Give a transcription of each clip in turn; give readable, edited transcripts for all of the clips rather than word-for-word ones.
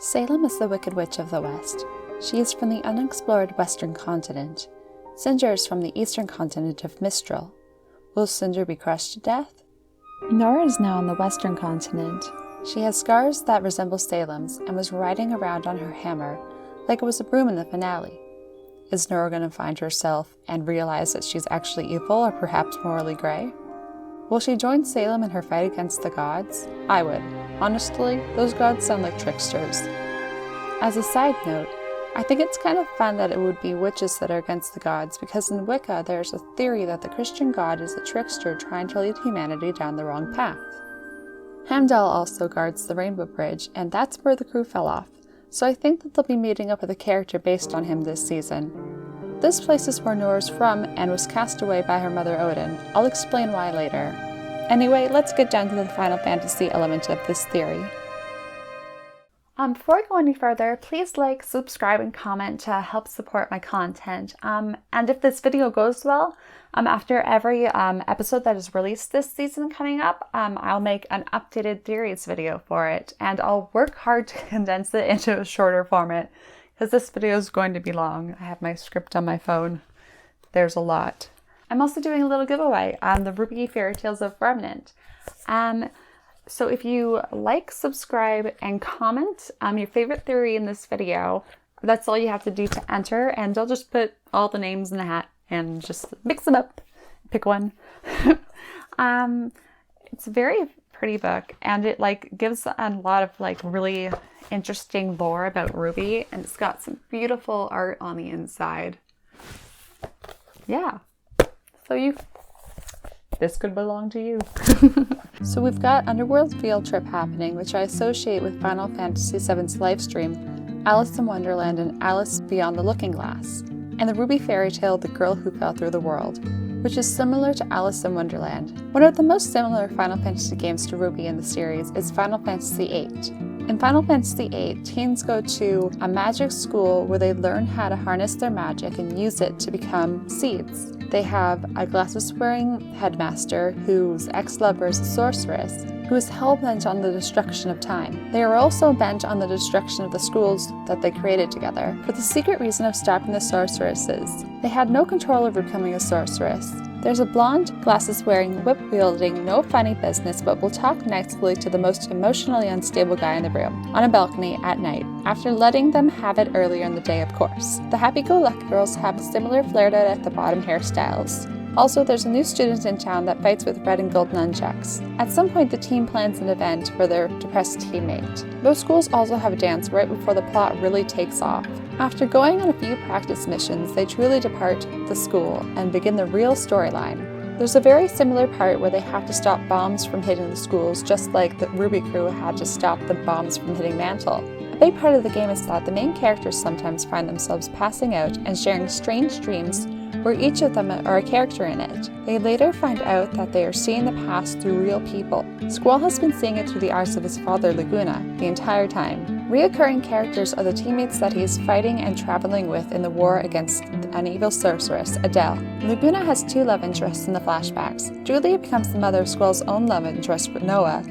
Salem is the Wicked Witch of the West. She is from the unexplored western continent. Cinder is from the eastern continent of Mistral. Will Cinder be crushed to death? Nora is now on the western continent. She has scars that resemble Salem's and was riding around on her hammer like it was a broom in the finale. Is Nora going to find herself and realize that she's actually evil or perhaps morally grey? Will she join Salem in her fight against the gods? I would. Honestly, those gods sound like tricksters. As a side note, I think it's kind of fun that it would be witches that are against the gods, because in Wicca there's a theory that the Christian god is a trickster trying to lead humanity down the wrong path. Heimdall also guards the Rainbow Bridge, and that's where the crew fell off, so I think that they'll be meeting up with a character based on him this season. This place is where Nora's from and was cast away by her mother Odin. I'll explain why later. Anyway, let's get down to the Final Fantasy element of this theory. Before I go any further, please like, subscribe, and comment to help support my content. And if this video goes well, after every episode that is released this season coming up, I'll make an updated theories video for it, and I'll work hard to condense it into a shorter format, because this video is going to be long. I have my script on my phone. There's a lot. I'm also doing a little giveaway on the RWBY Fairy Tales of Remnant. So if you like, subscribe, and comment your favorite theory in this video, that's all you have to do to enter, and I'll just put all the names in the hat and just mix them up. Pick one. It's a very pretty book, and it gives a lot of really interesting lore about RWBY, and it's got some beautiful art on the inside. Yeah. So this could belong to you. So we've got Underworld field trip happening, which I associate with Final Fantasy VII's livestream, Alice in Wonderland and Alice Beyond the Looking Glass, and the RWBY fairy tale The Girl Who Fell Through the World, which is similar to Alice in Wonderland. One of the most similar Final Fantasy games to RWBY in the series is Final Fantasy VIII. In Final Fantasy VIII, teens go to a magic school where they learn how to harness their magic and use it to become seeds. They have a glasses-wearing headmaster whose ex-lover is a sorceress, who is hell-bent on the destruction of time. They are also bent on the destruction of the schools that they created together, for the secret reason of stopping the sorceresses. They had no control over becoming a sorceress. There's a blonde, glasses-wearing, whip-wielding, no funny business but will talk nicely to the most emotionally unstable guy in the room, on a balcony at night, after letting them have it earlier in the day, of course. The happy-go-lucky girls have similar flared-out at the bottom hairstyles. Also, there's a new student in town that fights with red and gold nunchucks. At some point, the team plans an event for their depressed teammate. Most schools also have a dance right before the plot really takes off. After going on a few practice missions, they truly depart the school and begin the real storyline. There's a very similar part where they have to stop bombs from hitting the schools, just like the RWBY crew had to stop the bombs from hitting Mantle. A big part of the game is that the main characters sometimes find themselves passing out and sharing strange dreams where each of them are a character in it. They later find out that they are seeing the past through real people. Squall has been seeing it through the eyes of his father, Laguna, the entire time. Reoccurring characters are the teammates that he is fighting and traveling with in the war against an evil sorceress, Adele. Laguna has two love interests in the flashbacks. Julia becomes the mother of Squall's own love interest, Noah.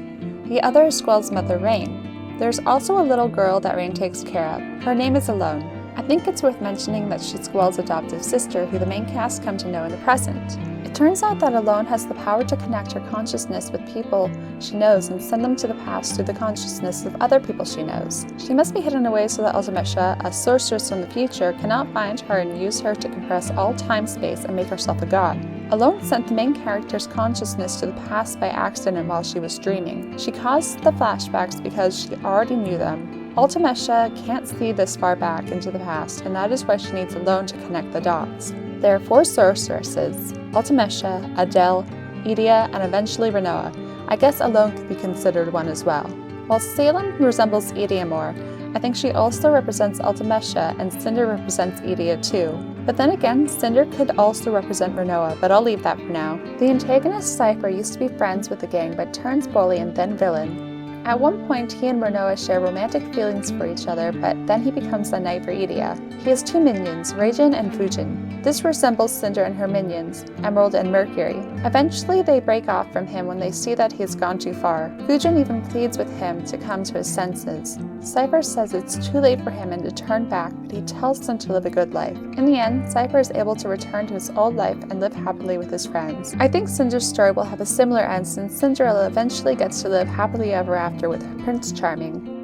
The other is Squall's mother, Rain. There's also a little girl that Rain takes care of. Her name is Alone. I think it's worth mentioning that she's Squall's adoptive sister, who the main cast come to know in the present. It turns out that Alone has the power to connect her consciousness with people she knows and send them to the past through the consciousness of other people she knows. She must be hidden away so that Ultimecia, a sorceress from the future, cannot find her and use her to compress all time-space and make herself a god. Alone sent the main character's consciousness to the past by accident while she was dreaming. She caused the flashbacks because she already knew them. Ultimecia can't see this far back into the past, and that is why she needs Alone to connect the dots. There are four sorceresses: Ultimecia, Adele, Edea, and eventually Rinoa. I guess Alone could be considered one as well. While Salem resembles Edea more, I think she also represents Ultimecia, and Cinder represents Edea too. But then again, Cinder could also represent Rinoa, but I'll leave that for now. The antagonist Cypher used to be friends with the gang but turns bully and then villain. At one point, he and Rinoa share romantic feelings for each other, but then he becomes a knight for Idia. He has two minions, Reijin and Fujin. This resembles Cinder and her minions, Emerald and Mercury. Eventually, they break off from him when they see that he has gone too far. Fujin even pleads with him to come to his senses. Cypher says it's too late for him and to turn back, but he tells them to live a good life. In the end, Cypher is able to return to his old life and live happily with his friends. I think Cinder's story will have a similar end since Cinderella eventually gets to live happily ever after with Prince Charming.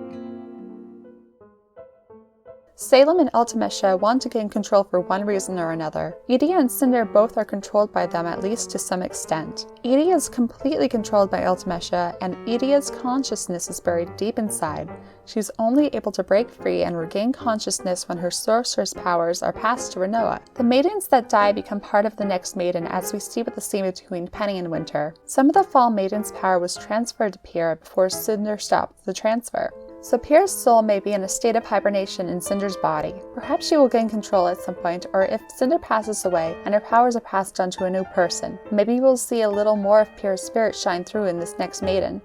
Salem and Ultimecia want to gain control for one reason or another. Idia and Cinder both are controlled by them, at least to some extent. Idia is completely controlled by Ultimecia, and Idia's consciousness is buried deep inside. She's only able to break free and regain consciousness when her sorceress powers are passed to Rinoa. The maidens that die become part of the next maiden, as we see with the scene between Penny and Winter. Some of the Fall Maiden's power was transferred to Pyrrha before Cinder stopped the transfer. So Pyrrha's soul may be in a state of hibernation in Cinder's body. Perhaps she will gain control at some point, or if Cinder passes away and her powers are passed on to a new person, maybe we'll see a little more of Pyrrha's spirit shine through in this next maiden.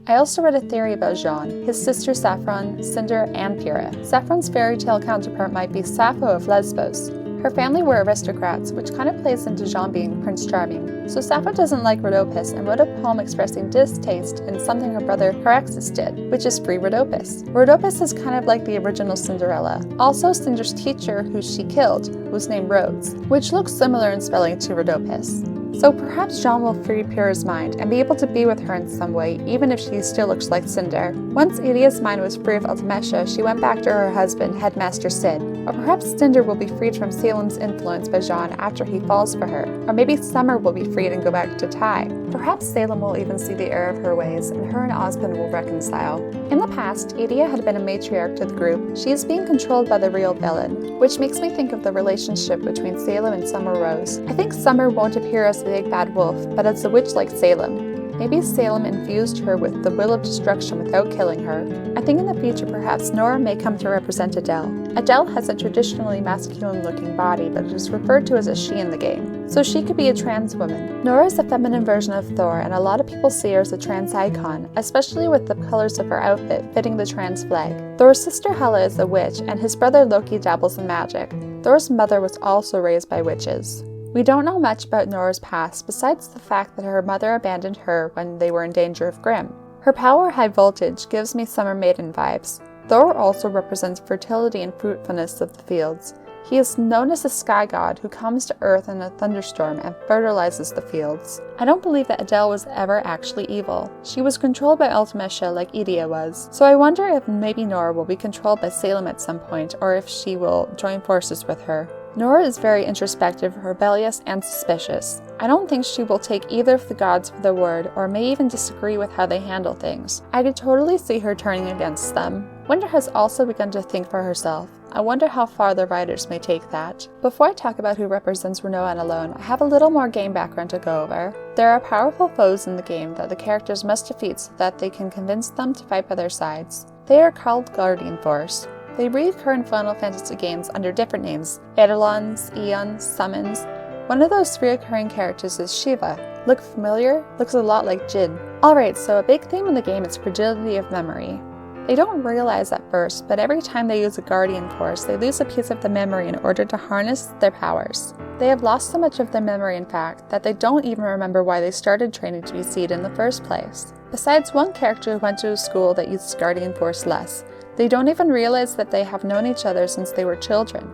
I also read a theory about Jean, his sister Saffron, Cinder, and Pyrrha. Saffron's fairy tale counterpart might be Sappho of Lesbos. Her family were aristocrats, which kind of plays into Jean being Prince Charming. So Sappho doesn't like Rhodopis and wrote a poem expressing distaste in something her brother Caraxes did, which is free Rhodopis. Rhodopis is kind of like the original Cinderella. Also, Cinder's teacher, who she killed, was named Rhodes, which looks similar in spelling to Rhodopis. So perhaps Jean will free Pyrrha's mind and be able to be with her in some way, even if she still looks like Cinder. Once Idia's mind was free of Ultimecia, she went back to her husband, Headmaster Cid. Or perhaps Cinder will be freed from Salem's influence by Jean after he falls for her. Or maybe Summer will be freed and go back to Tai. Perhaps Salem will even see the error of her ways, and her and Osmond will reconcile. In the past, Idia had been a matriarch to the group. She is being controlled by the real villain, which makes me think of the relationship between Salem and Summer Rose. I think Summer won't appear as the big bad wolf, but as a witch like Salem. Maybe Salem infused her with the will of destruction without killing her. I think in the future perhaps Nora may come to represent Adele. Adele has a traditionally masculine-looking body, but is referred to as a she in the game. So she could be a trans woman. Nora is a feminine version of Thor, and a lot of people see her as a trans icon, especially with the colors of her outfit fitting the trans flag. Thor's sister Hela is a witch, and his brother Loki dabbles in magic. Thor's mother was also raised by witches. We don't know much about Nora's past, besides the fact that her mother abandoned her when they were in danger of Grimm. Her power, High Voltage, gives me Summer Maiden vibes. Thor also represents fertility and fruitfulness of the fields. He is known as the sky god who comes to Earth in a thunderstorm and fertilizes the fields. I don't believe that Adele was ever actually evil. She was controlled by Ultimecia like Idia was. So I wonder if maybe Nora will be controlled by Salem at some point, or if she will join forces with her. Nora is very introspective, rebellious, and suspicious. I don't think she will take either of the gods for their word, or may even disagree with how they handle things. I could totally see her turning against them. Winter has also begun to think for herself. I wonder how far the writers may take that. Before I talk about who represents Rinoa and Alone, I have a little more game background to go over. There are powerful foes in the game that the characters must defeat so that they can convince them to fight by their sides. They are called Guardian Force. They reoccur in Final Fantasy games under different names: Eidolons, Eons, Summons. One of those reoccurring characters is Shiva. Look familiar? Looks a lot like Jid. Alright, so a big theme in the game is fragility of memory. They don't realize at first, but every time they use a Guardian Force, they lose a piece of the memory in order to harness their powers. They have lost so much of their memory, in fact, that they don't even remember why they started training to be Seed in the first place. Besides one character who went to a school that used Guardian Force less, they don't even realize that they have known each other since they were children.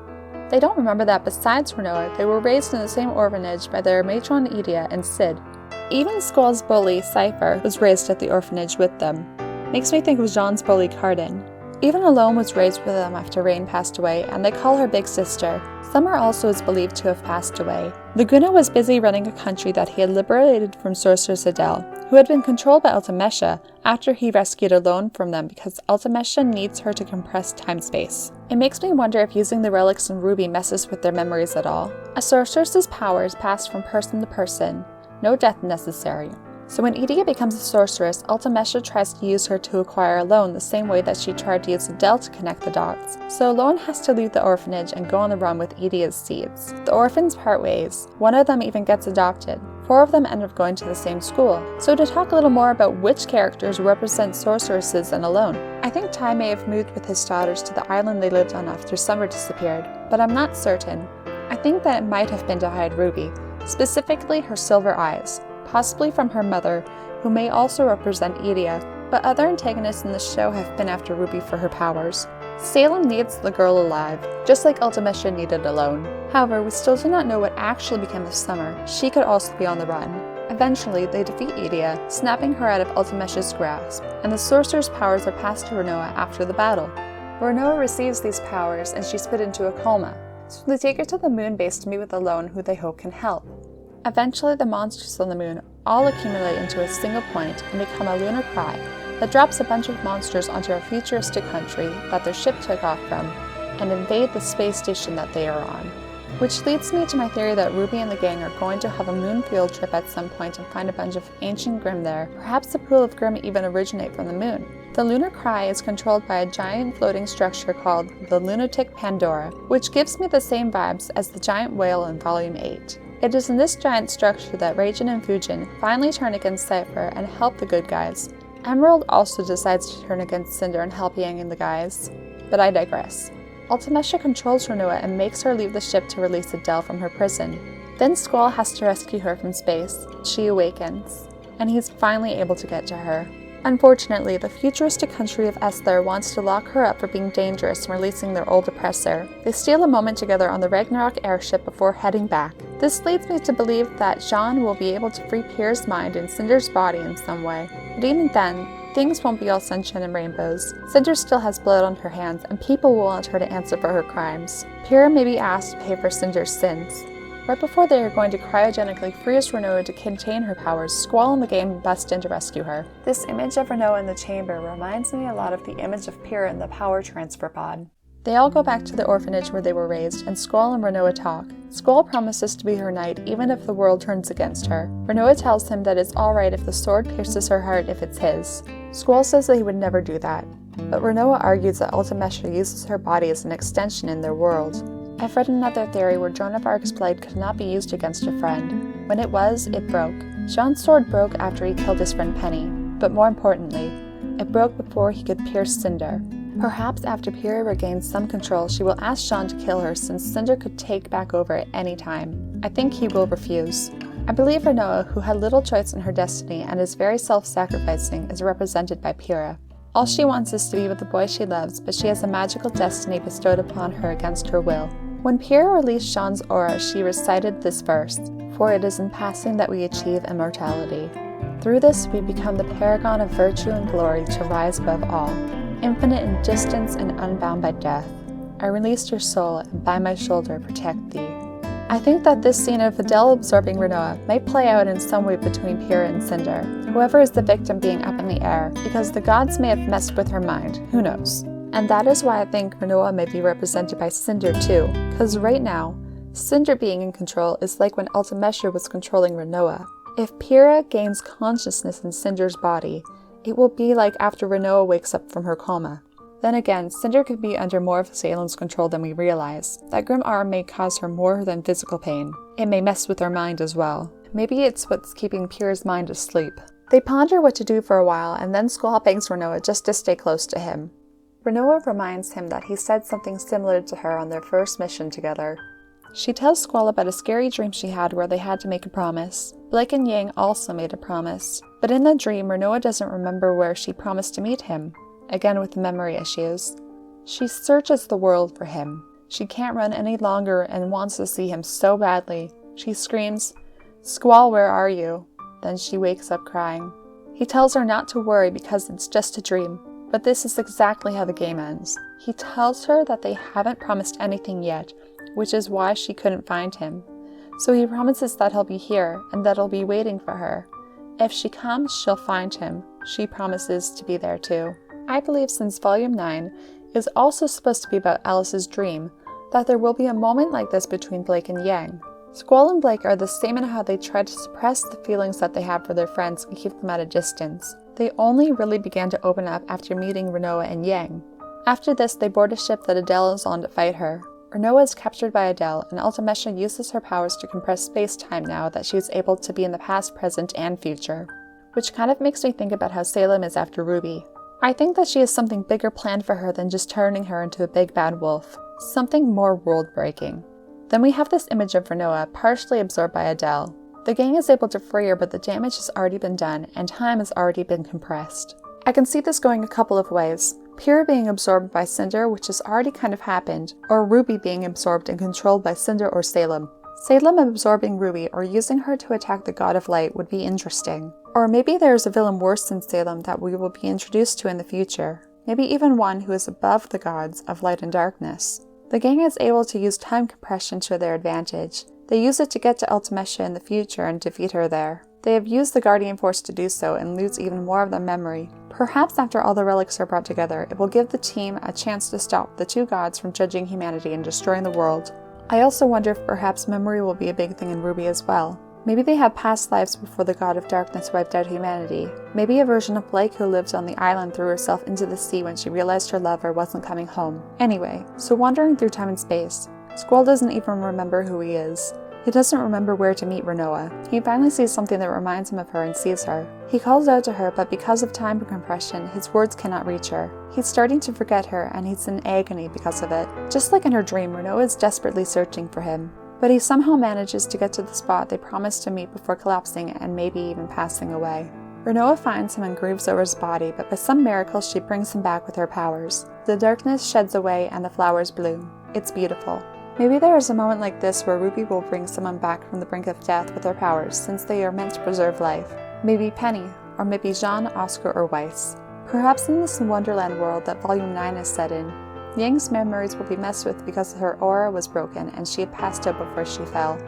They don't remember that besides Rinoa, they were raised in the same orphanage by their matron Idia and Cid. Even Squall's bully, Cypher, was raised at the orphanage with them. Makes me think of Jean's bully Cardin. Even Alone was raised with them after Rain passed away, and they call her big sister. Summer also is believed to have passed away. Laguna was busy running a country that he had liberated from Sorceress Adele, who had been controlled by Ultimecia after he rescued Alone from them because Ultimecia needs her to compress time-space. It makes me wonder if using the relics in RWBY messes with their memories at all. A sorceress's power is passed from person to person, no death necessary. So when Idia becomes a sorceress, Ultimecia tries to use her to acquire Alone the same way that she tried to use Adele to connect the dots. So Alone has to leave the orphanage and go on the run with Idia's seeds. The orphans part ways. One of them even gets adopted. 4 of them end up going to the same school. So to talk a little more about which characters represent sorceresses and alone, I think Ty may have moved with his daughters to the island they lived on after Summer disappeared, but I'm not certain. I think that it might have been to hide Ruby, specifically her silver eyes, possibly from her mother, who may also represent Idia, but other antagonists in the show have been after Ruby for her powers. Salem needs the girl alive, just like Ultimecia needed Alone. However, we still do not know what actually became of Summer. She could also be on the run. Eventually, they defeat Idia, snapping her out of Ultimecia's grasp, and the sorcerer's powers are passed to Rinoa after the battle. Rinoa receives these powers and she's put into a coma, so they take her to the moon base to meet with Alone, who they hope can help. Eventually, the monsters on the moon all accumulate into a single point and become a lunar cry that drops a bunch of monsters onto a futuristic country that their ship took off from and invade the space station that they are on. Which leads me to my theory that Ruby and the gang are going to have a moon field trip at some point and find a bunch of ancient Grimm there. Perhaps the pool of Grimm even originate from the moon. The lunar cry is controlled by a giant floating structure called the lunatic Pandora, which gives me the same vibes as the giant whale in Volume 8. It is in this giant structure that Raijin and Fujin finally turn against Cypher and help the good guys. Emerald also decides to turn against Cinder and help Yang and the guys, but I digress. Ultimecia controls Rinoa and makes her leave the ship to release Adele from her prison. Then Squall has to rescue her from space. She awakens, and he's finally able to get to her. Unfortunately, the futuristic country of Esther wants to lock her up for being dangerous and releasing their old oppressor. They steal a moment together on the Ragnarok airship before heading back. This leads me to believe that Jean will be able to free Pierre's mind and Cinder's body in some way. But even then, things won't be all sunshine and rainbows. Cinder still has blood on her hands, and people will want her to answer for her crimes. Pierre may be asked to pay for Cinder's sins. Right before they are going to cryogenically freeze Rinoa to contain her powers, Squall and the game bust in to rescue her. This image of Rinoa in the chamber reminds me a lot of the image of Pierre in the power transfer pod. They all go back to the orphanage where they were raised, and Squall and Rinoa talk. Squall promises to be her knight even if the world turns against her. Rinoa tells him that it's alright if the sword pierces her heart if it's his. Squall says that he would never do that, but Rinoa argues that Ultimecia uses her body as an extension in their world. I've read another theory where Joan of Arc's blade could not be used against a friend. When it was, it broke. Jean's sword broke after he killed his friend Penny, but more importantly, it broke before he could pierce Cinder. Perhaps after Pierre regains some control, she will ask Jean to kill her since Cinder could take back over at any time. I think he will refuse. I believe Rinoa, who had little choice in her destiny and is very self-sacrificing, is represented by Pierre. All she wants is to be with the boy she loves, but she has a magical destiny bestowed upon her against her will. When Pierre released Jean's aura, she recited this verse, "For it is in passing that we achieve immortality. Through this we become the paragon of virtue and glory to rise above all, infinite in distance and unbound by death. I released your soul, and by my shoulder protect thee." I think that this scene of Adele absorbing Rinoa might play out in some way between Pierre and Cinder, whoever is the victim being up in the air, because the gods may have messed with her mind, who knows. And that is why I think Rinoa may be represented by Cinder too, because right now, Cinder being in control is like when Ultimecia was controlling Rinoa. If Pierre gains consciousness in Cinder's body, it will be like after Rinoa wakes up from her coma. Then again, Cinder could be under more of Salem's control than we realize. That grim aura may cause her more than physical pain. It may mess with her mind as well. Maybe it's what's keeping Pierre's mind asleep. They ponder what to do for a while, and then Squall begs Rinoa just to stay close to him. Rinoa reminds him that he said something similar to her on their first mission together. She tells Squall about a scary dream she had where they had to make a promise. Blake and Yang also made a promise, but in the dream, Rinoa doesn't remember where she promised to meet him, again with memory issues. She searches the world for him. She can't run any longer and wants to see him so badly. She screams, "Squall, where are you?" Then she wakes up crying. He tells her not to worry because it's just a dream. But this is exactly how the game ends. He tells her that they haven't promised anything yet, which is why she couldn't find him. So he promises that he'll be here and that he'll be waiting for her. If she comes, she'll find him. She promises to be there too. I believe since Volume 9 is also supposed to be about Alice's dream, that there will be a moment like this between Blake and Yang. Squall and Blake are the same in how they try to suppress the feelings that they have for their friends and keep them at a distance. They only really began to open up after meeting Rinoa and Yang. After this, they board a ship that Adele is on to fight her. Renoa is captured by Adele, and Ultimesha uses her powers to compress space-time now that she is able to be in the past, present, and future. Which kind of makes me think about how Salem is after RWBY. I think that she has something bigger planned for her than just turning her into a big bad wolf. Something more world-breaking. Then we have this image of Renoa partially absorbed by Adele. The gang is able to free her, but the damage has already been done, and time has already been compressed. I can see this going a couple of ways. Pyrrha being absorbed by Cinder, which has already kind of happened, or RWBY being absorbed and controlled by Cinder or Salem. Salem absorbing RWBY or using her to attack the God of Light would be interesting. Or maybe there is a villain worse than Salem that we will be introduced to in the future. Maybe even one who is above the gods of light and darkness. The gang is able to use time compression to their advantage. They use it to get to Ultimesha in the future and defeat her there. They have used the Guardian Force to do so and lose even more of their memory. Perhaps after all the relics are brought together, it will give the team a chance to stop the two gods from judging humanity and destroying the world. I also wonder if perhaps memory will be a big thing in RWBY as well. Maybe they have past lives before the God of Darkness wiped out humanity. Maybe a version of Blake who lived on the island threw herself into the sea when she realized her lover wasn't coming home. Anyway, so wandering through time and space, Squall doesn't even remember who he is. He doesn't remember where to meet Renoa. He finally sees something that reminds him of her and sees her. He calls out to her, but because of time compression, his words cannot reach her. He's starting to forget her, and he's in agony because of it. Just like in her dream, Renoa is desperately searching for him. But he somehow manages to get to the spot they promised to meet before collapsing and maybe even passing away. Renoa finds him and grieves over his body, but by some miracle she brings him back with her powers. The darkness sheds away and the flowers bloom. It's beautiful. Maybe there is a moment like this where RWBY will bring someone back from the brink of death with their powers, since they are meant to preserve life. Maybe Penny, or maybe Jean, Oscar, or Weiss. Perhaps in this Wonderland world that Volume 9 is set in, Yang's memories will be messed with because her aura was broken and she had passed out before she fell.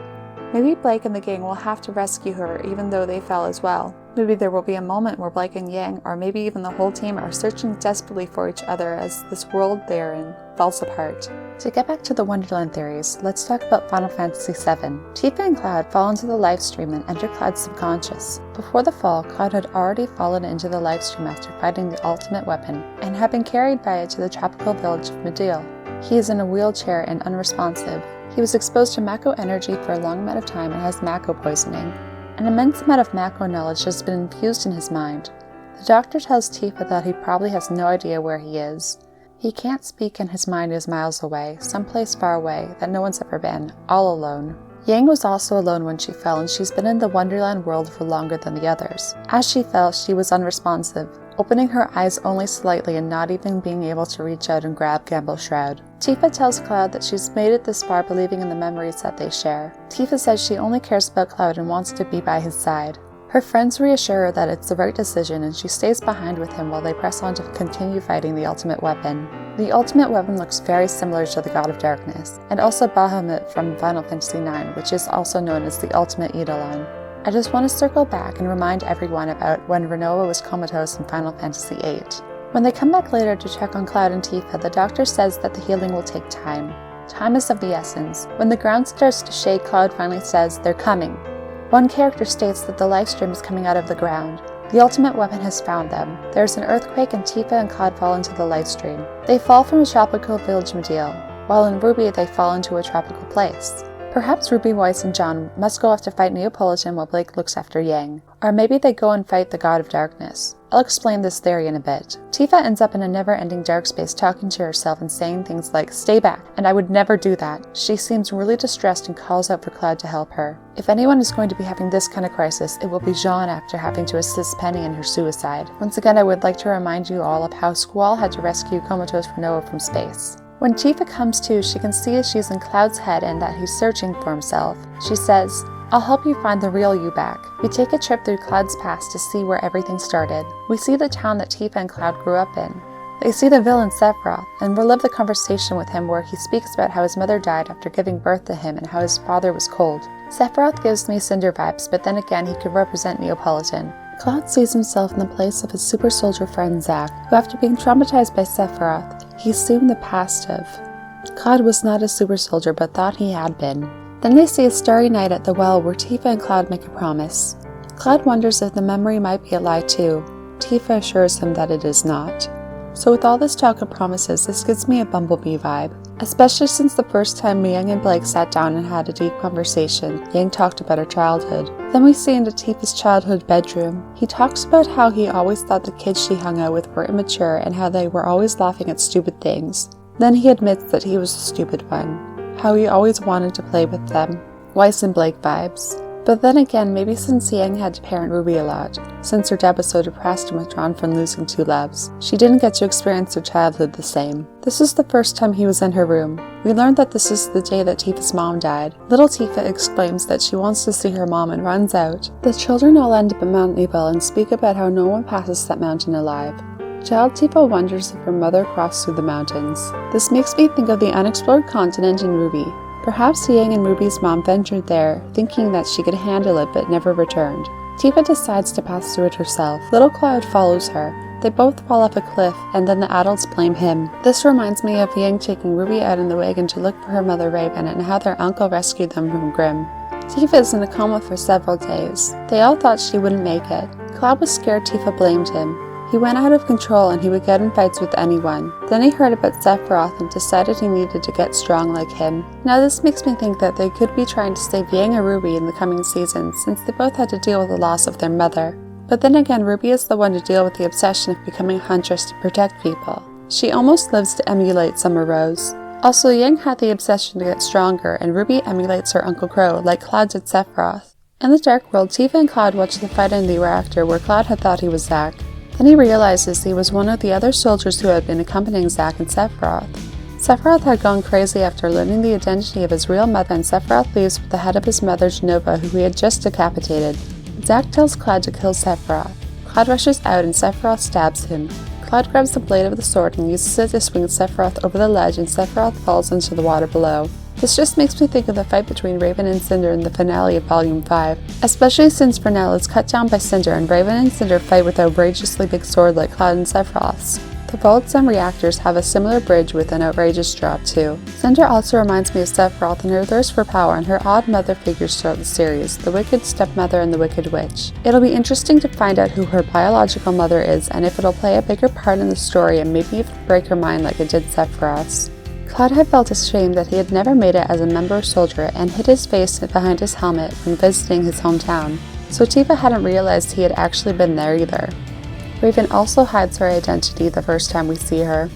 Maybe Blake and the gang will have to rescue her even though they fell as well. Maybe there will be a moment where Blake and Yang, or maybe even the whole team, are searching desperately for each other as this world they're in falls apart. To get back to the Wonderland theories, let's talk about Final Fantasy VII. Tifa and Cloud fall into the Lifestream and enter Cloud's subconscious. Before the fall, Cloud had already fallen into the Lifestream after fighting the ultimate weapon, and had been carried by it to the tropical village of Midale. He is in a wheelchair and unresponsive. He was exposed to Mako energy for a long amount of time and has Mako poisoning. An immense amount of Mako knowledge has been infused in his mind. The doctor tells Tifa that he probably has no idea where he is. He can't speak and his mind is miles away, someplace far away that no one's ever been, all alone. Yang was also alone when she fell, and she's been in the Wonderland world for longer than the others. As she fell, she was unresponsive, opening her eyes only slightly and not even being able to reach out and grab Gamble's shroud. Tifa tells Cloud that she's made it this far believing in the memories that they share. Tifa says she only cares about Cloud and wants to be by his side. Her friends reassure her that it's the right decision, and she stays behind with him while they press on to continue fighting the ultimate weapon. The ultimate weapon looks very similar to the God of Darkness, and also Bahamut from Final Fantasy IX, which is also known as the ultimate Eidolon. I just want to circle back and remind everyone about when Renoa was comatose in Final Fantasy VIII. When they come back later to check on Cloud and Tifa, the doctor says that the healing will take time. Time is of the essence. When the ground starts to shake, Cloud finally says, "They're coming." One character states that the Lifestream is coming out of the ground. The ultimate weapon has found them. There is an earthquake and Tifa and Cloud fall into the Lifestream. They fall from a tropical village Midale, while in RWBY they fall into a tropical place. Perhaps RWBY, Weiss, and John must go off to fight Neapolitan while Blake looks after Yang. Or maybe they go and fight the God of Darkness. I'll explain this theory in a bit. Tifa ends up in a never-ending dark space talking to herself and saying things like, "Stay back," and "I would never do that." She seems really distressed and calls out for Cloud to help her. If anyone is going to be having this kind of crisis, it will be Jean after having to assist Penny in her suicide. Once again, I would like to remind you all of how Squall had to rescue comatose Renoa from space. When Tifa comes to, she can see she's in Cloud's head and that he's searching for himself. She says, "I'll help you find the real you back." We take a trip through Cloud's past to see where everything started. We see the town that Tifa and Cloud grew up in. They see the villain Sephiroth, and relive the conversation with him where he speaks about how his mother died after giving birth to him and how his father was cold. Sephiroth gives me Cinder vibes, but then again he could represent Neapolitan. Cloud sees himself in the place of his super soldier friend Zack, who after being traumatized by Sephiroth, he assumed the past of. Cloud was not a super soldier but thought he had been. Then they see a starry night at the well where Tifa and Cloud make a promise. Cloud wonders if the memory might be a lie too. Tifa assures him that it is not. So with all this talk of promises, this gives me a Bumblebee vibe. Especially since the first time Yang and Blake sat down and had a deep conversation, Yang talked about her childhood. Then we see into Tifa's childhood bedroom. He talks about how he always thought the kids she hung out with were immature and how they were always laughing at stupid things. Then he admits that he was the stupid one, how he always wanted to play with them. Weiss and Blake vibes. But then again, maybe since Yang had to parent Ruby a lot, since her dad was so depressed and withdrawn from losing two loves, she didn't get to experience her childhood the same. This is the first time he was in her room. We learned that this is the day that Tifa's mom died. Little Tifa exclaims that she wants to see her mom and runs out. The children all end up at Mount Ebal and speak about how no one passes that mountain alive. Child Tifa wonders if her mother crossed through the mountains. This makes me think of the unexplored continent in RWBY. Perhaps Yang and Ruby's mom ventured there, thinking that she could handle it but never returned. Tifa decides to pass through it herself. Little Cloud follows her. They both fall off a cliff, and then the adults blame him. This reminds me of Yang taking Ruby out in the wagon to look for her mother Raven and how their uncle rescued them from Grimm. Tifa is in a coma for several days. They all thought she wouldn't make it. Cloud was scared Tifa blamed him. He went out of control and he would get in fights with anyone. Then he heard about Sephiroth and decided he needed to get strong like him. Now this makes me think that they could be trying to save Yang or Ruby in the coming seasons, since they both had to deal with the loss of their mother. But then again, Ruby is the one to deal with the obsession of becoming a huntress to protect people. She almost lives to emulate Summer Rose. Also, Yang had the obsession to get stronger, and Ruby emulates her Uncle Crow, like Cloud did Sephiroth. In the Dark World, Tifa and Cloud watch the fight in the reactor where Cloud had thought he was Zack. Then he realizes he was one of the other soldiers who had been accompanying Zack and Sephiroth. Sephiroth had gone crazy after learning the identity of his real mother, and Sephiroth leaves with the head of his mother, Genova, who he had just decapitated. Zack tells Cloud to kill Sephiroth. Cloud rushes out and Sephiroth stabs him. Cloud grabs the blade of the sword and uses it to swing Sephiroth over the ledge, and Sephiroth falls into the water below. This just makes me think of the fight between Raven and Cinder in the finale of Volume 5, especially since Vernell is cut down by Cinder and Raven and Cinder fight with an outrageously big sword like Cloud and Sephiroth's. The vaults and reactors have a similar bridge with an outrageous drop too. Cinder also reminds me of Sephiroth and her thirst for power and her odd mother figures throughout the series, the Wicked Stepmother and the Wicked Witch. It'll be interesting to find out who her biological mother is and if it'll play a bigger part in the story and maybe even break her mind like it did Sephiroth's. Cloud had felt ashamed that he had never made it as a member soldier and hid his face behind his helmet when visiting his hometown, so Tifa hadn't realized he had actually been there either. Raven also hides her identity the first time we see her.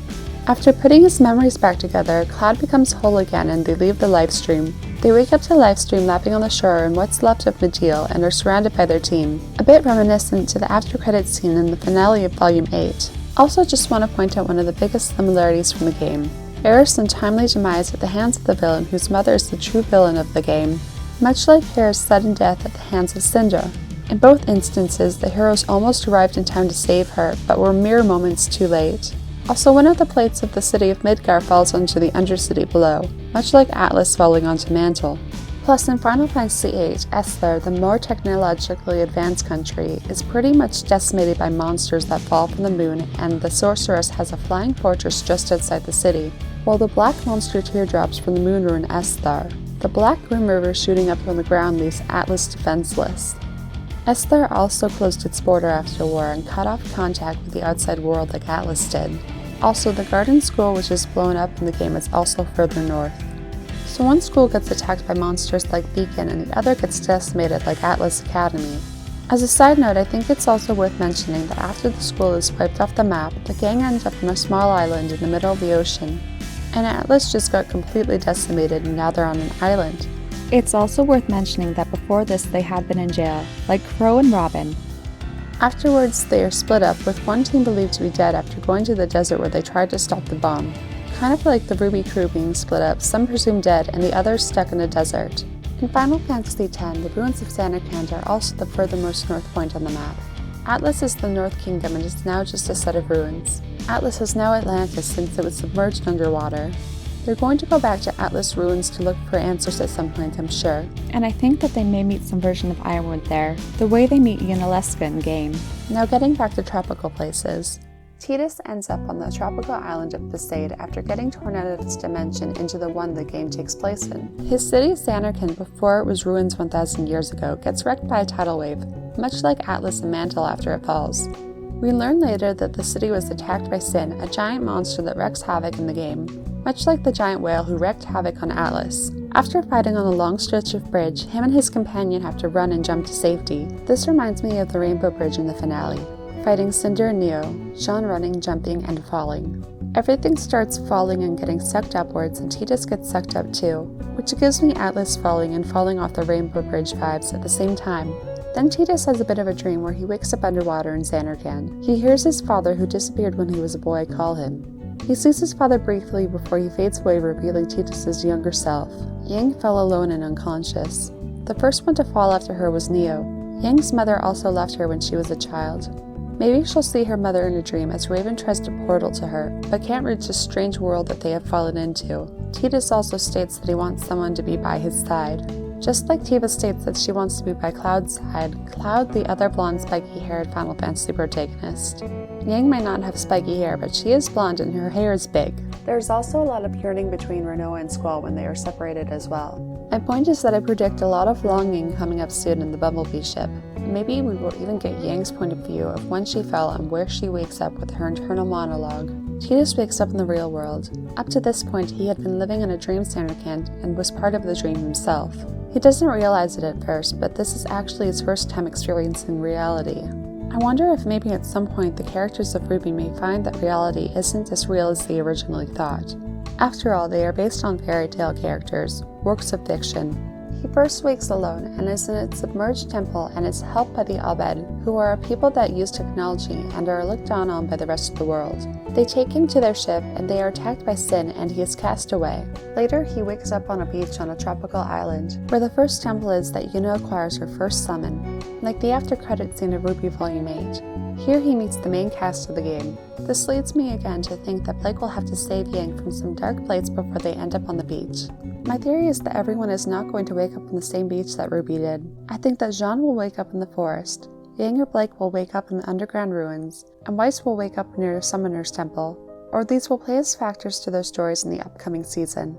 After putting his memories back together, Cloud becomes whole again and they leave the livestream. They wake up to livestream lapping on the shore in what's left of Medeal and are surrounded by their team, a bit reminiscent to the after-credits scene in the finale of Volume 8. Also just want to point out one of the biggest similarities from the game. Aerith's untimely demise at the hands of the villain whose mother is the true villain of the game, much like Aerith's sudden death at the hands of Cinder. In both instances, the heroes almost arrived in time to save her, but were mere moments too late. Also, one of the plates of the city of Midgar falls onto the Undercity below, much like Atlas falling onto Mantle. Plus, in Final Fantasy VIII, Esther, the more technologically advanced country, is pretty much decimated by monsters that fall from the moon, and the sorceress has a flying fortress just outside the city, while the black monster teardrops from the moon ruin Esther. The Black Grim River shooting up from the ground leaves Atlas defenseless. Esther also closed its border after war and cut off contact with the outside world like Atlas did. Also, the Garden School, which is blown up in the game, is also further north. So one school gets attacked by monsters like Beacon and the other gets decimated like Atlas Academy. As a side note, I think it's also worth mentioning that after the school is wiped off the map, the gang ends up on a small island in the middle of the ocean. And Atlas just got completely decimated and now they're on an island. It's also worth mentioning that before this they had been in jail, like Crow and Robin. Afterwards, they are split up, with one team believed to be dead after going to the desert where they tried to stop the bomb. Kind of like the RWBY crew being split up, some presumed dead and the others stuck in a desert. In Final Fantasy X, the ruins of Samarkand are also the furthermost north point on the map. Atlas is the North Kingdom and is now just a set of ruins. Atlas is now Atlantis since it was submerged underwater. They're going to go back to Atlas ruins to look for answers at some point, I'm sure. And I think that they may meet some version of Ironwood there, the way they meet Yunalesca in game. Now getting back to tropical places. Tidus ends up on the tropical island of VIII after getting torn out of its dimension into the one the game takes place in. His city, Zanarkand, before it was ruins 1,000 years ago, gets wrecked by a tidal wave, much like Atlas and Mantle after it falls. We learn later that the city was attacked by Sin, a giant monster that wreaks havoc in the game. much like the giant whale who wreaked havoc on Atlas. After fighting on a long stretch of bridge, him and his companion have to run and jump to safety. This reminds me of the Rainbow Bridge in the finale, fighting Cinder and Neo, Jean running, jumping, and falling. Everything starts falling and getting sucked upwards, and Tidus gets sucked up too, which gives me Atlas falling and falling off the Rainbow Bridge vibes at the same time. Then Tidus has a bit of a dream where he wakes up underwater in Xanarkand. He hears his father, who disappeared when he was a boy, call him. He sees his father briefly before he fades away, revealing Tidus' younger self. Yang fell alone and unconscious. The first one to fall after her was Neo. Yang's mother also left her when she was a child. Maybe she'll see her mother in a dream as Raven tries to portal to her, but can't reach the strange world that they have fallen into. Tidus also states that he wants someone to be by his side. Just like Tiva states that she wants to be by Cloud's side, Cloud, the other blonde spiky-haired Final Fantasy protagonist. Yang might not have spiky hair, but she is blonde and her hair is big. There's also a lot of yearning between Rinoa and Squall when they are separated as well. My point is that I predict a lot of longing coming up soon in the Bumblebee ship. Maybe we will even get Yang's point of view of when she fell and where she wakes up with her internal monologue. Tidus wakes up in the real world. Up to this point, he had been living in a dream Xanarkand and was part of the dream himself. He doesn't realize it at first, but this is actually his first time experiencing reality. I wonder if maybe at some point the characters of RWBY may find that reality isn't as real as they originally thought. After all, they are based on fairy tale characters, works of fiction. He first wakes alone and is in a submerged temple and is helped by the Abed, who are a people that use technology and are looked down on by the rest of the world. They take him to their ship and they are attacked by Sin and he is cast away. Later, he wakes up on a beach on a tropical island, where the first temple is that Yuna acquires her first summon, like the after credit scene of RWBY Volume 8. Here he meets the main cast of the game. This leads me again to think that Blake will have to save Yang from some dark places before they end up on the beach. My theory is that everyone is not going to wake up on the same beach that RWBY did. I think that Jean will wake up in the forest, Yang or Blake will wake up in the underground ruins, and Weiss will wake up near the Summoner's Temple, or these will play as factors to their stories in the upcoming season.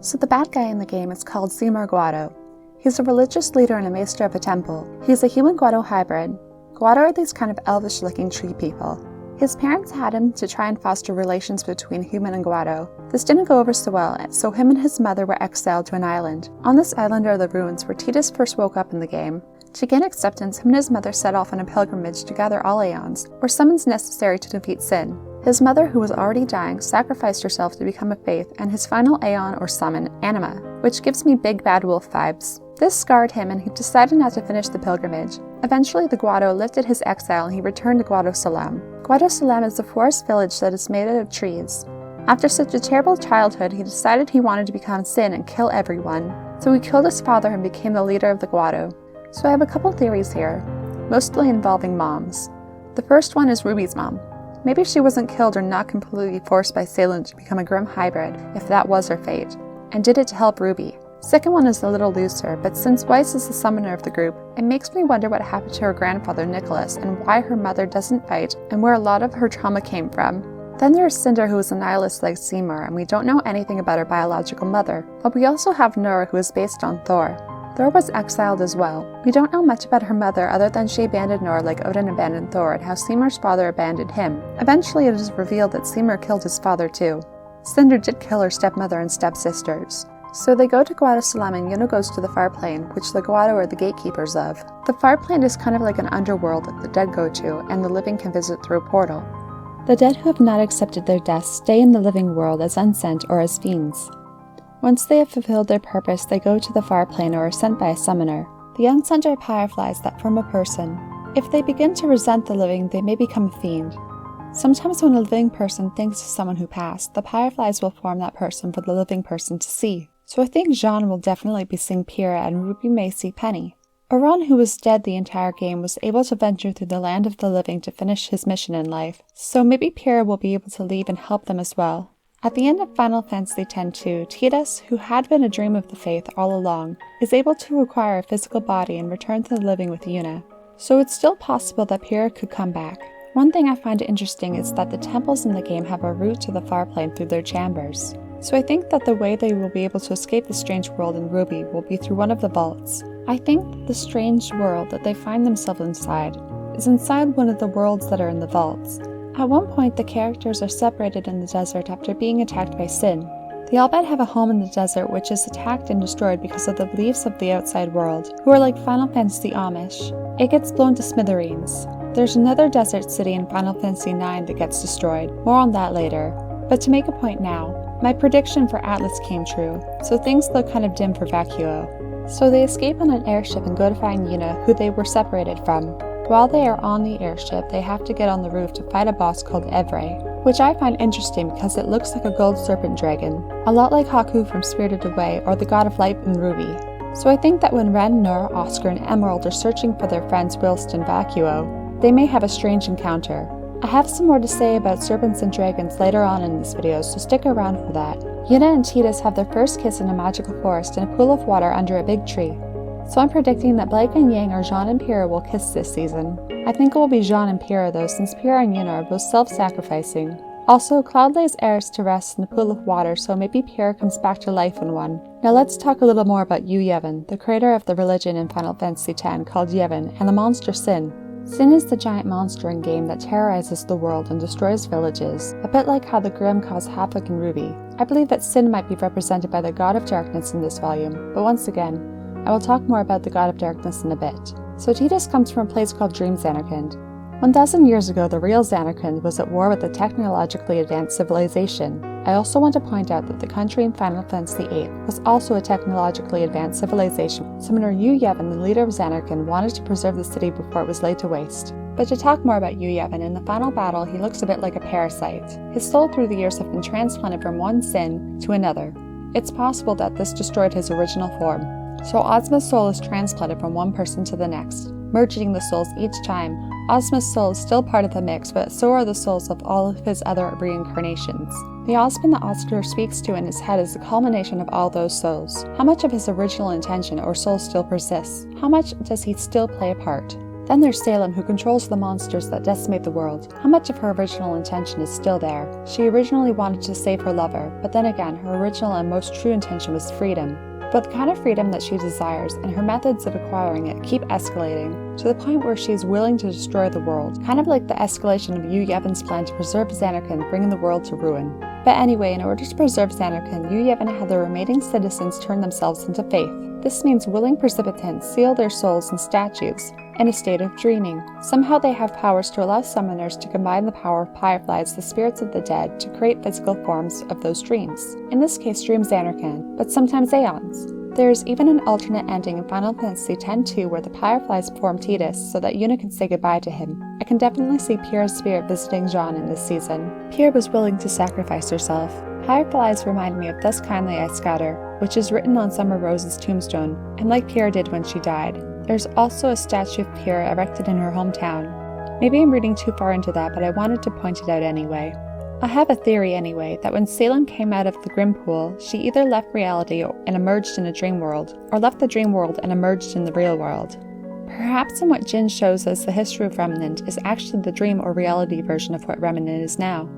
So the bad guy in the game is called Seymour Guado. He's a religious leader and a maester of a temple. He's a human-Guado hybrid. Guado are these kind of elvish-looking tree people. His parents had him to try and foster relations between human and Guado. This didn't go over so well, so him and his mother were exiled to an island. On this island are the ruins where Tidus first woke up in the game. To gain acceptance, him and his mother set off on a pilgrimage to gather all Aeons, or summons necessary to defeat Sin. His mother, who was already dying, sacrificed herself to become a faith, and his final Aeon or summon, Anima, which gives me big bad wolf vibes. This scarred him and he decided not to finish the pilgrimage. Eventually the Guado lifted his exile and he returned to Guado Salam. Guado Salam is a forest village that is made out of trees. After such a terrible childhood, he decided he wanted to become Sin and kill everyone. So he killed his father and became the leader of the Guado. So I have a couple theories here, mostly involving moms. The first one is RWBY's mom. Maybe she wasn't killed or not completely forced by Salem to become a grim hybrid, if that was her fate, and did it to help RWBY. Second one is a little looser, but since Weiss is the summoner of the group, it makes me wonder what happened to her grandfather Nicholas and why her mother doesn't fight and where a lot of her trauma came from. Then there's Cinder, who is a nihilist like Seymour, and we don't know anything about her biological mother, but we also have Nora, who is based on Thor. Thor was exiled as well. We don't know much about her mother other than she abandoned Nora like Odin abandoned Thor and how Seymour's father abandoned him. Eventually it is revealed that Seymour killed his father too. Cinder did kill her stepmother and stepsisters. So they go to Guado Salam and Yuna goes to the Far Plane, which the Guado are the gatekeepers of. The Far Plane is kind of like an underworld that the dead go to and the living can visit through a portal. The dead who have not accepted their deaths stay in the living world as unsent or as fiends. Once they have fulfilled their purpose, they go to the Far Plane or are sent by a summoner. The unsent are fireflies that form a person. If they begin to resent the living, they may become a fiend. Sometimes when a living person thinks of someone who passed, the fireflies will form that person for the living person to see. So I think Jean will definitely be seeing Pyrrha and RWBY may see Penny. Auron, who was dead the entire game, was able to venture through the land of the living to finish his mission in life, so maybe Pyrrha will be able to leave and help them as well. At the end of Final Fantasy X-2, Tidus, who had been a dream of the faith all along, is able to acquire a physical body and return to the living with Yuna. So it's still possible that Pyrrha could come back. One thing I find interesting is that the temples in the game have a route to the Far Plane through their chambers. So I think that the way they will be able to escape the strange world in RWBY will be through one of the vaults. I think that the strange world that they find themselves inside is inside one of the worlds that are in the vaults. At one point, the characters are separated in the desert after being attacked by Sin. They all but have a home in the desert which is attacked and destroyed because of the beliefs of the outside world, who are like Final Fantasy Homage. It gets blown to smithereens. There's another desert city in Final Fantasy IX that gets destroyed, more on that later. But to make a point now, my prediction for Atlas came true, so things look kind of dim for Vacuo. So they escape on an airship and go to find Yuna, who they were separated from. While they are on the airship, they have to get on the roof to fight a boss called Evrae, which I find interesting because it looks like a gold serpent dragon, a lot like Haku from Spirited Away or the God of Light in RWBY. So I think that when Ren, Nur, Oscar, and Emerald are searching for their friends Whilst and Vacuo, they may have a strange encounter. I have some more to say about serpents and dragons later on in this video, so stick around for that. Yuna and Tidus have their first kiss in a magical forest in a pool of water under a big tree. So I'm predicting that Blake and Yang or Jean and Pyrrha will kiss this season. I think it will be Jean and Pyrrha though, since Pyrrha and Yuna are both self-sacrificing. Also, Cloud lays Eris to rest in the pool of water, so maybe Pyrrha comes back to life in one. Now let's talk a little more about Yu Yevon, the creator of the religion in Final Fantasy X called Yevon, and the monster Sin. Sin is the giant monster in game that terrorizes the world and destroys villages, a bit like how the Grimm cause havoc in RWBY. I believe that Sin might be represented by the God of Darkness in this volume, but once again, I will talk more about the God of Darkness in a bit. So Tidus comes from a place called Dream Xanarkand. 1,000 years ago, the real Xanarkand was at war with a technologically advanced civilization. I also want to point out that the country in Final Fantasy VIII was also a technologically advanced civilization. Summoner Yu Yevon, the leader of Xanarkand, wanted to preserve the city before it was laid to waste. But to talk more about Yu Yevon, in the final battle he looks a bit like a parasite. His soul through the years have been transplanted from one sin to another. It's possible that this destroyed his original form. So Ozma's soul is transplanted from one person to the next, merging the souls each time. Ozma's soul is still part of the mix, but so are the souls of all of his other reincarnations. The Ozma that Oscar speaks to in his head is the culmination of all those souls. How much of his original intention or soul still persists? How much does he still play a part? Then there's Salem, who controls the monsters that decimate the world. How much of her original intention is still there? She originally wanted to save her lover, but then again, her original and most true intention was freedom. But the kind of freedom that she desires and her methods of acquiring it keep escalating, to the point where she is willing to destroy the world, kind of like the escalation of Yu Yevon's plan to preserve Xanarkand, bringing the world to ruin. But anyway, in order to preserve Xanarkand, Yu Yevon had the remaining citizens turn themselves into faith. This means willing participants seal their souls in statues, in a state of dreaming. Somehow they have powers to allow summoners to combine the power of Fireflies, the spirits of the dead, to create physical forms of those dreams. In this case, Dream Xanarkand, but sometimes Aeons. There is even an alternate ending in Final Fantasy X-2 where the Fireflies form Tidus so that Yuna can say goodbye to him. I can definitely see Pyrrha's spirit visiting Jean in this season. Pyrrha was willing to sacrifice herself. Fireflies remind me of Thus Kindly I Scatter, which is written on Summer Rose's tombstone, and like Pyrrha did when she died. There's also a statue of Pyrrha erected in her hometown. Maybe I'm reading too far into that, but I wanted to point it out anyway. I have a theory anyway, that when Salem came out of the Grimm pool, she either left reality and emerged in a dream world, or left the dream world and emerged in the real world. Perhaps in what Jin shows us the history of Remnant is actually the dream or reality version of what Remnant is now.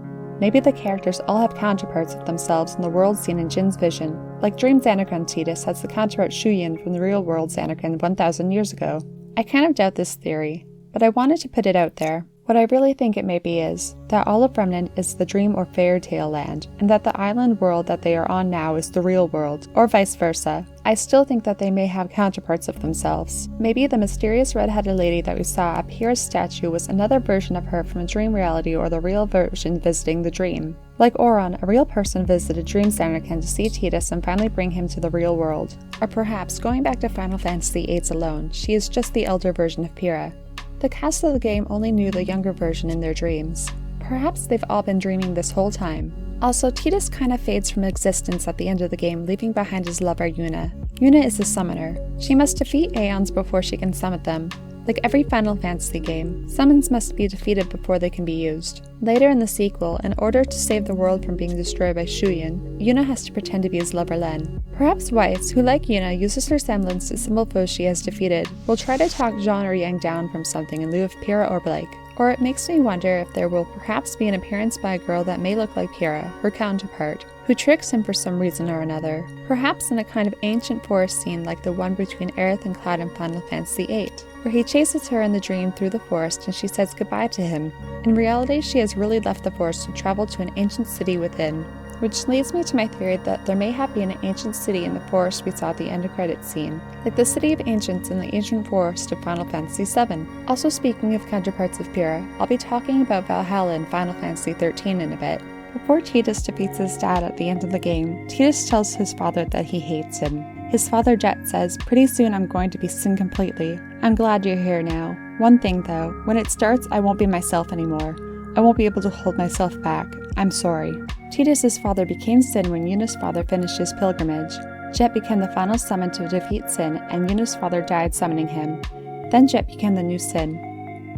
Maybe the characters all have counterparts of themselves in the world seen in Jin's vision, like Dream Xanarkand Tidus has the counterpart Shuyin from the real world Xanarkand 1,000 years ago. I kind of doubt this theory, but I wanted to put it out there. What I really think it may be is that all of Remnant is the dream or fairy tale land, and that the island world that they are on now is the real world, or vice versa. I still think that they may have counterparts of themselves. Maybe the mysterious red-headed lady that we saw at Pyrrha's statue was another version of her from a dream reality or the real version visiting the dream. Like Auron, a real person visited Dream Xanarkand to see Tidus and finally bring him to the real world. Or perhaps, going back to Final Fantasy VIII alone, she is just the elder version of Pyrrha. The cast of the game only knew the younger version in their dreams. Perhaps they've all been dreaming this whole time. Also, Tidus kind of fades from existence at the end of the game, leaving behind his lover Yuna. Yuna is a summoner. She must defeat Aeons before she can summon them. Like every Final Fantasy game, summons must be defeated before they can be used. Later in the sequel, in order to save the world from being destroyed by Shuyin, Yuna has to pretend to be his lover Len. Perhaps Weiss, who like Yuna uses her semblance to symbol foes she has defeated, will try to talk Jean or Yang down from something in lieu of Pyrrha or Blake. Or it makes me wonder if there will perhaps be an appearance by a girl that may look like Pyrrha, her counterpart, who tricks him for some reason or another, perhaps in a kind of ancient forest scene like the one between Aerith and Cloud in Final Fantasy VIII, where he chases her in the dream through the forest and she says goodbye to him. In reality, she has really left the forest to travel to an ancient city within. which leads me to my theory that there may have been an ancient city in the forest we saw at the end of credits scene, like the City of Ancients in the ancient forest of Final Fantasy VII. Also, speaking of counterparts of Pyrrha, I'll be talking about Valhalla in Final Fantasy XIII in a bit. Before Tidus defeats his dad at the end of the game, Tidus tells his father that he hates him. His father Jet says, "Pretty soon I'm going to be sin completely. I'm glad you're here now. One thing though, when it starts I won't be myself anymore. I won't be able to hold myself back. I'm sorry." Tidus' father became Sin when Yuna's father finished his pilgrimage. Jet became the final summon to defeat Sin, and Yuna's father died summoning him. Then Jet became the new Sin.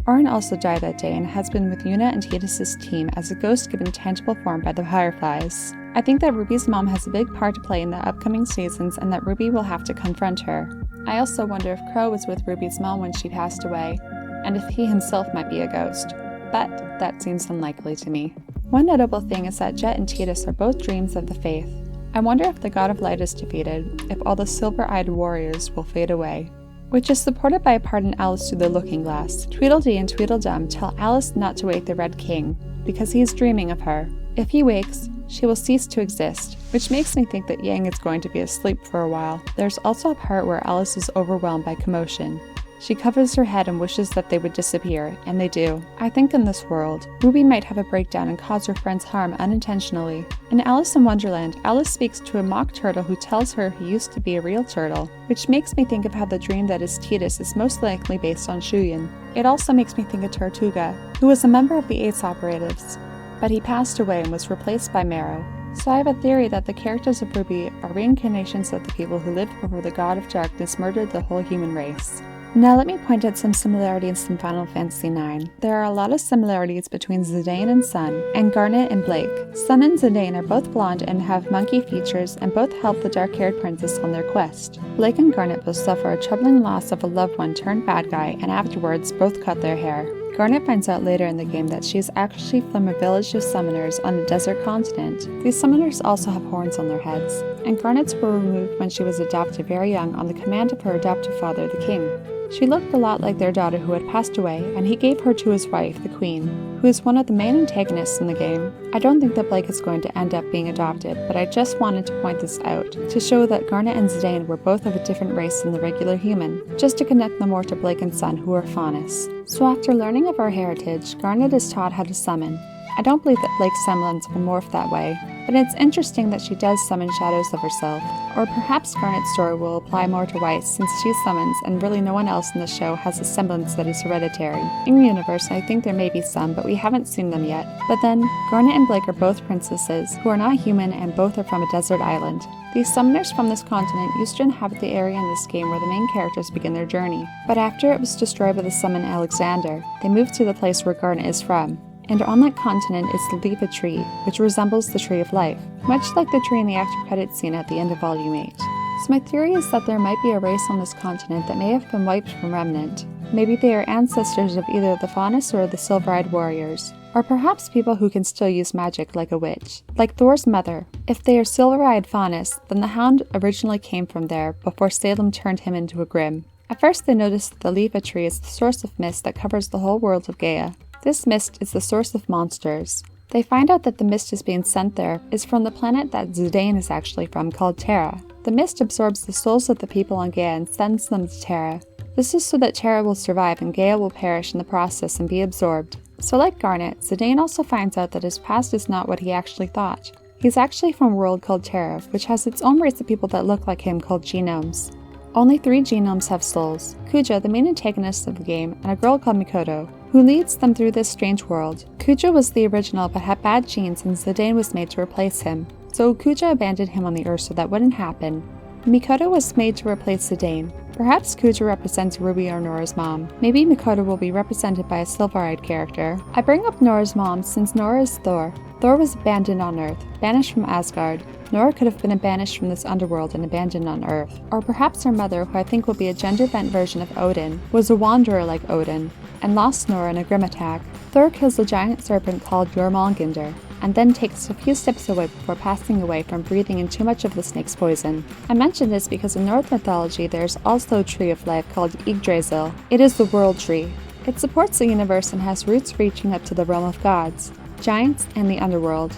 Auron also died that day and has been with Yuna and Tidus' team as a ghost given tangible form by the Fireflies. I think that Ruby's mom has a big part to play in the upcoming seasons and that Ruby will have to confront her. I also wonder if Crow was with Ruby's mom when she passed away, and if he himself might be a ghost. But that seems unlikely to me. One notable thing is that Jet and Tidus are both dreams of the faith. I wonder if the God of Light is defeated, if all the silver-eyed warriors will fade away. Which is supported by a part in Alice Through the Looking Glass. Tweedledee and Tweedledum tell Alice not to wake the Red King, because he is dreaming of her. If he wakes, she will cease to exist, which makes me think that Yang is going to be asleep for a while. There's also a part where Alice is overwhelmed by commotion. She covers her head and wishes that they would disappear, and they do. I think in this world, Ruby might have a breakdown and cause her friends harm unintentionally. In Alice in Wonderland, Alice speaks to a mock turtle who tells her he used to be a real turtle, which makes me think of how the dream that is Tidus is most likely based on Shuyin. It also makes me think of Tortuga, who was a member of the Ace Operatives, but he passed away and was replaced by Marrow. So I have a theory that the characters of RWBY are reincarnations of the people who lived before the God of Darkness murdered the whole human race. Now let me point out some similarities from Final Fantasy IX. There are a lot of similarities between Zidane and Sun, and Garnet and Blake. Sun and Zidane are both blonde and have monkey features, and both help the dark-haired princess on their quest. Blake and Garnet both suffer a troubling loss of a loved one turned bad guy, and afterwards both cut their hair. Garnet finds out later in the game that she is actually from a village of summoners on a desert continent. These summoners also have horns on their heads, and Garnet's were removed when she was adopted very young on the command of her adoptive father, the king. She looked a lot like their daughter who had passed away, and he gave her to his wife, the Queen, who is one of the main antagonists in the game. I don't think that Blake is going to end up being adopted, but I just wanted to point this out, to show that Garnet and Zidane were both of a different race than the regular human, just to connect them more to Blake and Sun, who are Faunus. So after learning of our heritage, Garnet is taught how to summon. I don't believe that Blake's semblance will morph that way, but it's interesting that she does summon shadows of herself. Or perhaps Garnet's story will apply more to Weiss, since she summons and really no one else in the show has a semblance that is hereditary. In universe, I think there may be some, but we haven't seen them yet. But then, Garnet and Blake are both princesses, who are not human and both are from a desert island. These summoners from this continent used to inhabit the area in this game where the main characters begin their journey. But after it was destroyed by the summon Alexander, they moved to the place where Garnet is from. And on that continent is the Leafa tree, which resembles the Tree of Life, much like the tree in the after credits scene at the end of Volume 8. So my theory is that there might be a race on this continent that may have been wiped from Remnant. Maybe they are ancestors of either the Faunus or the Silver-Eyed Warriors, or perhaps people who can still use magic like a witch, like Thor's mother. If they are Silver-Eyed Faunus, then the Hound originally came from there before Salem turned him into a Grimm. At first they noticed that the Leafa tree is the source of mist that covers the whole world of Gaia. This mist is the source of monsters. They find out that the mist is being sent there is from the planet that Zidane is actually from, called Terra. The mist absorbs the souls of the people on Gaia and sends them to Terra. This is so that Terra will survive and Gaia will perish in the process and be absorbed. So like Garnet, Zidane also finds out that his past is not what he actually thought. He's actually from a world called Terra, which has its own race of people that look like him called genomes. Only 3 genomes have souls: Kuja, the main antagonist of the game, and a girl called Mikoto, who leads them through this strange world. Kuja was the original but had bad genes and Zidane was made to replace him. So Kuja abandoned him on the Earth so that wouldn't happen. Mikoto was made to replace Zidane. Perhaps Kuja represents Ruby or Nora's mom. Maybe Mikoto will be represented by a silver-eyed character. I bring up Nora's mom since Nora is Thor. Thor was abandoned on Earth, banished from Asgard. Nora could have been banished from this underworld and abandoned on Earth. Or perhaps her mother, who I think will be a gender-bent version of Odin, was a wanderer like Odin, and lost Nora in a Grimm attack. Thor kills a giant serpent called Jormungandr, and then takes a few steps away before passing away from breathing in too much of the snake's poison. I mention this because in Norse mythology there is also a tree of life called Yggdrasil. It is the world tree. It supports the universe and has roots reaching up to the realm of gods, giants, and the underworld.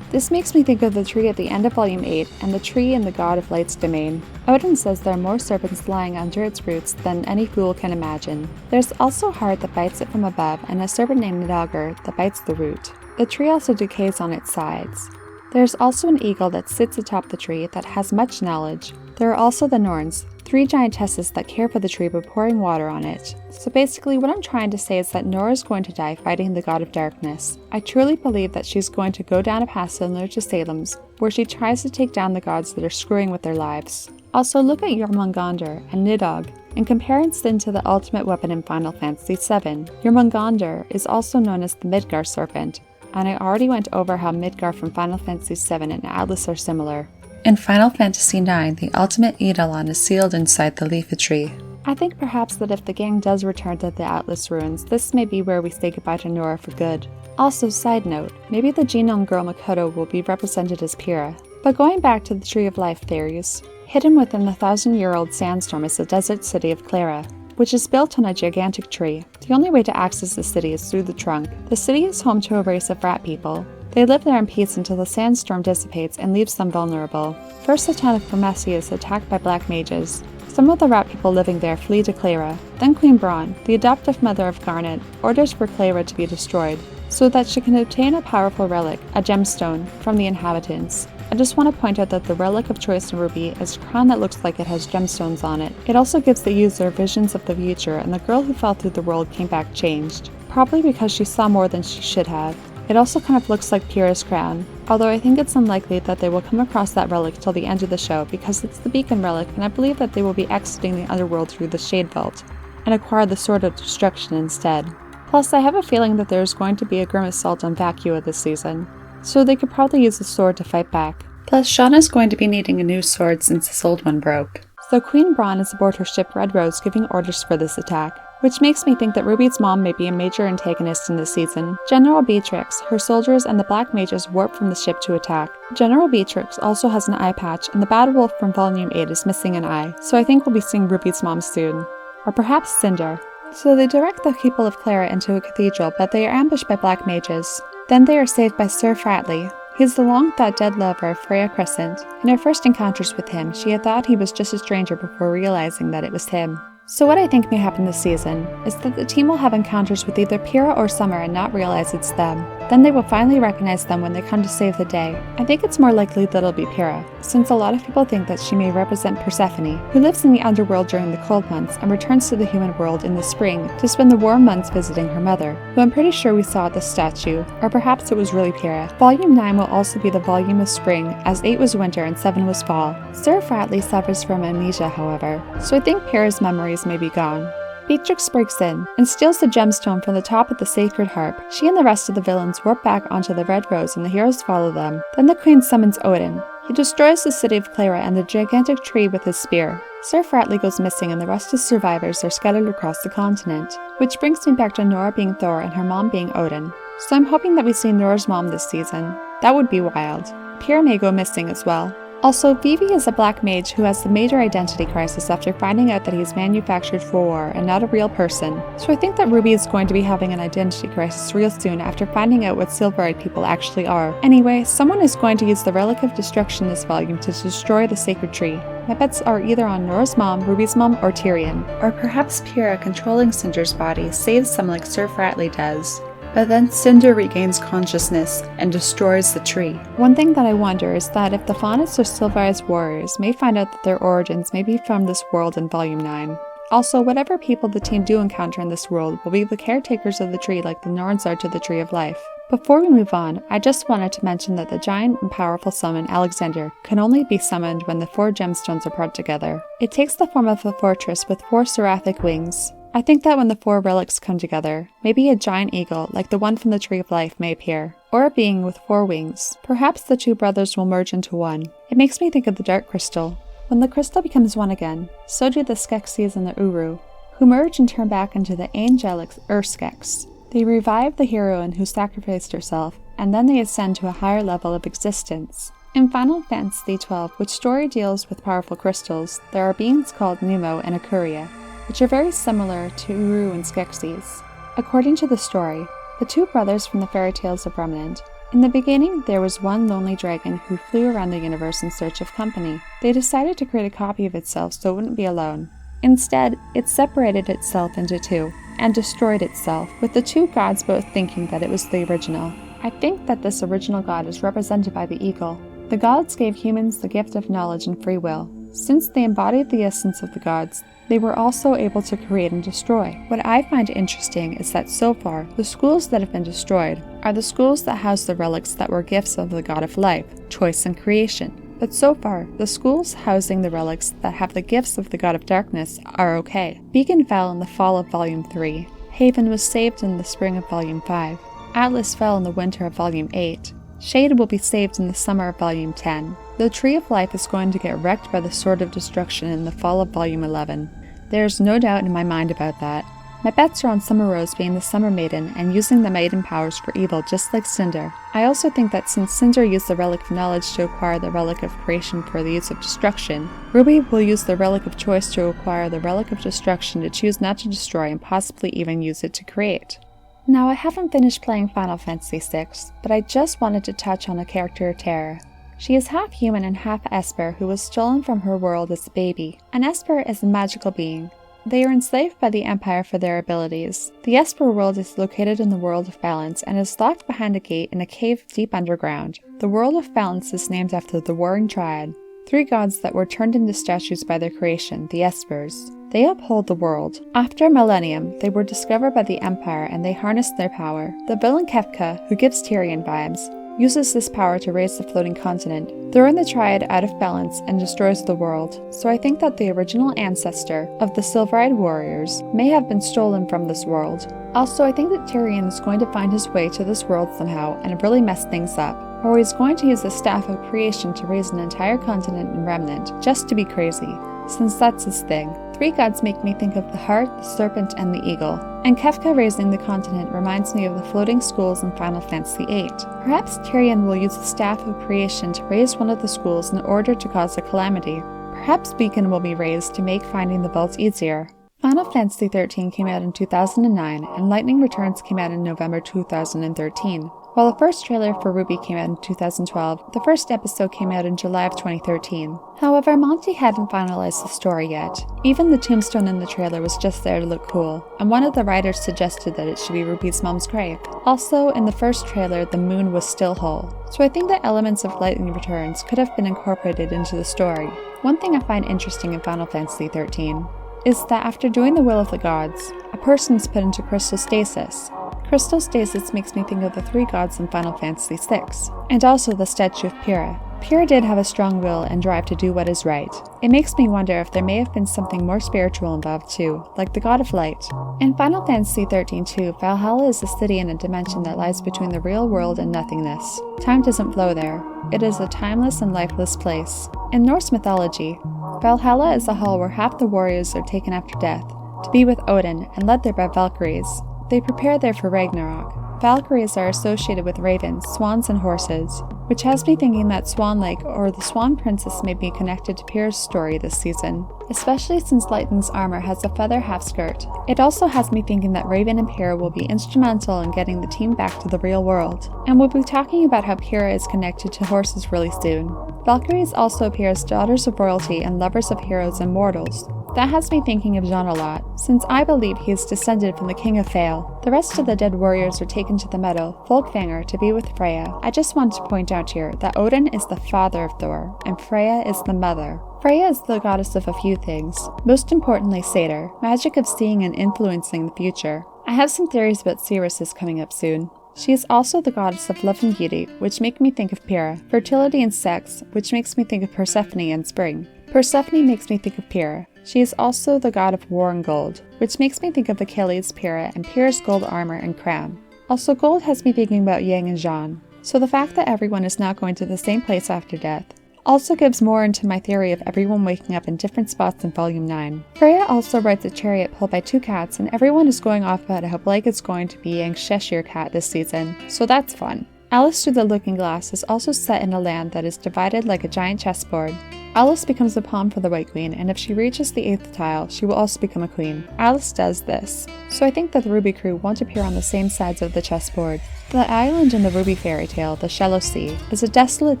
This makes me think of the tree at the end of Volume 8 and the tree in the God of Light's domain. Auron says there are more serpents lying under its roots than any fool can imagine. There's also a heart that bites it from above and a serpent named Nidogger that bites the root. The tree also decays on its sides. There's also an eagle that sits atop the tree that has much knowledge. There are also the Norns, 3 giantesses that care for the tree by pouring water on it. So basically what I'm trying to say is that Nora is going to die fighting the god of darkness. I truly believe that she's going to go down a path similar to Salem's, where she tries to take down the gods that are screwing with their lives. Also look at Jormungandr and Nidhogg and compare instead to the ultimate weapon in Final Fantasy VII. Jormungandr is also known as the Midgar serpent, and I already went over how Midgar from Final Fantasy VII and Atlas are similar. In Final Fantasy IX, the ultimate Eidolon is sealed inside the Leafy Tree. I think perhaps that if the gang does return to the Atlas ruins, this may be where we say goodbye to Nora for good. Also, side note, maybe the genome girl Makoto will be represented as Pyrrha. But going back to the Tree of Life theories, hidden within the 1,000-year-old sandstorm is the desert city of Clara, which is built on a gigantic tree. The only way to access the city is through the trunk. The city is home to a race of rat people. They live there in peace until the sandstorm dissipates and leaves them vulnerable. First, the town of Promessia is attacked by black mages. Some of the rat people living there flee to Clara. Then Queen Braun, the adoptive mother of Garnet, orders for Clara to be destroyed, so that she can obtain a powerful relic, a gemstone, from the inhabitants. I just want to point out that the relic of choice in RWBY is a crown that looks like it has gemstones on it. It also gives the user visions of the future, and the girl who fell through the world came back changed, probably because she saw more than she should have. It also kind of looks like Pyrrha's crown, although I think it's unlikely that they will come across that relic till the end of the show because it's the beacon relic, and I believe that they will be exiting the underworld through the Shade Vault and acquire the Sword of Destruction instead. Plus, I have a feeling that there's going to be a grim assault on Vacua this season, so they could probably use the sword to fight back. Plus, Shauna's going to be needing a new sword since his old one broke. So Queen Braun is aboard her ship Red Rose giving orders for this attack, which makes me think that Ruby's mom may be a major antagonist in this season. General Beatrix, her soldiers, and the black mages warp from the ship to attack. General Beatrix also has an eye patch, and the Bad Wolf from Volume 8 is missing an eye, so I think we'll be seeing Ruby's mom soon. Or perhaps Cinder. So they direct the people of Clara into a cathedral, but they are ambushed by black mages. Then they are saved by Sir Fratley. He is the long-thought dead lover of Freya Crescent. In her first encounters with him, she had thought he was just a stranger before realizing that it was him. So what I think may happen this season is that the team will have encounters with either Pyrrha or Summer and not realize it's them. Then they will finally recognize them when they come to save the day. I think it's more likely that it'll be Pyrrha, since a lot of people think that she may represent Persephone, who lives in the underworld during the cold months and returns to the human world in the spring to spend the warm months visiting her mother, who I'm pretty sure we saw at the statue, or perhaps it was really Pyrrha. Volume 9 will also be the volume of spring, as 8 was winter and 7 was fall. Sir Fratley suffers from amnesia, however, so I think Pyrrha's memories may be gone. Beatrix breaks in and steals the gemstone from the top of the sacred harp. She and the rest of the villains warp back onto the Red Rose and the heroes follow them. Then the queen summons Odin. He destroys the city of Clara and the gigantic tree with his spear. Sir Fratley goes missing and the rest of survivors are scattered across the continent. Which brings me back to Nora being Thor and her mom being Odin. So I'm hoping that we see Nora's mom this season. That would be wild. Pyrrha may go missing as well. Also, Vivi is a black mage who has the major identity crisis after finding out that he's manufactured for war and not a real person. So I think that RWBY is going to be having an identity crisis real soon after finding out what silver-eyed people actually are. Anyway, someone is going to use the Relic of Destruction this volume to destroy the sacred tree. My bets are either on Nora's mom, RWBY's mom, or Tyrion. Or perhaps Pyrrha controlling Cinder's body saves some like Sir Fratley does. But then Cinder regains consciousness and destroys the tree. One thing that I wonder is that if the Faunus or Silverized warriors may find out that their origins may be from this world in Volume 9. Also, whatever people the team do encounter in this world will be the caretakers of the tree like the Norns are to the Tree of Life. Before we move on, I just wanted to mention that the giant and powerful summon Alexander can only be summoned when the 4 gemstones are brought together. It takes the form of a fortress with 4 seraphic wings. I think that when the 4 relics come together, maybe a giant eagle like the one from the Tree of Life may appear, or a being with 4 wings. Perhaps the 2 brothers will merge into one. It makes me think of the Dark Crystal. When the crystal becomes one again, so do the Skeksis and the Uru, who merge and turn back into the angelic Urskeks. They revive the heroine who sacrificed herself, and then they ascend to a higher level of existence. In Final Fantasy XII, which story deals with powerful crystals, there are beings called Numo and Akuria, which are very similar to Uru and Skeksis. According to the story, the 2 brothers from the fairy tales of Remnant, In the beginning, there was one lonely dragon who flew around the universe in search of company. They decided to create a copy of itself so it wouldn't be alone. Instead, it separated itself into two, and destroyed itself, with the two gods both thinking that it was the original. I think that this original god is represented by the eagle. The gods gave humans the gift of knowledge and free will. Since they embodied the essence of the gods, they were also able to create and destroy. What I find interesting is that so far, the schools that have been destroyed are the schools that house the relics that were gifts of the god of life, choice, and creation. But so far, the schools housing the relics that have the gifts of the god of darkness are okay. Beacon fell in the fall of Volume 3. Haven was saved in the spring of Volume 5. Atlas fell in the winter of Volume 8. Shade will be saved in the summer of Volume 10. The Tree of Life is going to get wrecked by the Sword of Destruction in the fall of Volume 11. There is no doubt in my mind about that. My bets are on Summer Rose being the Summer Maiden and using the maiden powers for evil just like Cinder. I also think that since Cinder used the Relic of Knowledge to acquire the Relic of Creation for the use of Destruction, Ruby will use the Relic of Choice to acquire the Relic of Destruction to choose not to destroy and possibly even use it to create. Now, I haven't finished playing Final Fantasy VI, but I just wanted to touch on a character, Terra. She is half human and half Esper, who was stolen from her world as a baby. An Esper is a magical being. They are enslaved by the Empire for their abilities. The Esper world is located in the World of Balance and is locked behind a gate in a cave deep underground. The World of Balance is named after the Warring Triad, three gods that were turned into statues by their creation, the Espers. They uphold the world. After a millennium, they were discovered by the Empire and they harnessed their power. The villain Kefka, who gives Tyrion vibes, uses this power to raise the floating continent, throwing the Triad out of balance and destroys the world. So I think that the original ancestor of the Silver-Eyed Warriors may have been stolen from this world. Also, I think that Tyrion is going to find his way to this world somehow and really mess things up. Or he's going to use the Staff of Creation to raise an entire continent in Remnant, just to be crazy, since that's his thing. Three gods make me think of the heart, the serpent, and the eagle. And Kefka raising the continent reminds me of the floating schools in Final Fantasy VIII. Perhaps Tyrion will use the Staff of Creation to raise one of the schools in order to cause a calamity. Perhaps Beacon will be raised to make finding the vault easier. Final Fantasy XIII came out in 2009, and Lightning Returns came out in November 2013. While the first trailer for RWBY came out in 2012, the first episode came out in July of 2013. However, Monty hadn't finalized the story yet. Even the tombstone in the trailer was just there to look cool, and one of the writers suggested that it should be Ruby's mom's grave. Also, in the first trailer, the moon was still whole, so I think that elements of Lightning Returns could have been incorporated into the story. One thing I find interesting in Final Fantasy XIII is that after doing the will of the gods, a person is put into crystal stasis. Crystal stasis makes me think of the three gods in Final Fantasy VI, and also the statue of Pyrrha. Pyrrha did have a strong will and drive to do what is right. It makes me wonder if there may have been something more spiritual involved too, like the god of light. In Final Fantasy XIII too, Valhalla is a city in a dimension that lies between the real world and nothingness. Time doesn't flow there. It is a timeless and lifeless place. In Norse mythology, Valhalla is a hall where half the warriors are taken after death, to be with Odin and led there by Valkyries. They prepare there for Ragnarok. Valkyries are associated with ravens, swans, and horses, which has me thinking that Swan Lake or the Swan Princess may be connected to Pyrrha's story this season, especially since Lightning's armor has a feather half-skirt. It also has me thinking that Raven and Pyrrha will be instrumental in getting the team back to the real world, and we'll be talking about how Pyrrha is connected to horses really soon. Valkyries also appear as daughters of royalty and lovers of heroes and mortals. That has me thinking of Jean a lot, since I believe he is descended from the King of Fael. The rest of the dead warriors are taken to the meadow, Folkvanger, to be with Freya. I just want to point out here that Odin is the father of Thor, and Freya is the mother. Freya is the goddess of a few things, most importantly Satyr, magic of seeing and influencing the future. I have some theories about Ceres coming up soon. She is also the goddess of love and beauty, which make me think of Pyrrha, fertility and sex, which makes me think of Persephone and spring. Persephone makes me think of Pyrrha. She is also the god of war and gold, which makes me think of Achilles, Pyrrha, and Pyrrha's gold armor and crown. Also, gold has me thinking about Yang and Jean, so the fact that everyone is not going to the same place after death also gives more into my theory of everyone waking up in different spots in Volume 9. Freya also rides a chariot pulled by two cats, and everyone is going off about how Blake is going to be Yang's Cheshire cat this season, so that's fun. Alice Through the Looking Glass is also set in a land that is divided like a giant chessboard. Alice becomes a pawn for the White Queen, and if she reaches the 8th tile, she will also become a queen. Alice does this, so I think that the RWBY crew won't appear on the same sides of the chessboard. The island in the RWBY fairy tale, the Shallow Sea, is a desolate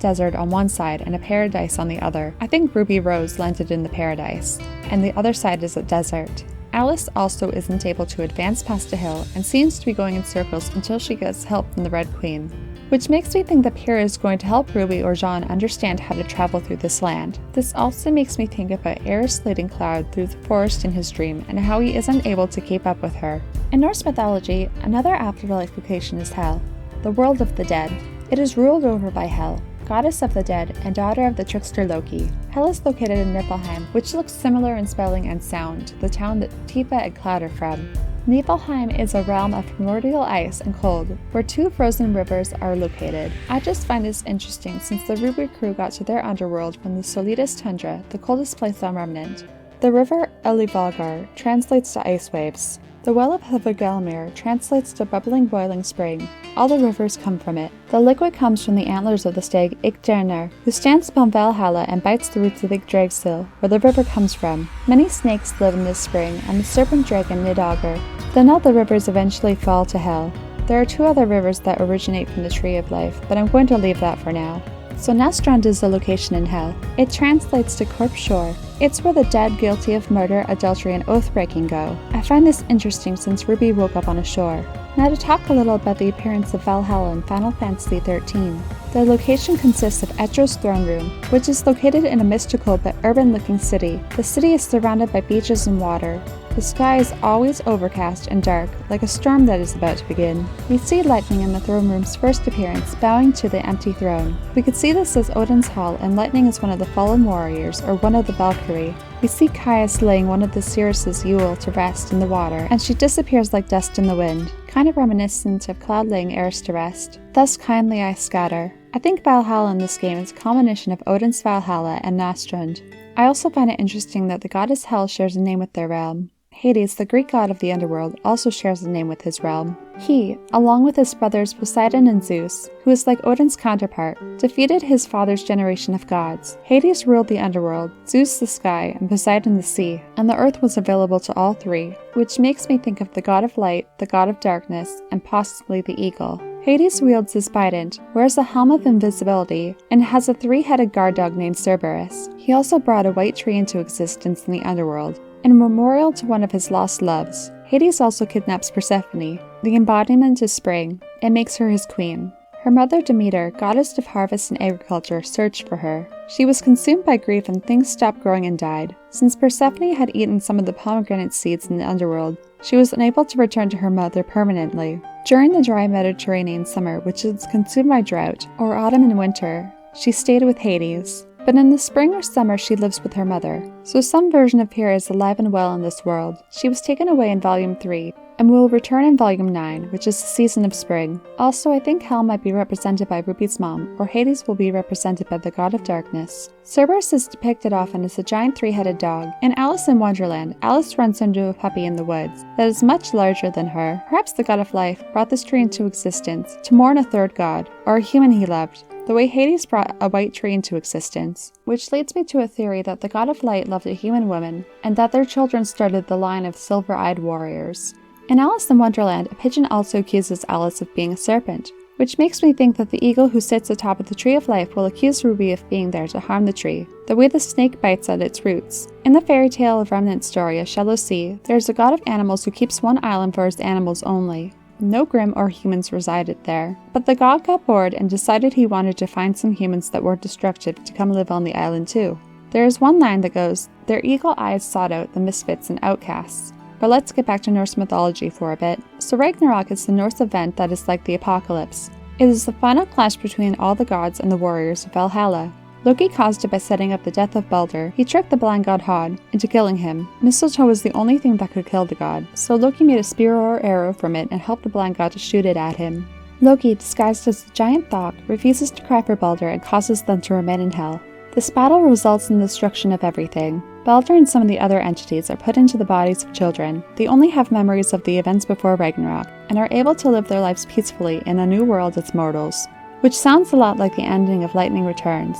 desert on one side and a paradise on the other. I think Ruby Rose landed in the paradise, and the other side is a desert. Alice also isn't able to advance past a hill and seems to be going in circles until she gets help from the Red Queen, which makes me think that Pierre is going to help Ruby or Jean understand how to travel through this land. This also makes me think about Eris leading Cloud through the forest in his dream and how he isn't able to keep up with her. In Norse mythology, another afterlife location is Hel, the world of the dead. It is ruled over by Hel, goddess of the dead and daughter of the trickster Loki. Hel is located in Niflheim, which looks similar in spelling and sound to the town that Tifa and Cloud are from. Niflheim is a realm of primordial ice and cold, where 2 frozen rivers are located. I just find this interesting since the RWBY crew got to their underworld from the Solitas Tundra, the coldest place on Remnant. The river Elivalgar translates to ice waves. The well of Hvagelmir translates to bubbling boiling spring. All the rivers come from it. The liquid comes from the antlers of the stag Ikdernir, who stands upon Valhalla and bites the roots of Yggdrasil, where the river comes from. Many snakes live in this spring, and the serpent dragon Nidogr. Then all the rivers eventually fall to Hel. There are 2 other rivers that originate from the Tree of Life, but I'm going to leave that for now. So Nastrand is a location in Hel. It translates to Corpse Shore. It's where the dead guilty of murder, adultery, and oath-breaking go. I find this interesting since Ruby woke up on a shore. Now to talk a little about the appearance of Valhalla in Final Fantasy XIII. The location consists of Etro's throne room, which is located in a mystical but urban-looking city. The city is surrounded by beaches and water. The sky is always overcast and dark, like a storm that is about to begin. We see lightning in the throne room's first appearance, bowing to the empty throne. We could see this as Odin's Hall, and lightning is one of the fallen warriors, or one of the Valkyrie. We see Caius laying one of the Cirrus's Yule to rest in the water, and she disappears like dust in the wind, kind of reminiscent of Cloud laying Eris to rest. Thus kindly I scatter. I think Valhalla in this game is a combination of Odin's Valhalla and Nastrand. I also find it interesting that the goddess Hel shares a name with their realm. Hades, the Greek god of the underworld, also shares a name with his realm. He, along with his brothers Poseidon and Zeus, who is like Odin's counterpart, defeated his father's generation of gods. Hades ruled the underworld, Zeus the sky, and Poseidon the sea, and the earth was available to all 3, which makes me think of the god of light, the god of darkness, and possibly the eagle. Hades wields his bident, wears a helm of invisibility, and has a 3-headed guard dog named Cerberus. He also brought a white tree into existence in the underworld, in memorial to one of his lost loves. Hades also kidnaps Persephone, the embodiment of spring, and makes her his queen. Her mother Demeter, goddess of harvest and agriculture, searched for her. She was consumed by grief and things stopped growing and died. Since Persephone had eaten some of the pomegranate seeds in the underworld, she was unable to return to her mother permanently. During the dry Mediterranean summer, which is consumed by drought, or autumn and winter, she stayed with Hades. But in the spring or summer she lives with her mother, so some version of her is alive and well in this world. She was taken away in Volume 3, and will return in Volume 9, which is the season of spring. Also, I think Hel might be represented by Ruby's mom, or Hades will be represented by the god of darkness. Cerberus is depicted often as a giant 3-headed dog. In Alice in Wonderland, Alice runs into a puppy in the woods that is much larger than her. Perhaps the god of life brought this tree into existence to mourn a 3rd god, or a human he loved, the way Hades brought a white tree into existence. Which leads me to a theory that the god of light loved a human woman, and that their children started the line of silver-eyed warriors. In Alice in Wonderland, a pigeon also accuses Alice of being a serpent, which makes me think that the eagle who sits atop of the Tree of Life will accuse Ruby of being there to harm the tree, the way the snake bites at its roots. In the fairy tale of Remnant story, A Shallow Sea, there is a god of animals who keeps one island for his animals only. No Grimm or humans resided there, but the god got bored and decided he wanted to find some humans that were destructive to come live on the island too. There is one line that goes, "Their eagle eyes sought out the misfits and outcasts." But let's get back to Norse mythology for a bit. So Ragnarok is the Norse event that is like the apocalypse. It is the final clash between all the gods and the warriors of Valhalla. Loki caused it by setting up the death of Balder. He tricked the blind god Hod into killing him. Mistletoe was the only thing that could kill the god, so Loki made a spear or arrow from it and helped the blind god to shoot it at him. Loki, disguised as a giant Thok, refuses to cry for Balder and causes them to remain in hell. This battle results in the destruction of everything. Balder and some of the other entities are put into the bodies of children. They only have memories of the events before Ragnarok, and are able to live their lives peacefully in a new world as mortals, which sounds a lot like the ending of Lightning Returns.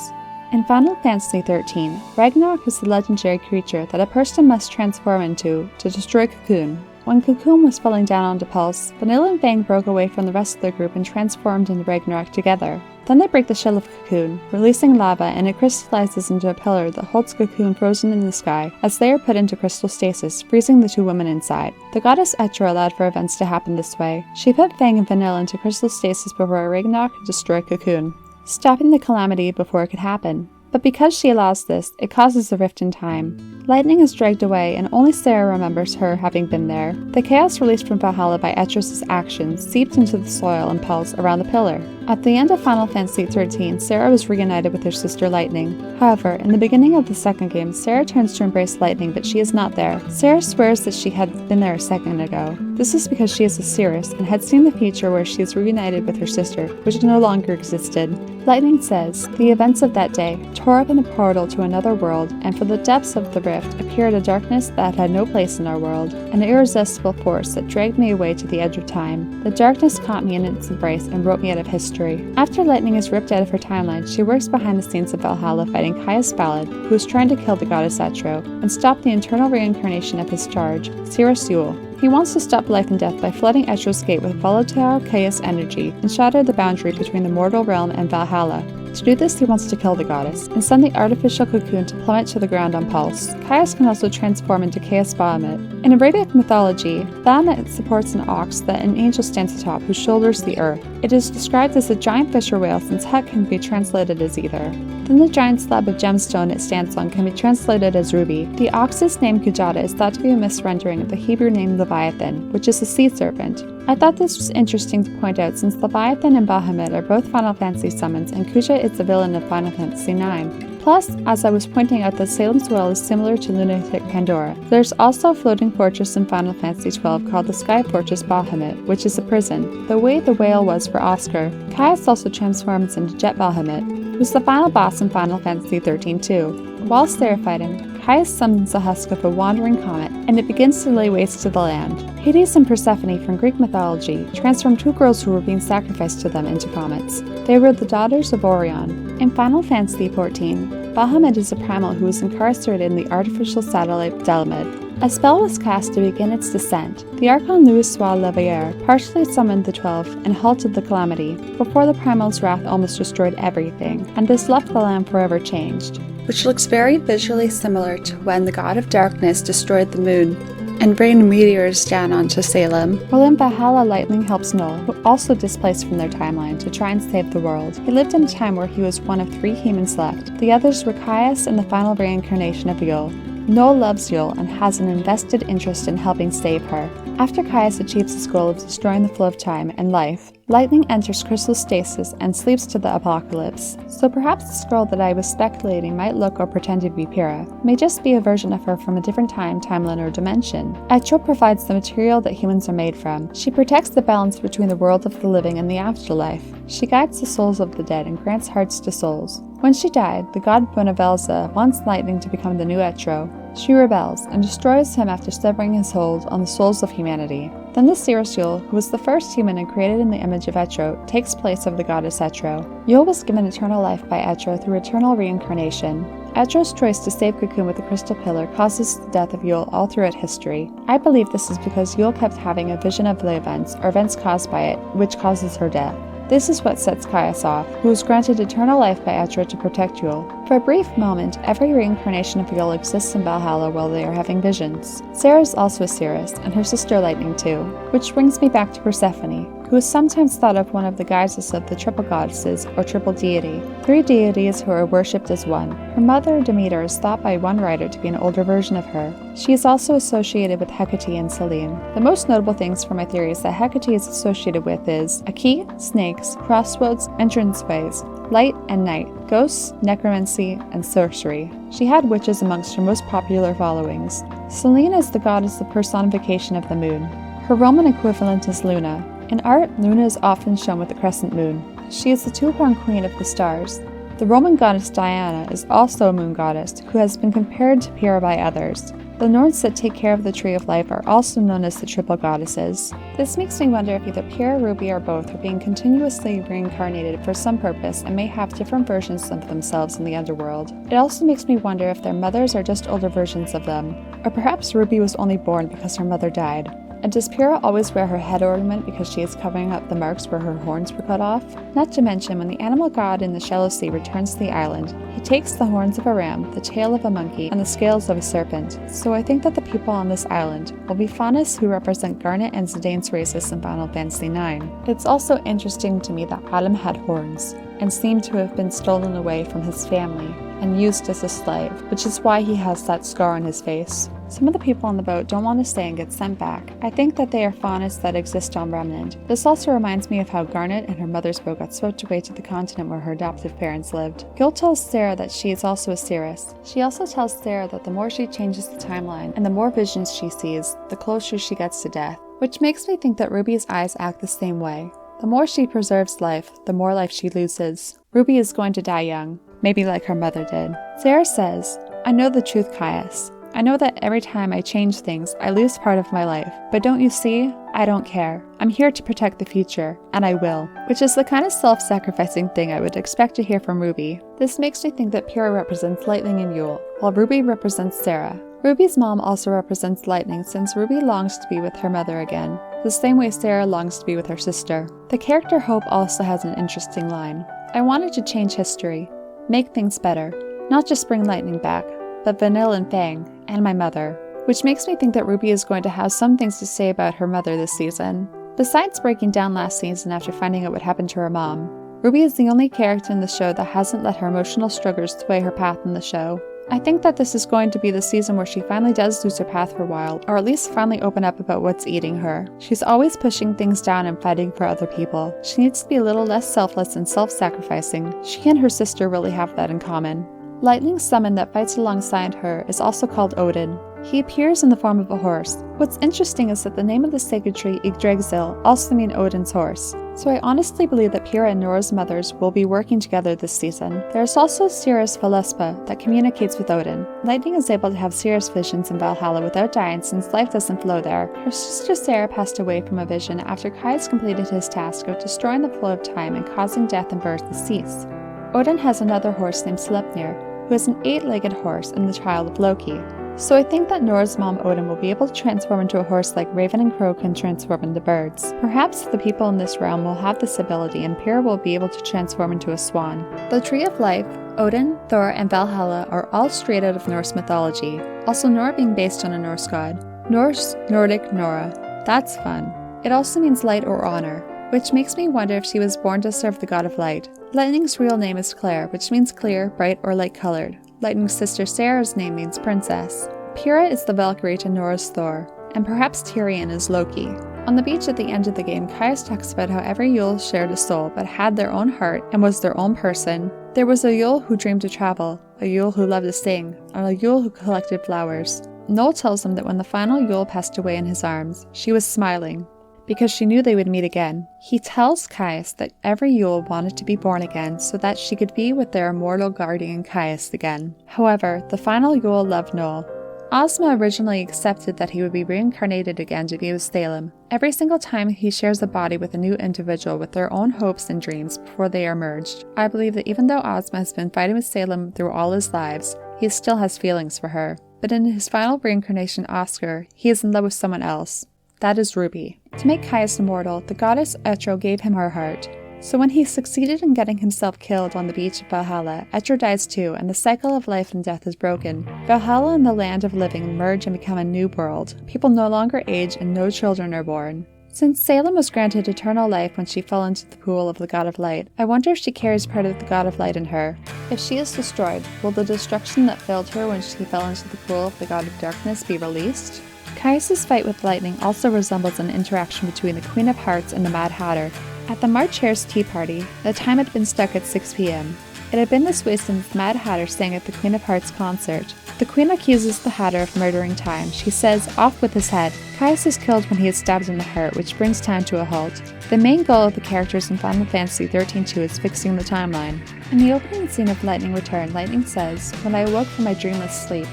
In Final Fantasy XIII, Ragnarok is the legendary creature that a person must transform into to destroy Cocoon. When Cocoon was falling down onto Pulse, Vanilla and Fang broke away from the rest of their group and transformed into Ragnarok together. Then they break the shell of Cocoon, releasing lava, and it crystallizes into a pillar that holds Cocoon frozen in the sky as they are put into crystal stasis, freezing the two women inside. The goddess Etra allowed for events to happen this way. She put Fang and Vanilla into crystal stasis before Ragnarok could destroy Cocoon, stopping the calamity before it could happen. But because she allows this, it causes a rift in time. Lightning is dragged away, and only Sarah remembers her having been there. The chaos released from Valhalla by Etrus' actions seeped into the soil and Pulse around the pillar. At the end of Final Fantasy XIII, Sarah was reunited with her sister Lightning. However, in the beginning of the second game, Sarah turns to embrace Lightning, but she is not there. Sarah swears that she had been there a second ago. This is because she is a seeress and had seen the future where she is reunited with her sister, which no longer existed. Lightning says, "The events of that day tore open a portal to another world, and from the depths of the rift appeared a darkness that had no place in our world, an irresistible force that dragged me away to the edge of time. The darkness caught me in its embrace and wrote me out of history." After Lightning is ripped out of her timeline, she works behind the scenes of Valhalla fighting Caius Ballad, who is trying to kill the goddess Etro, and stop the internal reincarnation of his charge, Cirrus Yule. He wants to stop life and death by flooding Etro's gate with volatile chaos energy and shatter the boundary between the mortal realm and Valhalla. To do this, he wants to kill the goddess and send the artificial cocoon to plummet to the ground on Pulse. Caius can also transform into Chaos Bahamut. In Arabic mythology, Bahamut supports an ox that an angel stands atop who shoulders the earth. It is described as a giant fish or whale since Het can be translated as either. Then the giant slab of gemstone it stands on can be translated as ruby. The ox's name Kujata is thought to be a misrendering of the Hebrew name Leviathan, which is a sea serpent. I thought this was interesting to point out since Leviathan and Bahamut are both Final Fantasy summons and Kuja is the villain of Final Fantasy IX. Plus, as I was pointing out that Salem's Well is similar to Lunatic Pandora. There's also a floating fortress in Final Fantasy XII called the Sky Fortress Bahamut, which is a prison, the way the whale was for Oscar. Caius also transforms into Jet Bahamut, who's the final boss in Final Fantasy XIII too. Whilst they're fighting, Caius summons the husk of a wandering comet, and it begins to lay waste to the land. Hades and Persephone from Greek mythology transformed two girls who were being sacrificed to them into comets. They were the daughters of Auron. In Final Fantasy XIV, Bahamut is a primal who is incarcerated in the artificial satellite Delamid. A spell was cast to begin its descent. The Archon Louis-Sois Levier partially summoned the 12 and halted the calamity, before the primal's wrath almost destroyed everything, and this left the land forever changed. Which looks very visually similar to when the god of darkness destroyed the moon and rained meteors down onto Salem. While in Valhalla, Lightning helps Noel, who also displaced from their timeline, to try and save the world. He lived in a time where he was one of 3 humans left. The others were Caius and the final reincarnation of Yule. Noel loves Yule and has an invested interest in helping save her. After Caius achieves his goal of destroying the flow of time and life, Lightning enters crystal stasis and sleeps to the apocalypse. So perhaps this girl that I was speculating might look or pretend to be Pyrrha may just be a version of her from a different time, timeline, or dimension. Etro provides the material that humans are made from. She protects the balance between the world of the living and the afterlife. She guides the souls of the dead and grants hearts to souls. When she died, the god Bonavelza wants Lightning to become the new Etro. She rebels and destroys him after severing his hold on the souls of humanity. Then the Cirrus Yule, who was the first human and created in the image of Etro, takes place of the goddess Etro. Yule was given eternal life by Etro through eternal reincarnation. Etro's choice to save Cocoon with the crystal pillar causes the death of Yule all throughout history. I believe this is because Yule kept having a vision of the events, or events caused by it, which causes her death. This is what sets Caius off, who was granted eternal life by Etro to protect Yule. For a brief moment, every reincarnation of Yule exists in Valhalla while they are having visions. Sarah is also a seeress, and her sister Lightning too. Which brings me back to Persephone, who is sometimes thought of one of the guises of the triple goddesses, or triple deity, 3 deities who are worshipped as one. Her mother, Demeter, is thought by one writer to be an older version of her. She is also associated with Hecate and Selene. The most notable things for my theories that Hecate is associated with is a key, snakes, crossroads, entranceways, light and night, ghosts, necromancy, and sorcery. She had witches amongst her most popular followings. Selene is the goddess of personification of the moon. Her Roman equivalent is Luna. In art, Luna is often shown with a crescent moon. She is the 2-horned queen of the stars. The Roman goddess Diana is also a moon goddess who has been compared to Pyrrha by others. The Norns that take care of the Tree of Life are also known as the Triple Goddesses. This makes me wonder if either Pyrrha, Ruby, or both are being continuously reincarnated for some purpose and may have different versions of themselves in the underworld. It also makes me wonder if their mothers are just older versions of them, or perhaps Ruby was only born because her mother died. And does Pyrrha always wear her head ornament because she is covering up the marks where her horns were cut off? Not to mention, when the animal god in the Shallow Sea returns to the island, he takes the horns of a ram, the tail of a monkey, and the scales of a serpent. So I think that the people on this island will be Faunus, who represent Garnet and Zidane's races in Final Fantasy IX. It's also interesting to me that Adam had horns, and seemed to have been stolen away from his family and used as a slave, which is why he has that scar on his face. Some of the people on the boat don't want to stay and get sent back. I think that they are Faunus that exist on Remnant. This also reminds me of how Garnet and her mother's boat got swept away to the continent where her adoptive parents lived. Gil tells Sarah that she is also a Cirrus. She also tells Sarah that the more she changes the timeline and the more visions she sees, the closer she gets to death, which makes me think that Ruby's eyes act the same way. The more she preserves life, the more life she loses. Ruby is going to die young, maybe like her mother did. Sarah says, "I know the truth, Caius. I know that every time I change things, I lose part of my life. But don't you see? I don't care. I'm here to protect the future, and I will." Which is the kind of self-sacrificing thing I would expect to hear from Ruby. This makes me think that Pyrrha represents Lightning and Yule, while Ruby represents Sarah. Ruby's mom also represents Lightning, since Ruby longs to be with her mother again, the same way Sarah longs to be with her sister. The character Hope also has an interesting line. "I wanted to change history, make things better, not just bring Lightning back, but Vanille and Fang, and my mother," which makes me think that Ruby is going to have some things to say about her mother this season. Besides breaking down last season after finding out what happened to her mom, Ruby is the only character in the show that hasn't let her emotional struggles sway her path in the show. I think that this is going to be the season where she finally does lose her path for a while, or at least finally open up about what's eating her. She's always pushing things down and fighting for other people. She needs to be a little less selfless and self-sacrificing. She and her sister really have that in common. Lightning's summon that fights alongside her is also called Odin. He appears in the form of a horse. What's interesting is that the name of the sacred tree, Yggdrasil, also means Odin's horse. So I honestly believe that Pyrrha and Nora's mothers will be working together this season. There's also Cirrus Valespa that communicates with Odin. Lightning is able to have Cirrus visions in Valhalla without dying since life doesn't flow there. Her sister Sarah passed away from a vision after Caius completed his task of destroying the flow of time and causing death and birth to cease. Odin has another horse named Sleipnir, who is an 8-legged horse and the child of Loki. So I think that Nora's mom Odin will be able to transform into a horse like Raven and Crow can transform into birds. Perhaps the people in this realm will have this ability and Pyrrha will be able to transform into a swan. The Tree of Life, Odin, Thor, and Valhalla are all straight out of Norse mythology, also Nora being based on a Norse god. Norse, Nordic, Nora. That's fun. It also means light or honor, which makes me wonder if she was born to serve the god of light. Lightning's real name is Claire, which means clear, bright, or light-colored. Lightning's sister Sarah's name means princess. Pyrrha is the Valkyrie to Nora's Thor, and perhaps Tyrion is Loki. On the beach at the end of the game, Caius talks about how every Yule shared a soul, but had their own heart and was their own person. There was a Yule who dreamed to travel, a Yule who loved to sing, and a Yule who collected flowers. Noel tells him that when the final Yule passed away in his arms, she was smiling, because she knew they would meet again. He tells Caius that every Yule wanted to be born again so that she could be with their immortal guardian Caius again. However, the final Yule loved Noel. Ozma originally accepted that he would be reincarnated again to be with Salem. Every single time he shares a body with a new individual with their own hopes and dreams before they are merged. I believe that even though Ozma has been fighting with Salem through all his lives, he still has feelings for her. But in his final reincarnation Oscar, he is in love with someone else. That is Ruby. To make Caius immortal, the goddess Etro gave him her heart. So when he succeeded in getting himself killed on the beach of Valhalla, Etro dies too, and the cycle of life and death is broken. Valhalla and the land of living merge and become a new world. People no longer age and no children are born. Since Salem was granted eternal life when she fell into the pool of the God of Light, I wonder if she carries part of the God of Light in her. If she is destroyed, will the destruction that filled her when she fell into the pool of the God of Darkness be released? Caius' fight with Lightning also resembles an interaction between the Queen of Hearts and the Mad Hatter. At the March Hare's tea party, the time had been stuck at 6 p.m. It had been this way since the Mad Hatter sang at the Queen of Hearts concert. The Queen accuses the Hatter of murdering time. She says, "Off with his head." Caius is killed when he is stabbed in the heart, which brings time to a halt. The main goal of the characters in Final Fantasy XIII-2 is fixing the timeline. In the opening scene of Lightning Return, Lightning says, "When I awoke from my dreamless sleep,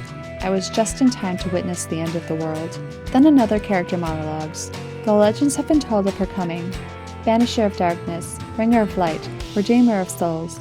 I was just in time to witness the end of the world. Then another character monologues. The legends have been told of her coming. Banisher of darkness, bringer of light, redeemer of souls.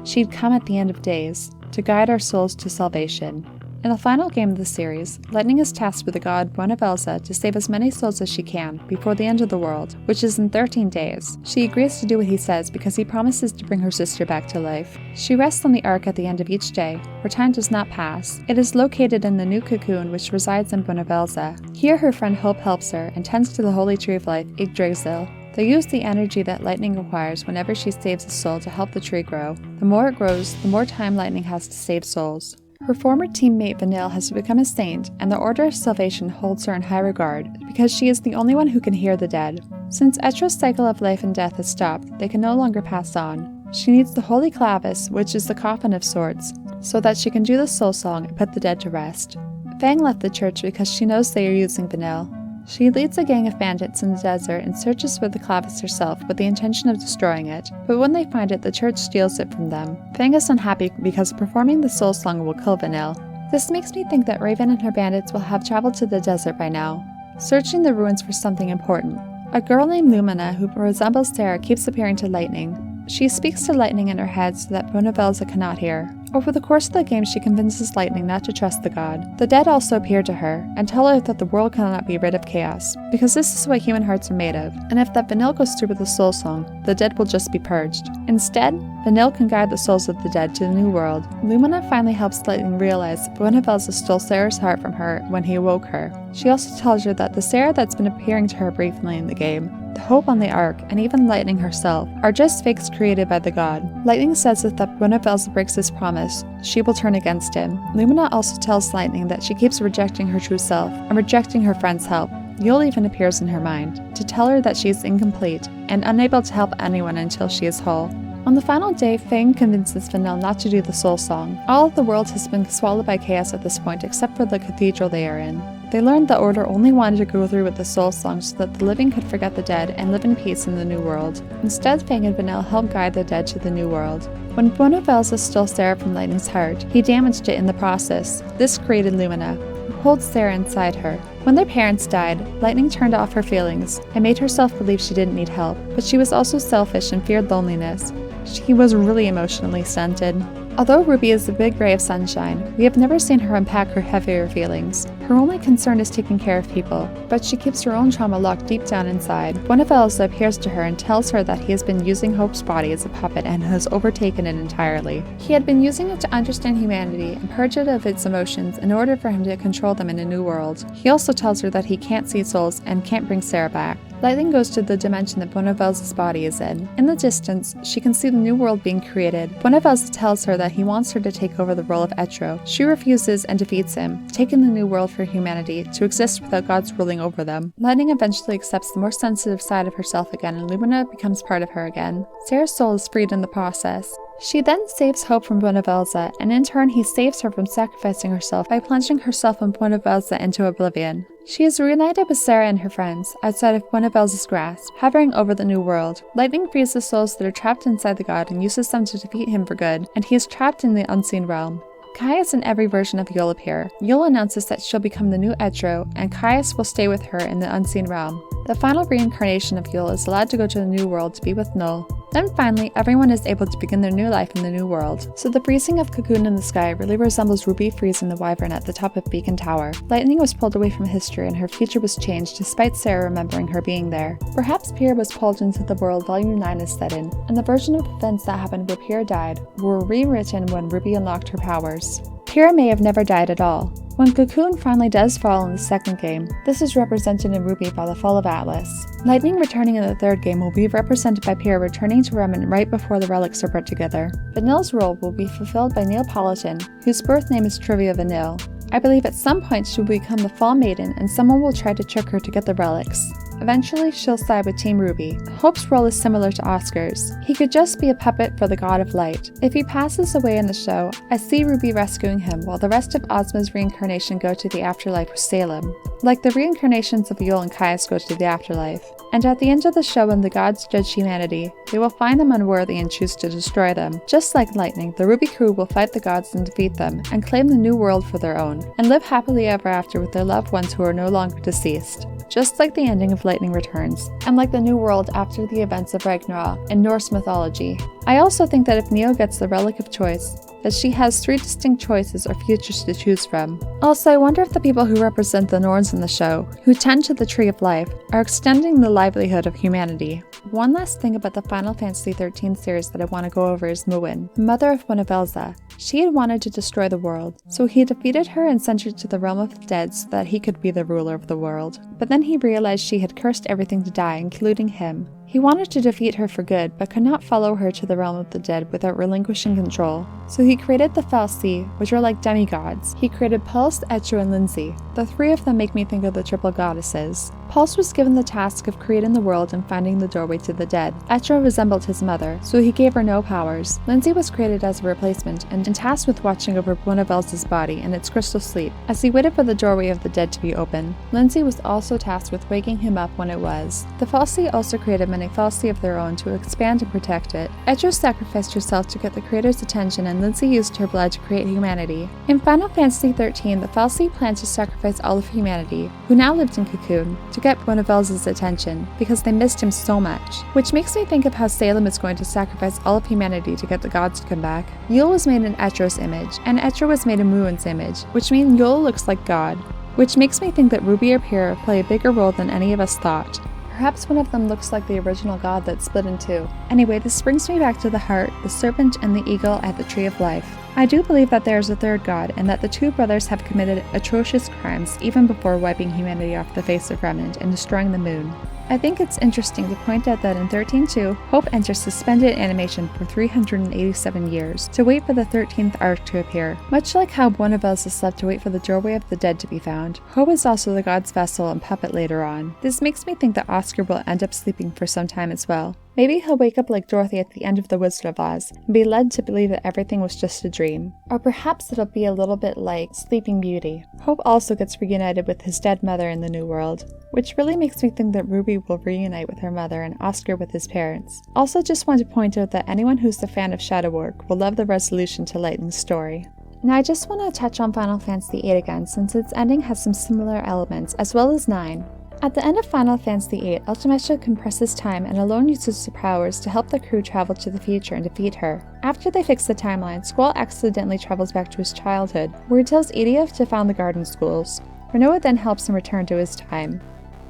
She'd come at the end of days, to guide our souls to salvation. In the final game of the series, Lightning is tasked with the god Buenavelza to save as many souls as she can before the end of the world, which is in 13 days. She agrees to do what he says because he promises to bring her sister back to life. She rests on the Ark at the end of each day, where time does not pass. It is located in the new cocoon which resides in Buenavelza. Here her friend Hope helps her and tends to the holy tree of life, Yggdrasil. They use the energy that Lightning requires whenever she saves a soul to help the tree grow. The more it grows, the more time Lightning has to save souls. Her former teammate VIII has become a saint, and the Order of Salvation holds her in high regard, because she is the only one who can hear the dead. Since Etro's cycle of life and death has stopped, they can no longer pass on. She needs the Holy Clavis, which is the coffin of sorts, so that she can do the soul song and put the dead to rest. Fang left the church because she knows they are using VIII. She leads a gang of bandits in the desert and searches for the clavis herself with the intention of destroying it, but when they find it, the church steals it from them. Fang is unhappy because performing the soul song will kill VIII. This makes me think that Raven and her bandits will have traveled to the desert by now, searching the ruins for something important. A girl named Lumina, who resembles Sarah, keeps appearing to Lightning. She speaks to Lightning in her head so that Buenavelza cannot hear. Over the course of the game, she convinces Lightning not to trust the god. The dead also appear to her, and tell her that the world cannot be rid of chaos, because this is what human hearts are made of, and if that VIII goes through with the soul song, the dead will just be purged. Instead, VIII can guide the souls of the dead to the new world. Lumina finally helps Lightning realize that Buenavelza stole Sarah's heart from her when he awoke her. She also tells her that the Sarah that's been appearing to her briefly in the game, the Hope on the Ark, and even Lightning herself, are just fakes created by the god. Lightning says that if Buenavelza breaks his promise, she will turn against him. Lumina also tells Lightning that she keeps rejecting her true self and rejecting her friend's help. Yule even appears in her mind, to tell her that she is incomplete and unable to help anyone until she is whole. On the final day, Fang convinces VIII not to do the soul song. All of the world has been swallowed by chaos at this point except for the cathedral they are in. They learned the Order only wanted to go through with the soul song so that the living could forget the dead and live in peace in the new world. Instead, Fang and VIII help guide the dead to the new world. When Buenavelza stole Sarah from Lightning's heart, he damaged it in the process. This created Lumina, who holds Sarah inside her. When their parents died, Lightning turned off her feelings and made herself believe she didn't need help, but she was also selfish and feared loneliness. She was really emotionally stunted. Although Ruby is a big ray of sunshine, we have never seen her unpack her heavier feelings. Her only concern is taking care of people, but she keeps her own trauma locked deep down inside. Buenavelza appears to her and tells her that he has been using Hope's body as a puppet and has overtaken it entirely. He had been using it to understand humanity and purge it of its emotions in order for him to control them in a new world. He also tells her that he can't see souls and can't bring Sarah back. Lightning goes to the dimension that Buenavelza's body is in. In the distance, she can see the new world being created. Buenavelza tells her that he wants her to take over the role of Etro. She refuses and defeats him, taking the new world for humanity to exist without gods ruling over them. Lightning eventually accepts the more sensitive side of herself again, and Lumina becomes part of her again. Sarah's soul is freed in the process. She then saves Hope from Buenavelza, and in turn he saves her from sacrificing herself by plunging herself and Buenavelza into oblivion. She is reunited with Sarah and her friends, outside of Buenavelza's grasp, hovering over the new world. Lightning frees the souls that are trapped inside the god and uses them to defeat him for good, and he is trapped in the unseen realm. Caius and every version of Yule appear. Yule announces that she'll become the new Etro, and Caius will stay with her in the unseen realm. The final reincarnation of Yule is allowed to go to the new world to be with Null. Then finally, everyone is able to begin their new life in the new world. So the freezing of Cocoon in the sky really resembles Ruby freezing the Wyvern at the top of Beacon Tower. Lightning was pulled away from history and her future was changed despite Sarah remembering her being there. Perhaps Pierre was pulled into the world Volume 9 is set in, and the version of events that happened where Pierre died were rewritten when Ruby unlocked her powers. Pierre may have never died at all. When Cocoon finally does fall in the second game, this is represented in RWBY by the fall of Atlas. Lightning returning in the third game will be represented by Pierre returning to Remnant right before the relics are put together. Vanille's role will be fulfilled by Neapolitan, whose birth name is Trivia Vanille. I believe at some point she will become the Fall Maiden and someone will try to trick her to get the relics. eventually she'll side with Team RWBY. Hope's role is similar to Oscar's. He could just be a puppet for the god of light. If he passes away in the show, I see RWBY rescuing him while the rest of Ozma's reincarnation go to the afterlife with Salem. Like the reincarnations of Yul and Caius go to the afterlife. And at the end of the show, when the gods judge humanity, they will find them unworthy and choose to destroy them. Just like lightning, the RWBY crew will fight the gods and defeat them, and claim the new world for their own, and live happily ever after with their loved ones who are no longer deceased. Just like the ending of Lightning Returns, and like the new world after the events of Ragnarok in Norse mythology. I also think that if Neo gets the relic of choice, that she has 3 distinct choices or futures to choose from. Also, I wonder if the people who represent the Norns in the show, who tend to the Tree of Life, are extending the livelihood of humanity. One last thing about the Final Fantasy XIII series that I want to go over is Muin, the mother of Buenavelza. She had wanted to destroy the world, so he defeated her and sent her to the realm of the dead so that he could be the ruler of the world. But then he realized she had cursed everything to die, including him. He wanted to defeat her for good, but could not follow her to the realm of the dead without relinquishing control. So he created the Fal'Cie, which are like demigods. He created Pulse, Etro, and Lindsay. The 3 of them make me think of the triple goddesses. Pulse was given the task of creating the world and finding the doorway to the dead. Etro resembled his mother, so he gave her no powers. Lindsay was created as a replacement and tasked with watching over Buenavelza's body in its crystal sleep, as he waited for the doorway of the dead to be open. Lindsay was also tasked with waking him up when it was. The Fal'Cie also created many Fal'Cie of their own to expand and protect it. Etro sacrificed herself to get the creator's attention, and Lindsay used her blood to create humanity. In Final Fantasy XIII, the Fal'Cie planned to sacrifice all of humanity, who now lived in Cocoon, to get Buenavelza's attention, because they missed him so much. Which makes me think of how Salem is going to sacrifice all of humanity to get the gods to come back. Yul was made in Etro's image, and Etro was made in Muin's image, which means Yul looks like God. Which makes me think that RWBY or Pyrrha play a bigger role than any of us thought. Perhaps one of them looks like the original god that split in 2. Anyway, this brings me back to the heart, the serpent, and the eagle at the Tree of Life. I do believe that there is a 3rd god, and that the 2 brothers have committed atrocious crimes even before wiping humanity off the face of Remnant and destroying the moon. I think it's interesting to point out that in 13.2, Hope enters suspended animation for 387 years to wait for the 13th arc to appear. Much like how Buenavelza slept to wait for the doorway of the dead to be found, Hope is also the god's vessel and puppet later on. This makes me think that Oscar will end up sleeping for some time as well. Maybe he'll wake up like Dorothy at the end of The Wizard of Oz and be led to believe that everything was just a dream. Or perhaps it'll be a little bit like Sleeping Beauty. Hope also gets reunited with his dead mother in the New World, which really makes me think that RWBY will reunite with her mother and Oscar with his parents. Also just want to point out that anyone who's a fan of shadow work will love the resolution to Lightning's story. Now I just want to touch on Final Fantasy VIII again, since its ending has some similar elements, as well as 9. At the end of Final Fantasy VIII, Ultimecia compresses time and alone uses her powers to help the crew travel to the future and defeat her. After they fix the timeline, Squall accidentally travels back to his childhood, where he tells Ediev to found the garden schools. Rinoa then helps him return to his time.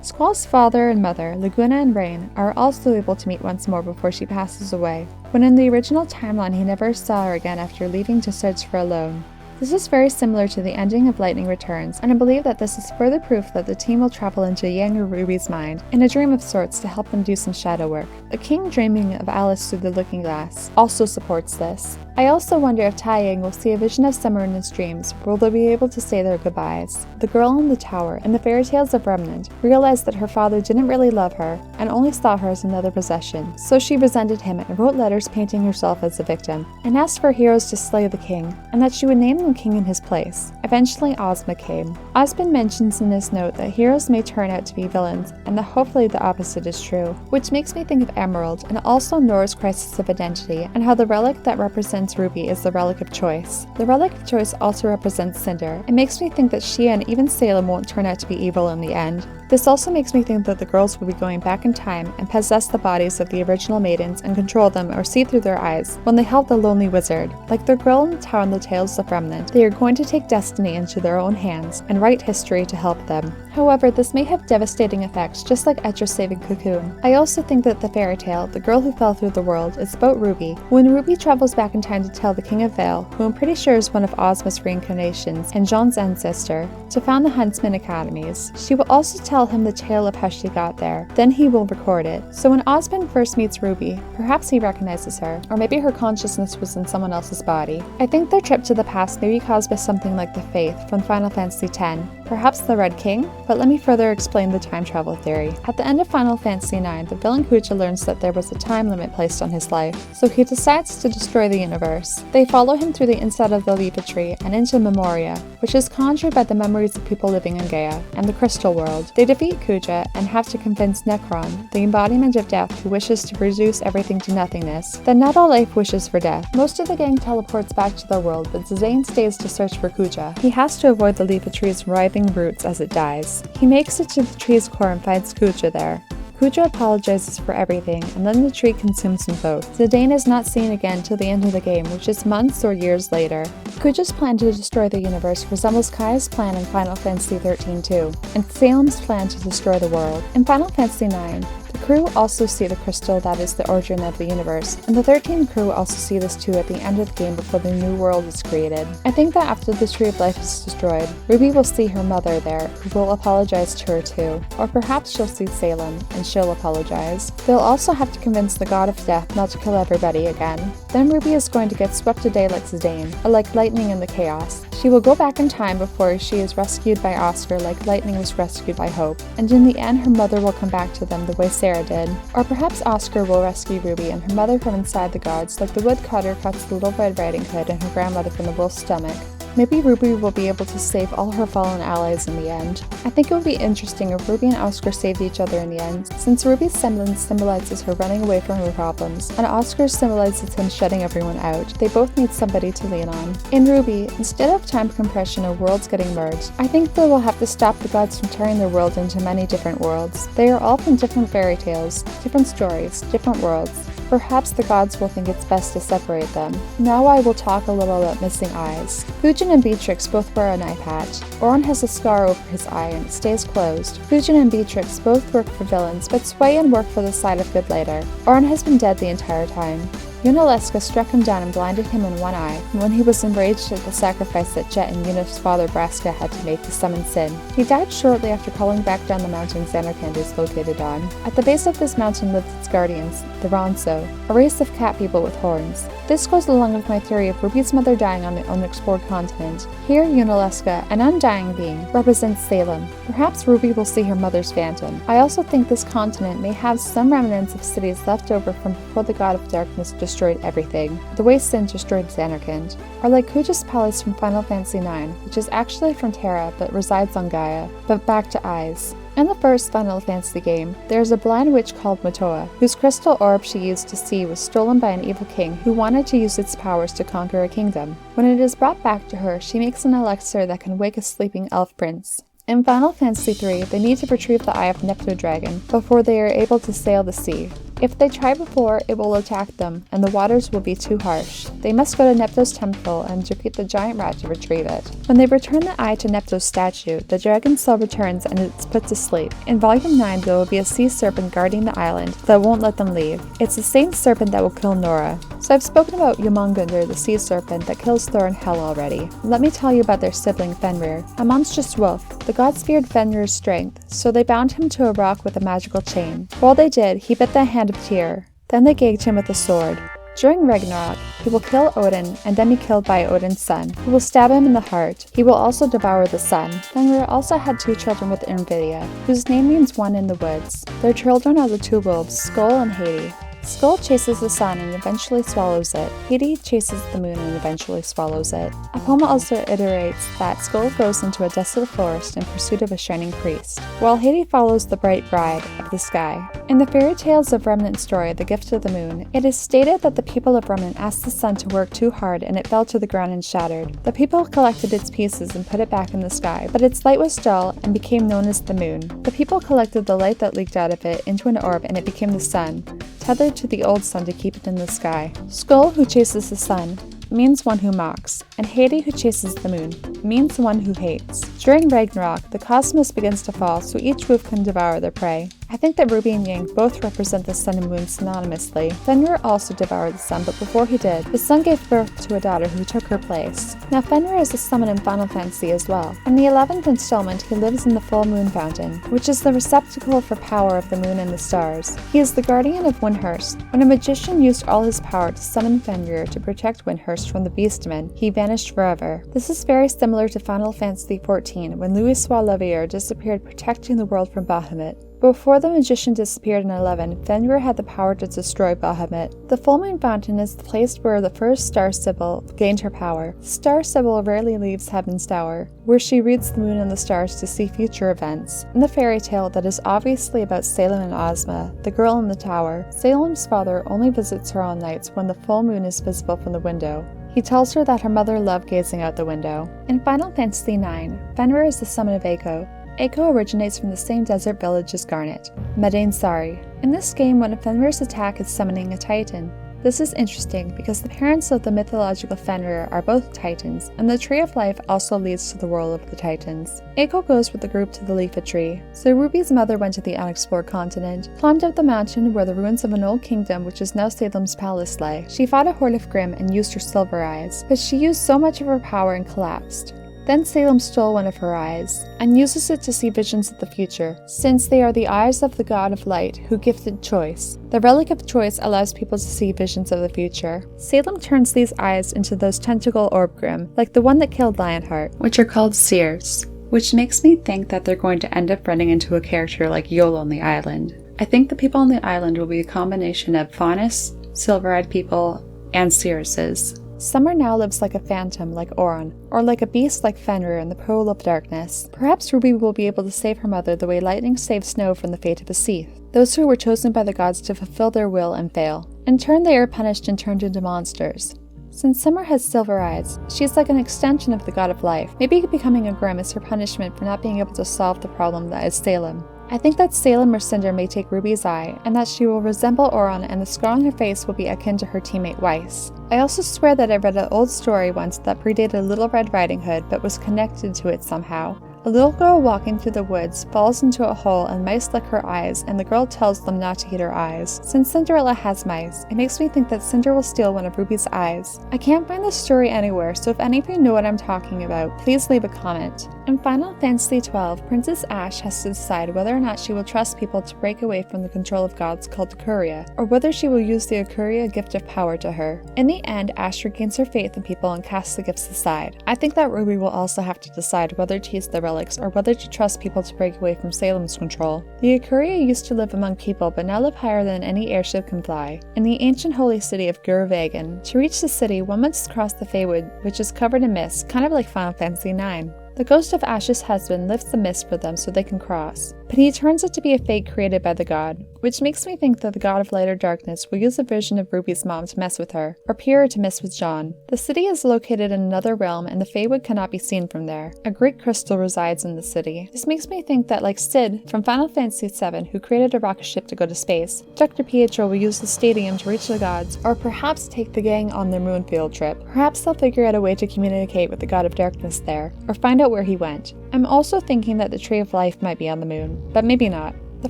Squall's father and mother, Laguna and Rain, are also able to meet once more before she passes away, when in the original timeline he never saw her again after leaving to search for a loan. This is very similar to the ending of Lightning Returns, and I believe that this is further proof that the team will travel into Yang or Ruby's mind, in a dream of sorts, to help them do some shadow work. The king dreaming of Alice through the looking glass also supports this. I also wonder if Tai Yang will see a vision of summer in his dreams, where they'll be able to say their goodbyes. The girl in the tower, in the fairy tales of Remnant, realized that her father didn't really love her, and only saw her as another possession, so she resented him and wrote letters painting herself as a victim, and asked for heroes to slay the king, and that she would name them king in his place. Eventually Ozma came. Osmond mentions in his note that heroes may turn out to be villains, and that hopefully the opposite is true, which makes me think of Emerald, and also Nora's crisis of identity, and how the relic that represents RWBY is the relic of choice. The relic of choice also represents Cinder. It makes me think that she and even Salem won't turn out to be evil in the end. This also makes me think that the girls will be going back in time and possess the bodies of the original maidens and control them or see through their eyes when they help the lonely wizard. Like the girl in the tower in the Tales of Remnant, they are going to take destiny into their own hands and write history to help them. However, this may have devastating effects, just like Etro saving Cocoon. I also think that the fairy tale, The Girl Who Fell Through the World, is about RWBY. When RWBY travels back in time to tell the King of Vale, who I'm pretty sure is one of Ozma's reincarnations and Jean's ancestor, to found the Huntsman Academies, she will also tell him the tale of how she got there. Then he will record it. So when Osmond first meets RWBY, perhaps he recognizes her, or maybe her consciousness was in someone else's body. I think their trip to the past may be caused by something like the Faith from Final Fantasy X. Perhaps the Red King? But let me further explain the time travel theory. At the end of Final Fantasy IX, the villain Kuja learns that there was a time limit placed on his life, so he decides to destroy the universe. They follow him through the inside of the Leafa Tree and into Memoria, which is conjured by the memories of people living in Gaia, and the Crystal World. They defeat Kuja and have to convince Necron, the embodiment of death who wishes to reduce everything to nothingness, that not all life wishes for death. Most of the gang teleports back to their world, but Zidane stays to search for Kuja. He has to avoid the Leafa Tree's writhing roots as it dies. He makes it to the tree's core and finds Kuja there. Kuja apologizes for everything, and then the tree consumes them both. Zidane is not seen again till the end of the game, which is months or years later. Kuja's plan to destroy the universe resembles Kaya's plan in Final Fantasy XIII too, and Salem's plan to destroy the world. In Final Fantasy IX, the crew also see the crystal that is the origin of the universe, and the 13 crew also see this too at the end of the game before the new world is created. I think that after the Tree of Life is destroyed, Ruby will see her mother there, who will apologize to her too. Or perhaps she'll see Salem, and she'll apologize. They'll also have to convince the God of Death not to kill everybody again. Then Ruby is going to get swept away like Zidane, or like lightning in the chaos. She will go back in time before she is rescued by Oscar like Lightning was rescued by Hope, and in the end her mother will come back to them the way Sarah did. Or perhaps Oscar will rescue Ruby and her mother from inside the guards like the woodcutter cuts the Little Red Riding Hood and her grandmother from the wolf's stomach. Maybe Ruby will be able to save all her fallen allies in the end. I think it would be interesting if Ruby and Oscar saved each other in the end, since Ruby's semblance symbolizes her running away from her problems, and Oscar's symbolizes him shutting everyone out. They both need somebody to lean on. In RWBY, instead of time compression or worlds getting merged, I think they will have to stop the gods from tearing their world into many different worlds. They are all from different fairy tales, different stories, different worlds. Perhaps the gods will think it's best to separate them. Now I will talk a little about missing eyes. Fujin and Beatrix both wear an eye patch. Auron has a scar over his eye and it stays closed. Fujin and Beatrix both work for villains, but sway and work for the side of good later. Auron has been dead the entire time. Yunalesca struck him down and blinded him in one eye when he was enraged at the sacrifice that Jet and Yuna's father Braska had to make to summon Sin. He died shortly after calling back down the mountain Xanarkand is located on. At the base of this mountain lived its guardians, the Ronso, a race of cat people with horns. This goes along with my theory of RWBY's mother dying on the unexplored continent. Here, Yunalesca, an undying being, represents Salem. Perhaps RWBY will see her mother's phantom. I also think this continent may have some remnants of cities left over from before the God of Darkness destroyed everything, the way Sin destroyed Xanarkand. Or like Kuja's palace from Final Fantasy IX, which is actually from Terra but resides on Gaia. But back to eyes. In the first Final Fantasy game, there is a blind witch called Matoya, whose crystal orb she used to see was stolen by an evil king who wanted to use its powers to conquer a kingdom. When it is brought back to her, she makes an elixir that can wake a sleeping elf prince. In Final Fantasy III, they need to retrieve the Eye of Nepto-Dragon before they are able to sail the sea. If they try before, it will attack them, and the waters will be too harsh. They must go to Nepto's temple and defeat the giant rat to retrieve it. When they return the eye to Nepto's statue, the dragon soul returns and it's put to sleep. In Volume 9, there will be a sea serpent guarding the island that won't let them leave. It's the same serpent that will kill Nora. So I've spoken about Yomungunder, the sea serpent that kills Thor in Hell already. Let me tell you about their sibling Fenrir, a monstrous wolf. The gods feared Fenrir's strength, so they bound him to a rock with a magical chain. While they did, he bit the hand of Tyr. Then they gagged him with a sword. During Ragnarok, he will kill Odin and then be killed by Odin's son, who will stab him in the heart. He will also devour the sun. Fenrir also had 2 children with Invidia, whose name means one in the woods. Their children are the 2 wolves, Skull and Hati. Skull chases the sun and eventually swallows it. Hati chases the moon and eventually swallows it. A poem also iterates that Skull goes into a desolate forest in pursuit of a shining priest, while Hati follows the bright bride of the sky. In the fairy tales of Remnant story, The Gift of the Moon, it is stated that the people of Remnant asked the sun to work too hard and it fell to the ground and shattered. The people collected its pieces and put it back in the sky, but its light was dull and became known as the moon. The people collected the light that leaked out of it into an orb and it became the sun, tethered to the old sun to keep it in the sky. Skull, who chases the sun, means one who mocks, and Hati, who chases the moon, means one who hates. During Ragnarok, the cosmos begins to fall so each wolf can devour their prey. I think that Ruby and Yang both represent the sun and moon synonymously. Fenrir also devoured the sun, but before he did, the sun gave birth to a daughter who took her place. Now Fenrir is a summon in Final Fantasy as well. In the 11th installment, he lives in the full moon fountain, which is the receptacle for power of the moon and the stars. He is the guardian of Windhurst. When a magician used all his power to summon Fenrir to protect Windhurst from the Beastmen, he vanished forever. This is very similar to Final Fantasy XIV, when Louis Swalavier disappeared protecting the world from Bahamut. Before the magician disappeared in 11, Fenrir had the power to destroy Bahamut. The full moon fountain is the place where the first Star Sibyl gained her power. Star Sibyl rarely leaves Heaven's Tower, where she reads the moon and the stars to see future events. In the fairy tale that is obviously about Salem and Ozma, the girl in the tower, Salem's father only visits her on nights when the full moon is visible from the window. He tells her that her mother loved gazing out the window. In Final Fantasy IX, Fenrir is the summon of Eiko. Eiko originates from the same desert village as Garnet, Medain Sari. In this game, one of Fenrir's attack is summoning a Titan. This is interesting because the parents of the mythological Fenrir are both Titans, and the Tree of Life also leads to the world of the Titans. Eiko goes with the group to the Leafa Tree, so Ruby's mother went to the unexplored continent, climbed up the mountain where the ruins of an old kingdom which is now Salem's palace lay. She fought a horde of Grimm and used her silver eyes, but she used so much of her power and collapsed. Then Salem stole one of her eyes, and uses it to see visions of the future, since they are the eyes of the god of light, who gifted choice. The relic of choice allows people to see visions of the future. Salem turns these eyes into those tentacle orb Grimm, like the one that killed Lionheart, which are called seers, which makes me think that they're going to end up running into a character like Yol on the island. I think the people on the island will be a combination of Faunus, silver-eyed people, and seeresses. Summer now lives like a phantom like Auron, or like a beast like Fenrir in the Pool of Darkness. Perhaps Ruby will be able to save her mother the way lightning saves snow from the fate of a Seath, those who were chosen by the gods to fulfill their will and fail. In turn, they are punished and turned into monsters. Since Summer has silver eyes, she is like an extension of the god of life. Maybe becoming a Grimm is her punishment for not being able to solve the problem that is Salem. I think that Salem or Cinder may take Ruby's eye, and that she will resemble Auron and the scar on her face will be akin to her teammate Weiss. I also swear that I read an old story once that predated Little Red Riding Hood but was connected to it somehow. A little girl walking through the woods falls into a hole and mice lick her eyes, and the girl tells them not to eat her eyes. Since Cinderella has mice, it makes me think that Cinder will steal one of Ruby's eyes. I can't find this story anywhere, so if any of you know what I'm talking about, please leave a comment. In Final Fantasy XII, Princess Ashe has to decide whether or not she will trust people to break away from the control of gods called Ikuria, or whether she will use the Ikuria gift of power to her. In the end, Ashe regains her faith in people and casts the gifts aside. I think that Ruby will also have to decide whether to use the relics or whether to trust people to break away from Salem's control. The Ikuria used to live among people but now live higher than any airship can fly. In the ancient holy city of Gurvagan, to reach the city one must cross the Feywood, which is covered in mist, kind of like Final Fantasy IX. The ghost of Ashe's husband lifts the mist for them so they can cross, but he turns it to be a fake created by the god, which makes me think that the god of light or darkness will use a vision of Ruby's mom to mess with her, or Pyrrha to mess with John. The city is located in another realm and the Feywood cannot be seen from there. A great crystal resides in the city. This makes me think that like Sid from Final Fantasy VII, who created a rocket ship to go to space, Dr. Pietro will use the stadium to reach the gods, or perhaps take the gang on their moon field trip. Perhaps they'll figure out a way to communicate with the god of darkness there, or find out where he went. I'm also thinking that the Tree of Life might be on the moon, but maybe not. The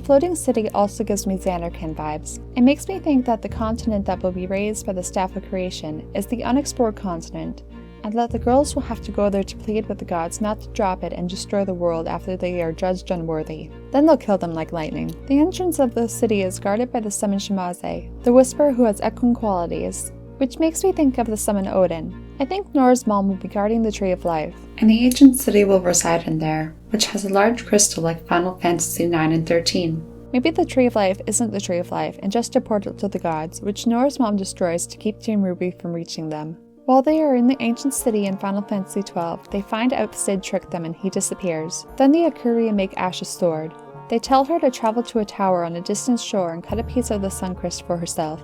floating city also gives me Xanarkand vibes. It makes me think that the continent that will be raised by the Staff of Creation is the unexplored continent, and that the girls will have to go there to plead with the gods not to drop it and destroy the world after they are judged unworthy. Then they'll kill them like lightning. The entrance of the city is guarded by the summon Shemaze, the Whisperer who has echoing qualities, which makes me think of the summon Odin. I think Nora's mom will be guarding the Tree of Life, and the ancient city will reside in there, which has a large crystal like Final Fantasy IX and XIII. Maybe the Tree of Life isn't the Tree of Life and just a portal to the gods, which Nora's mom destroys to keep Team RWBY from reaching them. While they are in the ancient city in Final Fantasy XII, they find out Sid tricked them and he disappears. Then the Ikuria make Ashe's sword. They tell her to travel to a tower on a distant shore and cut a piece of the Suncrest for herself.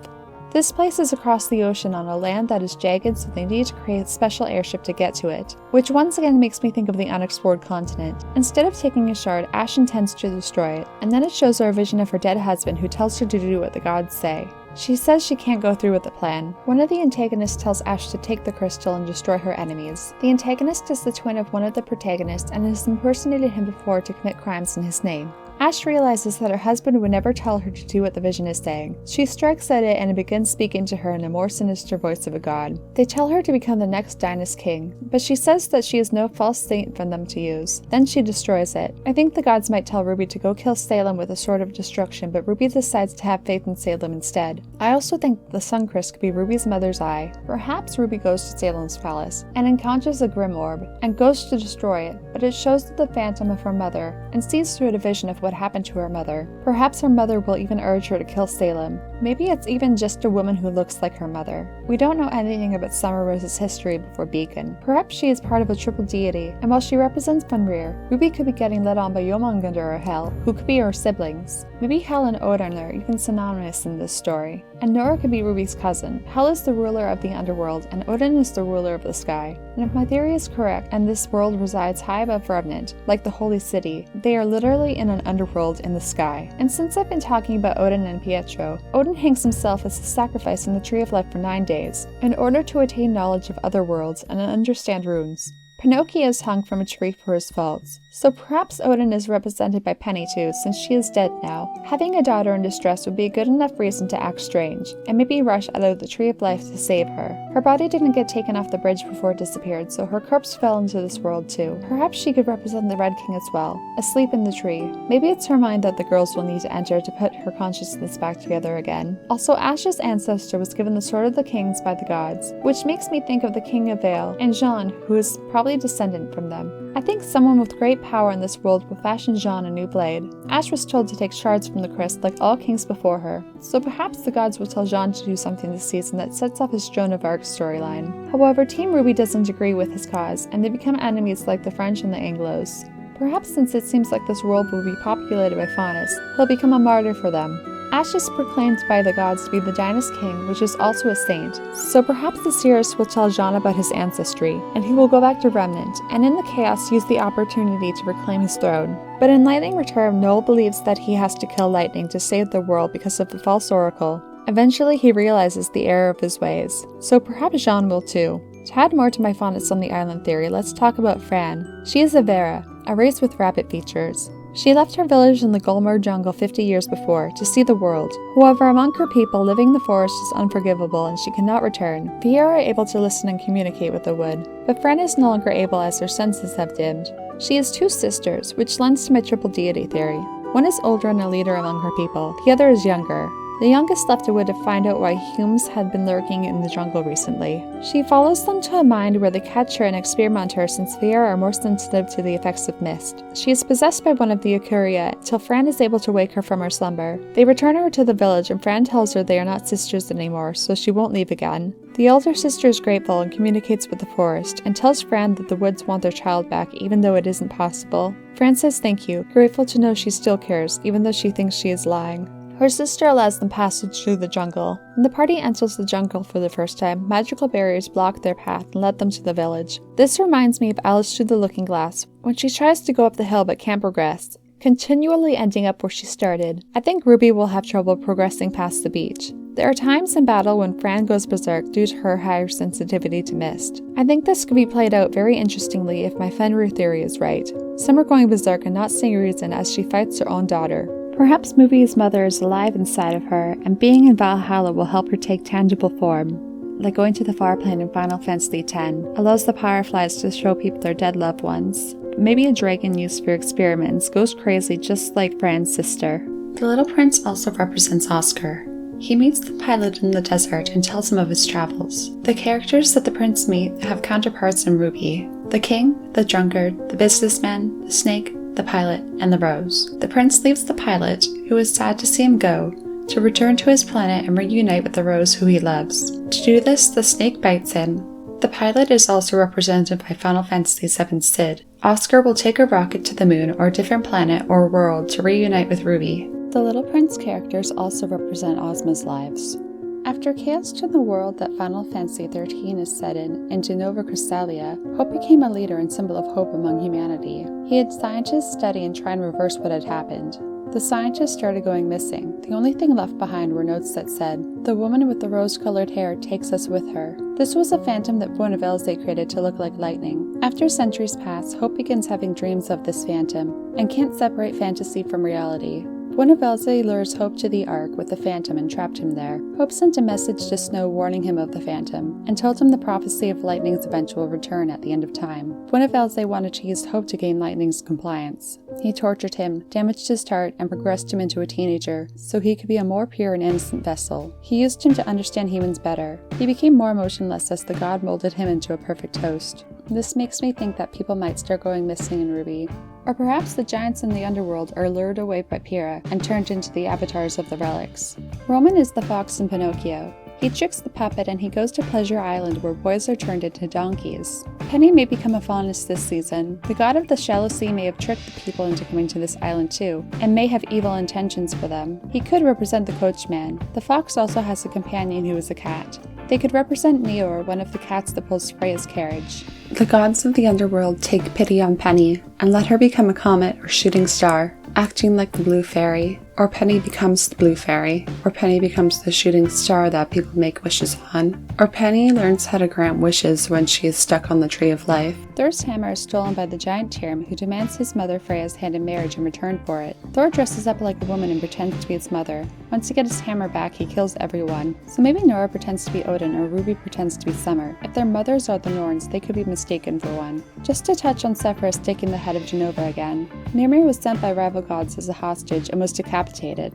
This place is across the ocean on a land that is jagged, so they need to create a special airship to get to it, which once again makes me think of the unexplored continent. Instead of taking a shard, Ashe intends to destroy it, and then it shows her a vision of her dead husband who tells her to do what the gods say. She says she can't go through with the plan. One of the antagonists tells Ashe to take the crystal and destroy her enemies. The antagonist is the twin of one of the protagonists and has impersonated him before to commit crimes in his name. Ash realizes that her husband would never tell her to do what the vision is saying. She strikes at it and it begins speaking to her in a more sinister voice of a god. They tell her to become the next dynast king, but she says that she is no false saint for them to use. Then she destroys it. I think the gods might tell Ruby to go kill Salem with a sword of destruction, but Ruby decides to have faith in Salem instead. I also think the Suncrest could be Ruby's mother's eye. Perhaps Ruby goes to Salem's palace and encounters a grim orb and goes to destroy it, but it shows the phantom of her mother and sees through it a vision of what happened to her mother. Perhaps her mother will even urge her to kill Salem. Maybe it's even just a woman who looks like her mother. We don't know anything about Summer Rose's history before Beacon. Perhaps she is part of a triple deity, and while she represents Fenrir, Ruby could be getting led on by Jomungandr or Hel, who could be her siblings. Maybe Hel and Auron are even synonymous in this story. And Nora could be Ruby's cousin. Hel is the ruler of the underworld, and Odin is the ruler of the sky. And if my theory is correct, and this world resides high above Remnant, like the Holy City, they are literally in an underworld in the sky. And since I've been talking about Odin and Pietro, Odin hangs himself as a sacrifice in the Tree of Life for 9 days, in order to attain knowledge of other worlds and understand runes. Pinocchio is hung from a tree for his faults, so perhaps Odin is represented by Penny too, since she is dead now. Having a daughter in distress would be a good enough reason to act strange, and maybe rush out of the Tree of Life to save her. Her body didn't get taken off the bridge before it disappeared, so her corpse fell into this world too. Perhaps she could represent the Red King as well, asleep in the tree. Maybe it's her mind that the girls will need to enter to put her consciousness back together again. Also, Ash's ancestor was given the Sword of the Kings by the gods, which makes me think of the King of Vale, and Jean, who is probably descendant from them. I think someone with great power in this world will fashion Jean a new blade. Ash was told to take shards from the crest like all kings before her, so perhaps the gods will tell Jean to do something this season that sets up his Joan of Arc storyline. However, Team RWBY doesn't agree with his cause, and they become enemies like the French and the Anglos. Perhaps since it seems like this world will be populated by Faunus, he'll become a martyr for them. Ash is proclaimed by the gods to be the Dynast King, which is also a saint, so perhaps the seers will tell Jean about his ancestry, and he will go back to Remnant, and in the chaos use the opportunity to reclaim his throne. But in Lightning Return, Noel believes that he has to kill Lightning to save the world because of the false oracle. Eventually he realizes the error of his ways, so perhaps Jean will too. To add more to my Faunus on the island theory, let's talk about Fran. She is a Vera, a race with rabbit features. She left her village in the Gulmer jungle 50 years before to see the world. However, among her people, living in the forest is unforgivable and she cannot return. Vera are able to listen and communicate with the wood, but Fran is no longer able as her senses have dimmed. She has 2 sisters, which lends to my triple deity theory. One is older and a leader among her people, the other is younger. The youngest left the wood to find out why humans had been lurking in the jungle recently. She follows them to a mine where they catch her and experiment on her since Vera are more sensitive to the effects of mist. She is possessed by one of the Akuria until Fran is able to wake her from her slumber. They return her to the village and Fran tells her they are not sisters anymore, so she won't leave again. The elder sister is grateful and communicates with the forest, and tells Fran that the woods want their child back even though it isn't possible. Fran says thank you, grateful to know she still cares, even though she thinks she is lying. Her sister allows them passage through the jungle. When the party enters the jungle for the first time, magical barriers block their path and lead them to the village. This reminds me of Alice Through the Looking Glass, when she tries to go up the hill but can't progress, continually ending up where she started. I think RWBY will have trouble progressing past the beach. There are times in battle when Fran goes berserk due to her higher sensitivity to mist. I think this could be played out very interestingly if my Fenrir theory is right. Summer going berserk and not seeing reason as she fights her own daughter. Perhaps Movie's mother is alive inside of her, and being in Valhalla will help her take tangible form. Like going to the far plane in Final Fantasy X, allows the Fireflies to show people their dead loved ones. Maybe a dragon used for experiments goes crazy just like Fran's sister. The Little Prince also represents Oscar. He meets the pilot in the desert and tells him of his travels. The characters that the prince meets have counterparts in RWBY. The king, the drunkard, the businessman, the snake, the pilot, and the rose. The prince leaves the pilot, who is sad to see him go, to return to his planet and reunite with the rose who he loves. To do this, the snake bites him. The pilot is also represented by Final Fantasy VII Cid. Oscar will take a rocket to the moon or a different planet or world to reunite with RWBY. The Little Prince characters also represent Ozma's lives. After chaos to the world that Final Fantasy XIII is set in De Nova Crystallia, Hope became a leader and symbol of hope among humanity. He had scientists study and try and reverse what had happened. The scientists started going missing. The only thing left behind were notes that said, "The woman with the rose-colored hair takes us with her." This was a phantom that Buonavelse created to look like lightning. After centuries pass, Hope begins having dreams of this phantom, and can't separate fantasy from reality. Buonavelse lures Hope to the Ark with the Phantom and trapped him there. Hope sent a message to Snow warning him of the Phantom, and told him the prophecy of Lightning's eventual return at the end of time. Buonavelse wanted to use Hope to gain Lightning's compliance. He tortured him, damaged his heart, and progressed him into a teenager, so he could be a more pure and innocent vessel. He used him to understand humans better. He became more emotionless as the god molded him into a perfect host. This makes me think that people might start going missing in RWBY. Or perhaps the giants in the underworld are lured away by Pyrrha and turned into the avatars of the relics. Roman is the fox in Pinocchio. He tricks the puppet and he goes to Pleasure Island where boys are turned into donkeys. Penny may become a faunus this season. The god of the shallow sea may have tricked the people into coming to this island too, and may have evil intentions for them. He could represent the coachman. The fox also has a companion who is a cat. They could represent Neo or one of the cats that pulls Freya's carriage. The gods of the underworld take pity on Penny and let her become a comet or shooting star, acting like the blue fairy. Or Penny becomes the blue fairy. Or Penny becomes the shooting star that people make wishes on. Or Penny learns how to grant wishes when she is stuck on the tree of life. Thor's hammer is stolen by the giant Tyrim, who demands his mother Freya's hand in marriage in return for it. Thor dresses up like a woman and pretends to be his mother. Once he gets his hammer back, he kills everyone. So maybe Nora pretends to be Odin or RWBY pretends to be Summer. If their mothers are the Norns, they could be mistaken for one. Just to touch on Sephiroth taking the head of Genova again. Mimir was sent by rival gods as a hostage and was decapitated.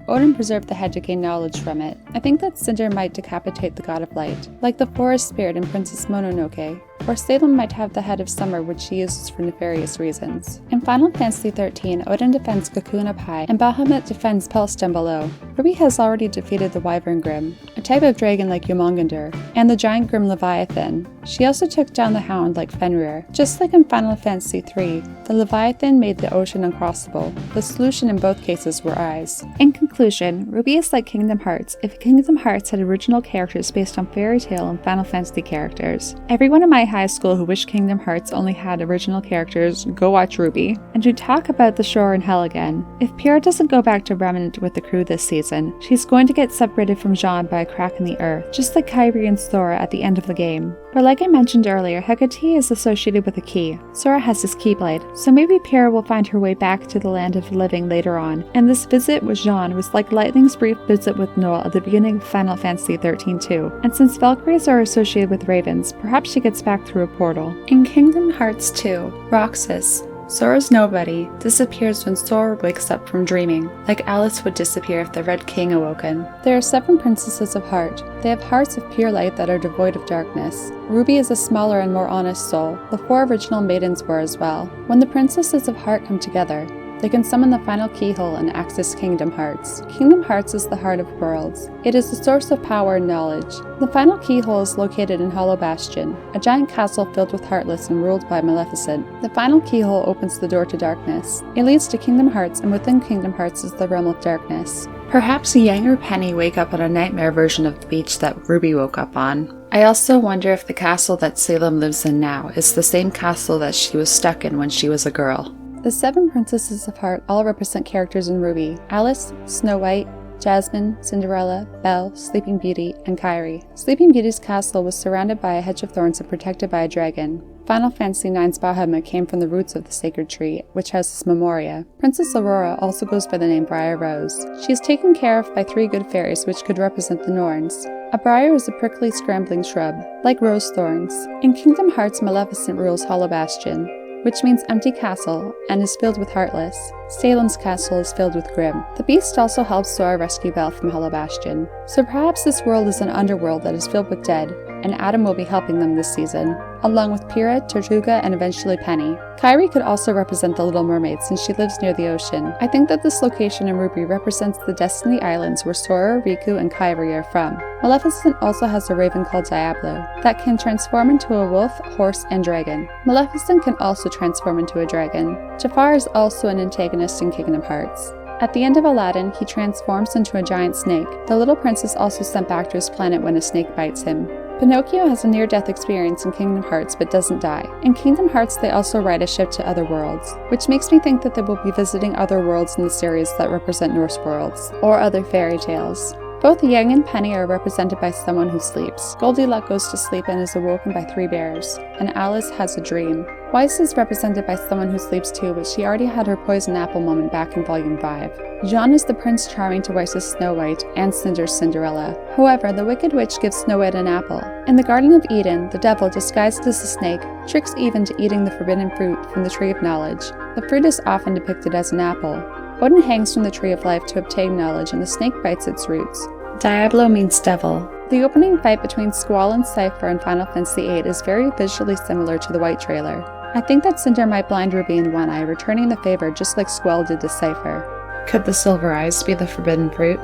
Odin preserved the head to gain knowledge from it. I think that Cinder might decapitate the god of light, like the forest spirit in Princess Mononoke. Or Salem might have the head of Summer, which she uses for nefarious reasons. In Final Fantasy XIII, Odin defends Cocoon up high, and Bahamut defends Pelst down below. RWBY has already defeated the Wyvern Grim, a type of dragon like Yomongander, and the giant Grim Leviathan. She also took down the Hound like Fenrir. Just like in Final Fantasy III, the Leviathan made the ocean uncrossable. The solution in both cases were eyes. In conclusion, RWBY is like Kingdom Hearts if Kingdom Hearts had original characters based on fairy tale and Final Fantasy characters. Everyone in my high school who wished Kingdom Hearts only had original characters, go watch RWBY. And to talk about the shore in hell again, if Pyrrha doesn't go back to Remnant with the crew this season, she's going to get separated from Jean by a crack in the earth, just like Kyrie and Sora at the end of the game. But like I mentioned earlier, Hecate is associated with a key. Sora has his Keyblade, so maybe Pyrrha will find her way back to the land of the living later on. And this visit with Jean was like Lightning's brief visit with Noel at the beginning of Final Fantasy XIII too. And since Valkyries are associated with ravens, perhaps she gets back through a portal. In Kingdom Hearts 2, Roxas, Sora's nobody, disappears when Sora wakes up from dreaming, like Alice would disappear if the Red King awoken. There are 7 princesses of heart. They have hearts of pure light that are devoid of darkness. RWBY is a smaller and more honest soul. The 4 original maidens were as well. When the princesses of heart come together, they can summon the final keyhole and access Kingdom Hearts. Kingdom Hearts is the heart of worlds. It is the source of power and knowledge. The final keyhole is located in Hollow Bastion, a giant castle filled with Heartless and ruled by Maleficent. The final keyhole opens the door to darkness. It leads to Kingdom Hearts, and within Kingdom Hearts is the realm of darkness. Perhaps Yang or Penny wake up on a nightmare version of the beach that RWBY woke up on. I also wonder if the castle that Salem lives in now is the same castle that she was stuck in when she was a girl. The 7 princesses of heart all represent characters in RWBY: Alice, Snow White, Jasmine, Cinderella, Belle, Sleeping Beauty, and Kyrie. Sleeping Beauty's castle was surrounded by a hedge of thorns and protected by a dragon. Final Fantasy IX's Bahamut came from the roots of the sacred tree, which houses Memoria. Princess Aurora also goes by the name Briar Rose. She is taken care of by 3 good fairies, which could represent the Norns. A briar is a prickly, scrambling shrub, like rose thorns. In Kingdom Hearts, Maleficent rules Hollow Bastion, which means empty castle, and is filled with Heartless. Salem's castle is filled with Grimm. The Beast also helps Sora rescue Belle from Hollow Bastion. So perhaps this world is an underworld that is filled with dead, and Adam will be helping them this season, along with Pyrrha, Tortuga, and eventually Penny. Kyrie could also represent the Little Mermaid since she lives near the ocean. I think that this location in RWBY represents the Destiny Islands where Sora, Riku, and Kyrie are from. Maleficent also has a raven called Diablo that can transform into a wolf, horse, and dragon. Maleficent can also transform into a dragon. Jafar is also an antagonist in Kingdom Hearts. At the end of Aladdin, he transforms into a giant snake. The little prince is also sent back to his planet when a snake bites him. Pinocchio has a near-death experience in Kingdom Hearts but doesn't die. In Kingdom Hearts, they also ride a ship to other worlds, which makes me think that they will be visiting other worlds in the series that represent Norse worlds, or other fairy tales. Both Yang and Penny are represented by someone who sleeps. Goldilocks goes to sleep and is awoken by 3 bears, and Alice has a dream. Weiss is represented by someone who sleeps too, but she already had her poison apple moment back in Volume 5. Jean is the Prince Charming to Weiss's Snow White and Cinder's Cinderella. However, the Wicked Witch gives Snow White an apple. In the Garden of Eden, the devil, disguised as a snake, tricks Eve into eating the forbidden fruit from the Tree of Knowledge. The fruit is often depicted as an apple. Odin hangs from the Tree of Life to obtain knowledge, and the snake bites its roots. Diablo means devil. The opening fight between Squall and Cypher in Final Fantasy VIII is very visually similar to the White trailer. I think that Cinder might blind Ruby in one eye, returning the favor just like Squall did to Cypher. Could the silver eyes be the forbidden fruit?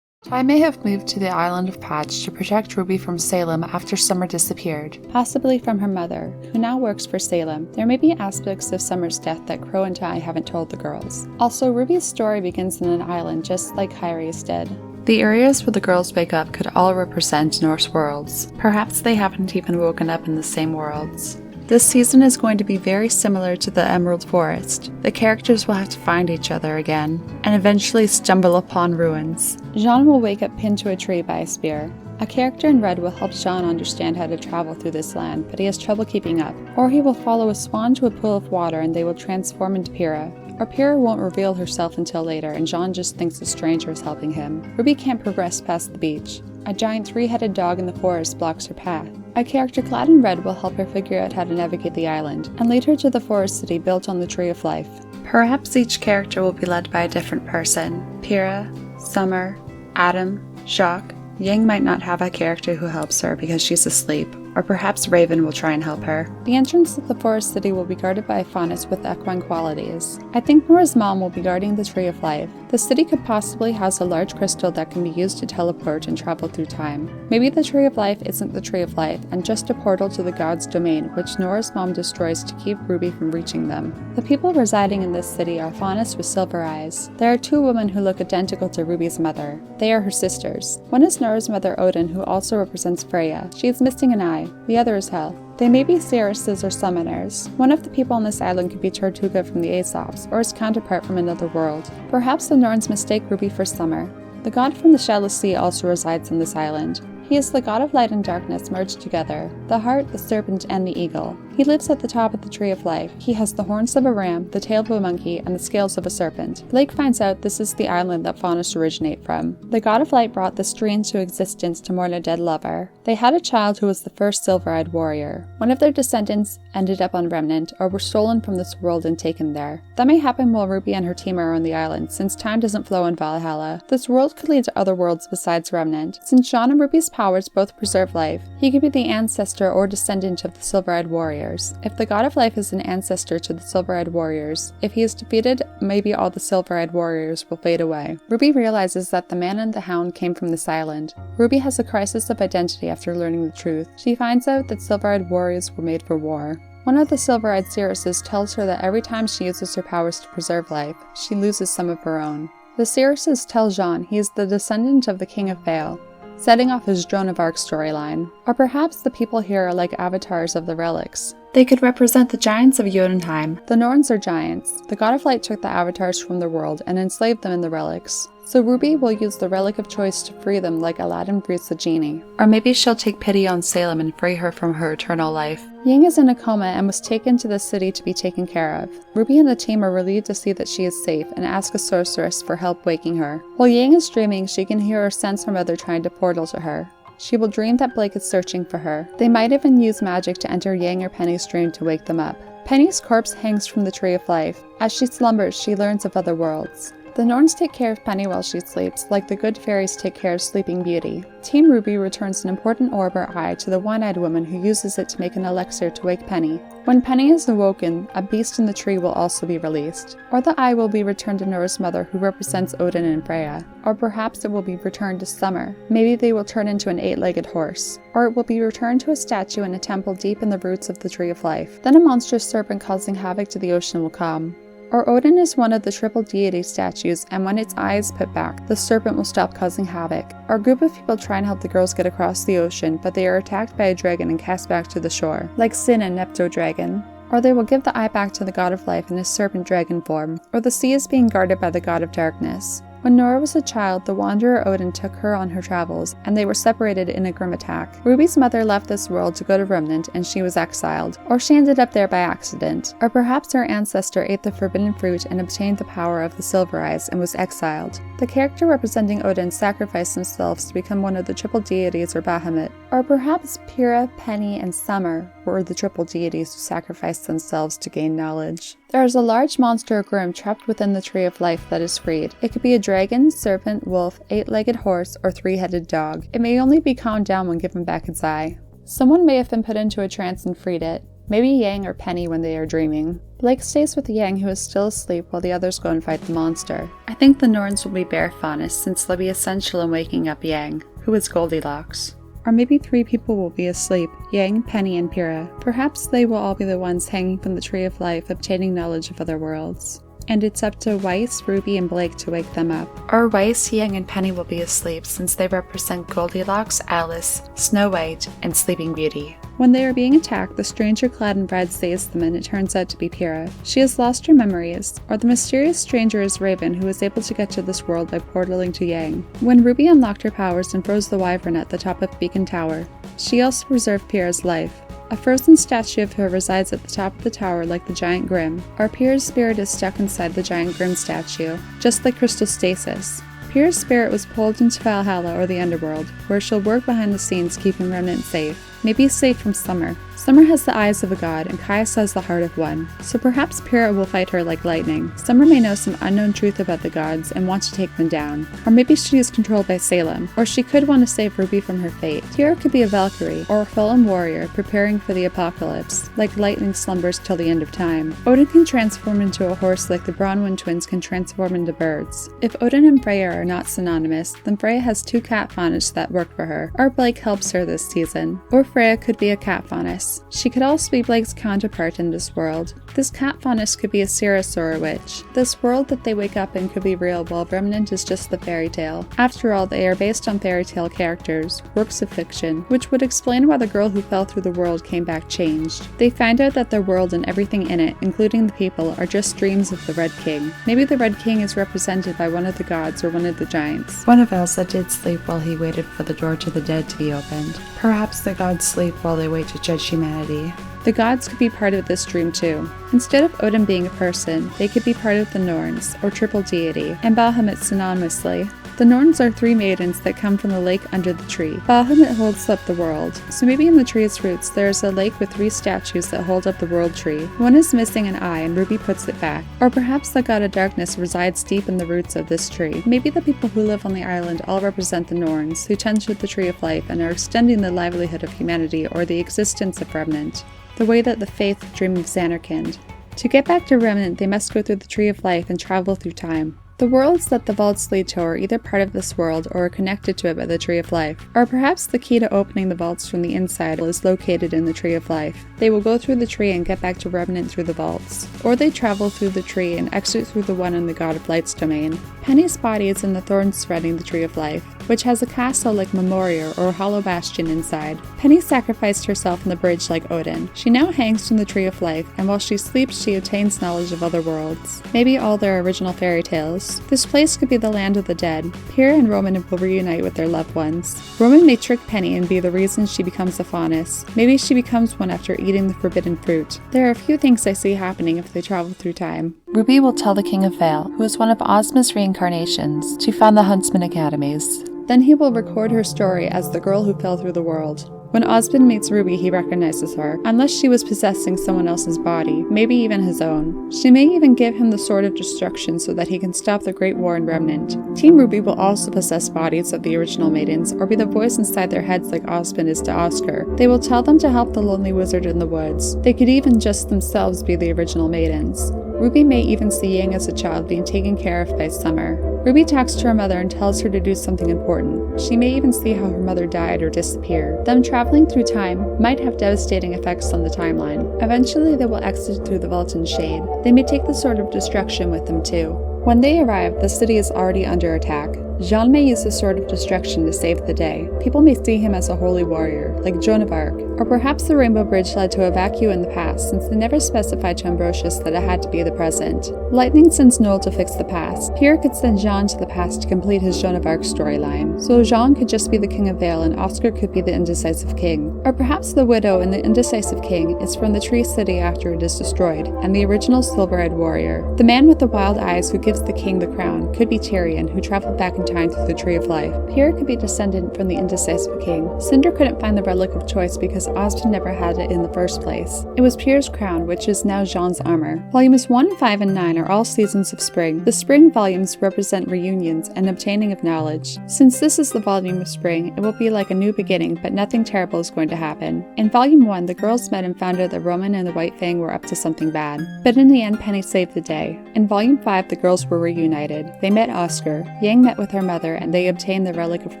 Ty may have moved to the island of Patch to protect Ruby from Salem after Summer disappeared, possibly from her mother, who now works for Salem. There may be aspects of Summer's death that Crow and Ty haven't told the girls. Also, Ruby's story begins in an island just like Kyrie's did. The areas where the girls wake up could all represent Norse worlds. Perhaps they haven't even woken up in the same worlds. This season is going to be very similar to the Emerald Forest. The characters will have to find each other again, and eventually stumble upon ruins. Jean will wake up pinned to a tree by a spear. A character in red will help Jean understand how to travel through this land, but he has trouble keeping up. Or he will follow a swan to a pool of water and they will transform into Pyrrha. Or Pyrrha won't reveal herself until later, and Jean just thinks a stranger is helping him. Ruby can't progress past the beach. A giant 3-headed dog in the forest blocks her path. A character clad in red will help her figure out how to navigate the island, and lead her to the forest city built on the Tree of Life. Perhaps each character will be led by a different person. Pyrrha, Summer, Adam, Jacques. Yang might not have a character who helps her because she's asleep, or perhaps Raven will try and help her. The entrance of the forest city will be guarded by a faunus with equine qualities. I think Nora's mom will be guarding the Tree of Life. The city could possibly house a large crystal that can be used to teleport and travel through time. Maybe the Tree of Life isn't the Tree of Life, and just a portal to the god's domain, which Nora's mom destroys to keep Ruby from reaching them. The people residing in this city are faunus with silver eyes. There are 2 women who look identical to Ruby's mother. They are her sisters. One is Nora's mother Odin, who also represents Freya. She is missing an eye. The other is Hel. They may be seeresses or summoners. One of the people on this island could be Tortuga from the Aesops, or his counterpart from another world. Perhaps the Norns mistake Ruby for Summer. The god from the Shadowless Sea also resides on this island. He is the god of light and darkness merged together, the heart, the serpent, and the eagle. He lives at the top of the Tree of Life. He has the horns of a ram, the tail of a monkey, and the scales of a serpent. Blake finds out this is the island that faunus originate from. The god of light brought this tree into existence to mourn a dead lover. They had a child who was the first silver-eyed warrior. One of their descendants ended up on Remnant, or were stolen from this world and taken there. That may happen while Ruby and her team are on the island, since time doesn't flow in Valhalla. This world could lead to other worlds besides Remnant. Since Jean and Ruby's powers both preserve life, he could be the ancestor or descendant of the silver-eyed warriors. If the god of life is an ancestor to the silver-eyed warriors, if he is defeated, maybe all the silver-eyed warriors will fade away. Ruby realizes that the man and the hound came from this island. Ruby has a crisis of identity after learning the truth. She finds out that silver-eyed warriors were made for war. One of the silver-eyed seeresses tells her that every time she uses her powers to preserve life, she loses some of her own. The seeresses tell Jean he is the descendant of the King of Vale, setting off his Joan of Arc storyline. Or perhaps the people here are like avatars of the relics. They could represent the giants of Jotunheim. The Norns are giants. The god of light took the avatars from their world and enslaved them in the relics. So Ruby will use the relic of choice to free them like Aladdin frees the genie. Or maybe she'll take pity on Salem and free her from her eternal life. Yang is in a coma and was taken to the city to be taken care of. Ruby and the team are relieved to see that she is safe and ask a sorceress for help waking her. While Yang is dreaming, she can hear or sense her mother trying to portal to her. She will dream that Blake is searching for her. They might even use magic to enter Yang or Penny's dream to wake them up. Penny's corpse hangs from the Tree of Life. As she slumbers, she learns of other worlds. The Norns take care of Penny while she sleeps, like the good fairies take care of Sleeping Beauty. Team RWBY returns an important orb or eye to the one-eyed woman who uses it to make an elixir to wake Penny. When Penny is awoken, a beast in the tree will also be released. Or the eye will be returned to Nora's mother, who represents Odin and Freya. Or perhaps it will be returned to Summer. Maybe they will turn into an 8-legged horse. Or it will be returned to a statue in a temple deep in the roots of the Tree of Life. Then a monstrous serpent causing havoc to the ocean will come. Or Odin is one of the triple deity statues, and when its eye is put back, the serpent will stop causing havoc. Our group of people try and help the girls get across the ocean, but they are attacked by a dragon and cast back to the shore, like Sin and Nepto Dragon. Or they will give the eye back to the god of life in his serpent dragon form. Or the sea is being guarded by the god of darkness. When Nora was a child, the wanderer Odin took her on her travels, and they were separated in a grim attack. Ruby's mother left this world to go to Remnant, and she was exiled. Or she ended up there by accident. Or perhaps her ancestor ate the forbidden fruit and obtained the power of the Silver Eyes and was exiled. The character representing Odin sacrificed themselves to become one of the triple deities or Bahamut. Or perhaps Pyrrha, Penny, and Summer were the triple deities who sacrificed themselves to gain knowledge. There is a large monster or Grimm trapped within the Tree of Life that is freed. It could be a dragon, serpent, wolf, 8-legged horse, or 3-headed dog. It may only be calmed down when given back its eye. Someone may have been put into a trance and freed it. Maybe Yang or Penny when they are dreaming. Blake stays with Yang, who is still asleep, while the others go and fight the monster. I think the Norns will be Bear Faunus, since they'll be essential in waking up Yang, who is Goldilocks. Or maybe 3 people will be asleep, Yang, Penny, and Pyrrha. Perhaps they will all be the ones hanging from the Tree of Life, obtaining knowledge of other worlds. And it's up to Weiss, Ruby, and Blake to wake them up. Or Weiss, Yang, and Penny will be asleep, since they represent Goldilocks, Alice, Snow White, and Sleeping Beauty. When they are being attacked, the stranger clad in red saves them, and it turns out to be Pyrrha. She has lost her memories. Or the mysterious stranger is Raven, who is able to get to this world by portaling to Yang. When Ruby unlocked her powers and froze the wyvern at the top of Beacon Tower, she also preserved Pyrrha's life. A frozen statue of her resides at the top of the tower like the giant Grimm. Our Pyrrha's spirit is stuck inside the giant Grimm statue, just like crystal stasis. Pyrrha's spirit was pulled into Valhalla or the Underworld, where she'll work behind the scenes keeping Remnant safe. Maybe safe from Summer. Summer has the eyes of a god, and Caius has the heart of one. So perhaps Pyrrha will fight her like lightning. Summer may know some unknown truth about the gods and want to take them down. Or maybe she is controlled by Salem. Or she could want to save Ruby from her fate. Pyrrha could be a Valkyrie, or a fallen warrior preparing for the apocalypse, like lightning slumbers till the end of time. Odin can transform into a horse like the Bronwyn twins can transform into birds. If Odin and Freya are not synonymous, then Freya has 2 cat faunus that work for her. Or Blake helps her this season. Or Freya could be a cat faunus. She could also be Blake's counterpart in this world. This cat faunus could be a Cirrus or a witch. This world that they wake up in could be real, while Remnant is just the fairy tale. After all, they are based on fairy tale characters, works of fiction, which would explain why the girl who fell through the world came back changed. They find out that their world and everything in it, including the people, are just dreams of the Red King. Maybe the Red King is represented by one of the gods or one of the giants. One of Elsa did sleep while he waited for the door to the dead to be opened. Perhaps the gods sleep while they wait to judge humanity. The gods could be part of this dream too. Instead of Odin being a person, they could be part of the Norns, or triple deity, and Bahamut synonymously. The Norns are 3 maidens that come from the lake under the tree. Bahamut holds up the world, so maybe in the tree's roots there is a lake with 3 statues that hold up the world tree. One is missing an eye and Ruby puts it back. Or perhaps the god of darkness resides deep in the roots of this tree. Maybe the people who live on the island all represent the Norns, who tend to the Tree of Life and are extending the livelihood of humanity or the existence of Remnant, the way that the Faith dream of Xanarkand. To get back to Remnant, they must go through the Tree of Life and travel through time. The worlds that the vaults lead to are either part of this world or are connected to it by the Tree of Life. Or perhaps the key to opening the vaults from the inside is located in the Tree of Life. They will go through the tree and get back to Remnant through the vaults. Or they travel through the tree and exit through the one in the God of Light's domain. Penny's body is in the thorns threading the Tree of Life, which has a castle like Memoria or a hollow bastion inside. Penny sacrificed herself on the bridge like Odin. She now hangs from the Tree of Life, and while she sleeps she obtains knowledge of other worlds. Maybe all their original fairy tales. This place could be the land of the dead. Pyrrha and Roman will reunite with their loved ones. Roman may trick Penny and be the reason she becomes a faunus. Maybe she becomes one after eating the forbidden fruit. There are a few things I see happening if they travel through time. Ruby will tell the King of Vale, who is one of Ozma's reincarnations, to found the Huntsman Academies. Then he will record her story as the girl who fell through the world. When Osmond meets Ruby, he recognizes her, unless she was possessing someone else's body, maybe even his own. She may even give him the Sword of Destruction so that he can stop the Great War in Remnant. Team RWBY will also possess bodies of the original maidens, or be the voice inside their heads like Osmond is to Oscar. They will tell them to help the lonely wizard in the woods. They could even just themselves be the original maidens. RWBY may even see Yang as a child being taken care of by Summer. RWBY talks to her mother and tells her to do something important. She may even see how her mother died or disappeared. Them traveling through time might have devastating effects on the timeline. Eventually they will exit through the vault in shade. They may take the Sword of Destruction with them too. When they arrive, the city is already under attack. Jean may use the Sword of Destruction to save the day. People may see him as a holy warrior, like Joan of Arc. Or perhaps the Rainbow Bridge led to a vacuum in the past, since they never specified to Ambrosius that it had to be the present. Lightning sends Noel to fix the past. Pierre could send Jean to the past to complete his Joan of Arc storyline. So Jean could just be the King of Vale and Oscar could be the Indecisive King. Or perhaps the Widow in the Indecisive King is from the Tree City after it is destroyed, and the original silver-eyed warrior. The man with the wild eyes who gives the king the crown could be Tyrion, who traveled back in time through the Tree of Life. Pierre could be descendant from the Indecisive King. Cinder couldn't find the Relic of Choice because Osmond never had it in the first place. It was Pierre's crown, which is now Jean's armor. Volumes 1, 5, and 9 are all seasons of spring. The spring volumes represent reunions and obtaining of knowledge. Since this is the volume of spring, it will be like a new beginning, but nothing terrible is going to happen. In Volume 1, the girls met and found out that Roman and the White Fang were up to something bad. But in the end, Penny saved the day. In Volume 5, the girls were reunited. They met Oscar. Yang met with her mother, and they obtained the Relic of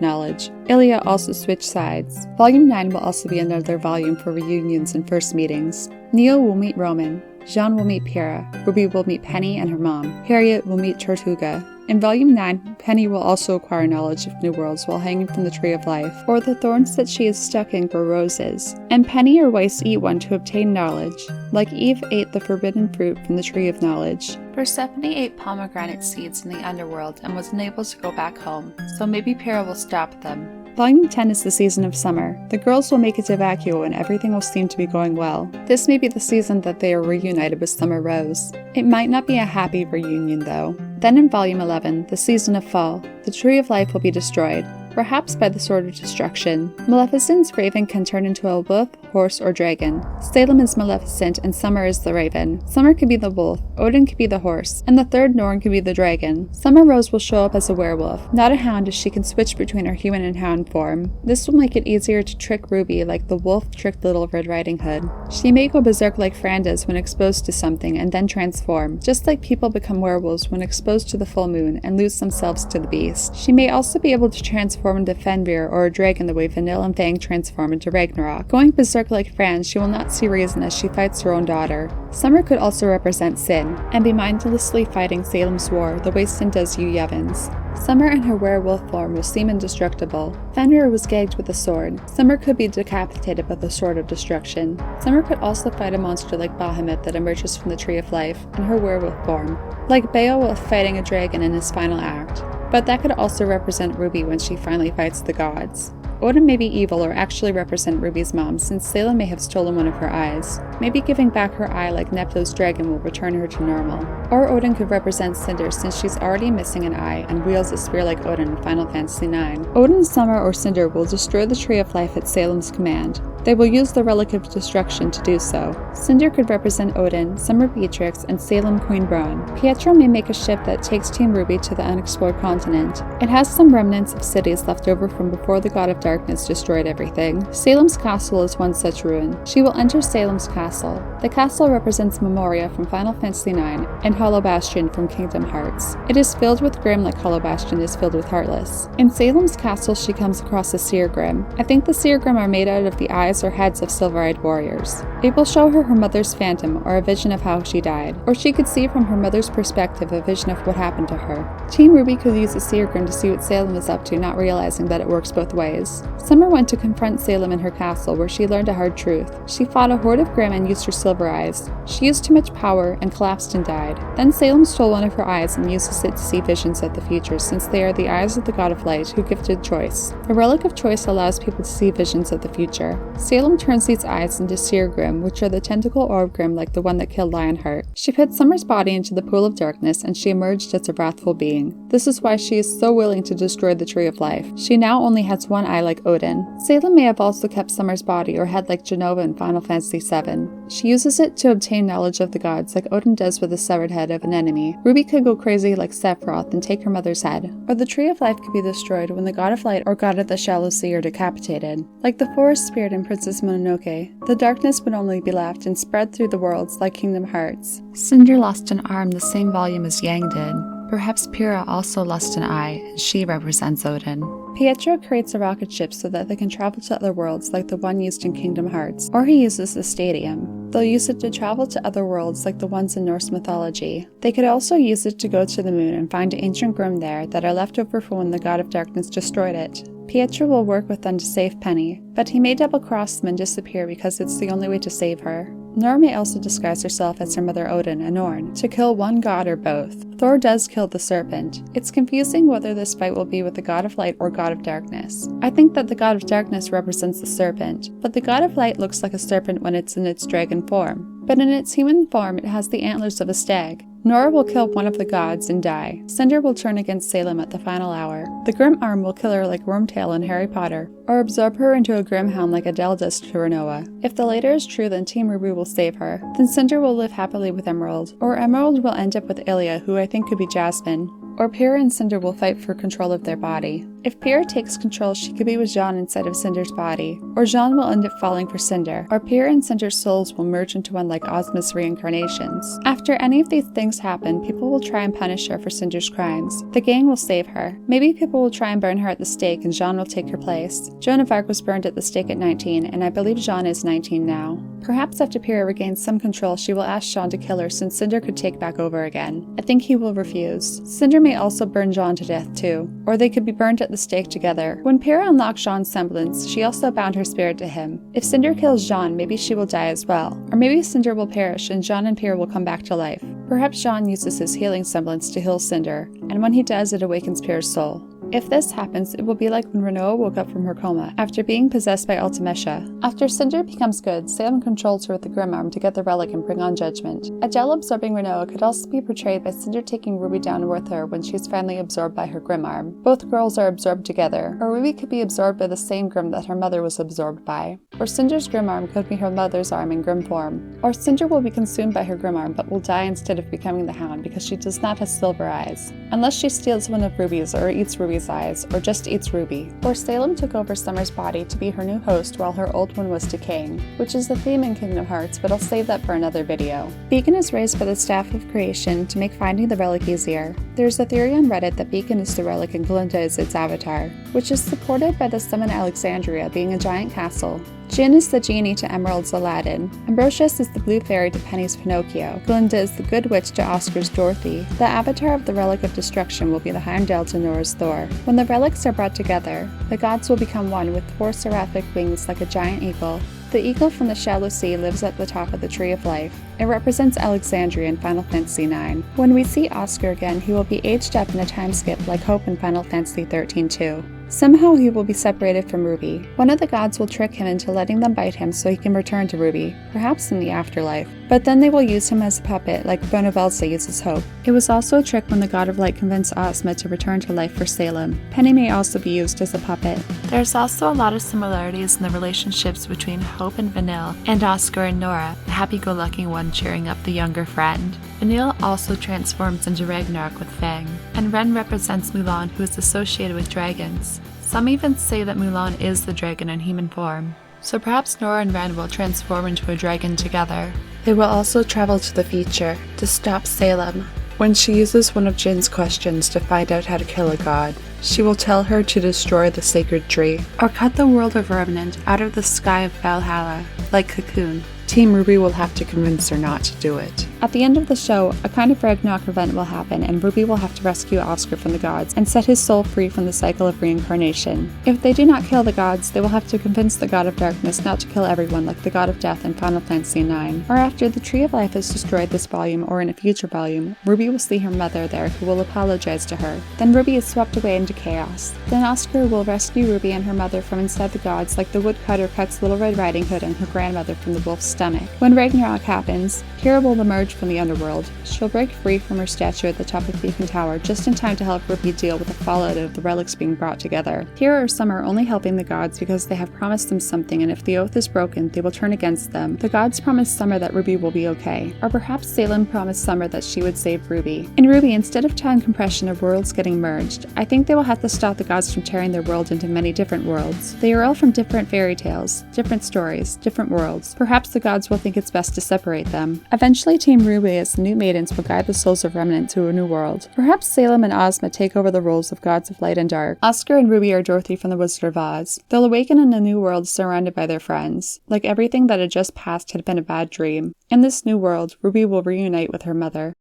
Knowledge. Ilya also switched sides. Volume 9 will also be another volume for reunions and first meetings. Neo will meet Roman. Jean will meet Pierre. RWBY will meet Penny and her mom. Harriet will meet Tortuga. In Volume 9, Penny will also acquire knowledge of new worlds while hanging from the Tree of Life, or the thorns that she is stuck in grow roses. And Penny or Weiss eat one to obtain knowledge, like Eve ate the forbidden fruit from the Tree of Knowledge. Persephone ate pomegranate seeds in the underworld and was unable to go back home, so maybe Pierre will stop them. Volume 10 is the season of summer. The girls will make it to Vacuo and everything will seem to be going well. This may be the season that they are reunited with Summer Rose. It might not be a happy reunion though. Then in Volume 11, the season of fall, the Tree of Life will be destroyed, perhaps by the Sword of Destruction. Maleficent's raven can turn into a wolf, horse, or dragon. Salem is Maleficent and Summer is the raven. Summer could be the wolf, Odin could be the horse, and the third Norn could be the dragon. Summer Rose will show up as a werewolf, not a hound, as she can switch between her human and hound form. This will make it easier to trick RWBY like the wolf tricked Little Red Riding Hood. She may go berserk like Fran does when exposed to something and then transform, just like people become werewolves when exposed to the full moon and lose themselves to the beast. She may also be able to transform into Fenrir or a dragon the way Vanille and Fang transform into Ragnarok. Going berserk like Fran, she will not see reason as she fights her own daughter. Summer could also represent Sin, and be mindlessly fighting Salem's War the way Sin does Hugh Yevons. Summer in her werewolf form will seem indestructible. Fenrir was gagged with a sword. Summer could be decapitated with a Sword of Destruction. Summer could also fight a monster like Bahamut that emerges from the Tree of Life in her werewolf form, like Beowulf fighting a dragon in his final act. But that could also represent RWBY when she finally fights the gods. Odin may be evil or actually represent RWBY's mom, since Salem may have stolen one of her eyes. Maybe giving back her eye like Neptune's dragon will return her to normal. Or Odin could represent Cinder, since she's already missing an eye and wields a spear like Odin in Final Fantasy IX. Odin, Summer, or Cinder will destroy the Tree of Life at Salem's command. They will use the Relic of Destruction to do so. Cinder could represent Odin, Summer Beatrix, and Salem Queen Braun. Pietro may make a ship that takes Team RWBY to the unexplored continent. It has some remnants of cities left over from before the God of Darkness destroyed everything. Salem's Castle is one such ruin. She will enter Salem's Castle. The castle represents Memoria from Final Fantasy IX and Hollow Bastion from Kingdom Hearts. It is filled with Grim like Hollow Bastion is filled with Heartless. In Salem's Castle, she comes across a Seer Grim. I think the Seer Grim are made out of the eyes or heads of silver-eyed warriors. It will show her mother's phantom or a vision of how she died, or she could see from her mother's perspective a vision of what happened to her. Team RWBY could use a Seer Grim to see what Salem is up to, not realizing that it works both ways. Summer went to confront Salem in her castle, where she learned a hard truth. She fought a horde of Grim and used her silver eyes. She used too much power and collapsed and died. Then Salem stole one of her eyes and uses it to see visions of the future, since they are the eyes of the God of Light, who gifted choice. The Relic of Choice allows people to see visions of the future. Salem turns these eyes into Seer Grim, which are the tentacle orb Grim like the one that killed Lionheart. She put Summer's body into the pool of darkness, and she emerged as a wrathful being. This is why she is so willing to destroy the Tree of Life. She now only has one eye like Odin. Salem may have also kept Summer's body or head like Genova in Final Fantasy VII. She uses it to obtain knowledge of the gods like Odin does with the severed head of an enemy. RWBY could go crazy like Sephiroth and take her mother's head. Or the Tree of Life could be destroyed when the God of Light or God of the Shallow Sea are decapitated. Like the Forest Spirit in Princess Mononoke, the darkness would only be left and spread through the worlds like Kingdom Hearts. Cinder lost an arm the same volume as Yang did. Perhaps Pyrrha also lost an eye, and she represents Odin. Pietro creates a rocket ship so that they can travel to other worlds like the one used in Kingdom Hearts, or he uses the stadium. They'll use it to travel to other worlds like the ones in Norse mythology. They could also use it to go to the moon and find ancient Grimm there that are left over from when the God of Darkness destroyed it. Pietro will work with them to save Penny, but he may double-cross them and disappear because it's the only way to save her. Nora may also disguise herself as her mother Odin and Auron to kill one god or both. Thor does kill the serpent. It's confusing whether this fight will be with the God of Light or God of Darkness. I think that the God of Darkness represents the serpent, but the God of Light looks like a serpent when it's in its dragon form. But in its human form it has the antlers of a stag. Nora will kill one of the gods and die. Cinder will turn against Salem at the final hour. The Grim Arm will kill her like Wormtail in Harry Potter, or absorb her into a Grimhound like Adele does to Renoa. If the latter is true, then Team RWBY will save her. Then Cinder will live happily with Emerald, or Emerald will end up with Ilia, who I think could be Jasmine. Or Pyrrha and Cinder will fight for control of their body. If Pyrrha takes control, she could be with Jean instead of Cinder's body. Or Jean will end up falling for Cinder. Or Pyrrha and Cinder's souls will merge into one like Ozma's reincarnations. After any of these things happen, people will try and punish her for Cinder's crimes. The gang will save her. Maybe people will try and burn her at the stake and Jean will take her place. Joan of Arc was burned at the stake at 19, and I believe Jean is 19 now. Perhaps after Pyrrha regains some control, she will ask Jean to kill her since Cinder could take back over again. I think he will refuse. Cinder may also burn Jean to death too, or they could be burned at the stake together. When Pyrrha unlocked Jean's semblance, she also bound her spirit to him. If Cinder kills Jean, maybe she will die as well. Or maybe Cinder will perish and Jean and Pyrrha will come back to life. Perhaps Jean uses his healing semblance to heal Cinder, and when he does, it awakens Pyrrha's soul. If this happens, it will be like when Renoa woke up from her coma after being possessed by Ultimesha. After Cinder becomes good, Salem controls her with the Grim Arm to get the relic and bring on judgment. Adele absorbing Renoa could also be portrayed by Cinder taking RWBY down with her when she's finally absorbed by her Grim Arm. Both girls are absorbed together, or RWBY could be absorbed by the same Grimm that her mother was absorbed by. Or Cinder's Grim Arm could be her mother's arm in Grimm form. Or Cinder will be consumed by her Grim Arm but will die instead of becoming the Hound because she does not have silver eyes. Unless she steals one of RWBY's or eats RWBY's eyes, or just eats RWBY. Or Salem took over Summer's body to be her new host while her old one was decaying, which is the theme in Kingdom Hearts, but I'll save that for another video. Beacon is raised by the Staff of Creation to make finding the relic easier. There's a theory on Reddit that Beacon is the relic and Glinda is its avatar, which is supported by the Summon Alexandria being a giant castle. Jin is the genie to Emerald's Aladdin. Ambrosius is the blue fairy to Penny's Pinocchio. Glinda is the good witch to Oscar's Dorothy. The avatar of the Relic of Destruction will be the Heimdall to Nora's Thor. When the relics are brought together, the gods will become one with 4 seraphic wings like a giant eagle. The eagle from the Shallow Sea lives at the top of the Tree of Life. It represents Alexandria in Final Fantasy IX. When we see Oscar again, he will be aged up in a time skip like Hope in Final Fantasy XIII too. Somehow he will be separated from RWBY. One of the gods will trick him into letting them bite him so he can return to RWBY, perhaps in the afterlife. But then they will use him as a puppet like Bonavelsa uses Hope. It was also a trick when the God of Light convinced Ozma to return to life for Salem. Penny may also be used as a puppet. There's also a lot of similarities in the relationships between Hope and Vanille, and Oscar and Nora, the happy-go-lucky one cheering up the younger friend. Vanille also transforms into Ragnarok with Fang, and Ren represents Mulan, who is associated with dragons. Some even say that Mulan is the dragon in human form, so perhaps Nora and Ren will transform into a dragon together. They will also travel to the future to stop Salem. When she uses one of Jin's questions to find out how to kill a god, she will tell her to destroy the sacred tree, or cut the world of Remnant out of the sky of Valhalla, like Cocoon. Team RWBY will have to convince her not to do it. At the end of the show, a kind of Ragnarok event will happen and RWBY will have to rescue Oscar from the gods and set his soul free from the cycle of reincarnation. If they do not kill the gods, they will have to convince the God of Darkness not to kill everyone like the God of Death in Final Fantasy IX. Or after the Tree of Life is destroyed this volume or in a future volume, RWBY will see her mother there who will apologize to her. Then RWBY is swept away into chaos. Then Oscar will rescue RWBY and her mother from inside the gods like the woodcutter cuts Little Red Riding Hood and her grandmother from the wolf's stomach. When Ragnarok happens, Kira will emerge from the underworld. She'll break free from her statue at the top of Beacon Tower just in time to help RWBY deal with the fallout of the relics being brought together. Here are some are only helping the gods because they have promised them something, and if the oath is broken, they will turn against them. The gods promised Summer that RWBY will be okay. Or perhaps Salem promised Summer that she would save RWBY. In RWBY, instead of time compression of worlds getting merged, I think they will have to stop the gods from tearing their world into many different worlds. They are all from different fairy tales, different stories, different worlds. Perhaps the gods will think it's best to separate them. Eventually, Team RWBY as the new maidens will guide the souls of Remnant to a new world. Perhaps Salem and Ozma take over the roles of gods of light and dark. Oscar and RWBY are Dorothy from the Wizard of Oz. They'll awaken in a new world surrounded by their friends. Like everything that had just passed had been a bad dream. In this new world, RWBY will reunite with her mother.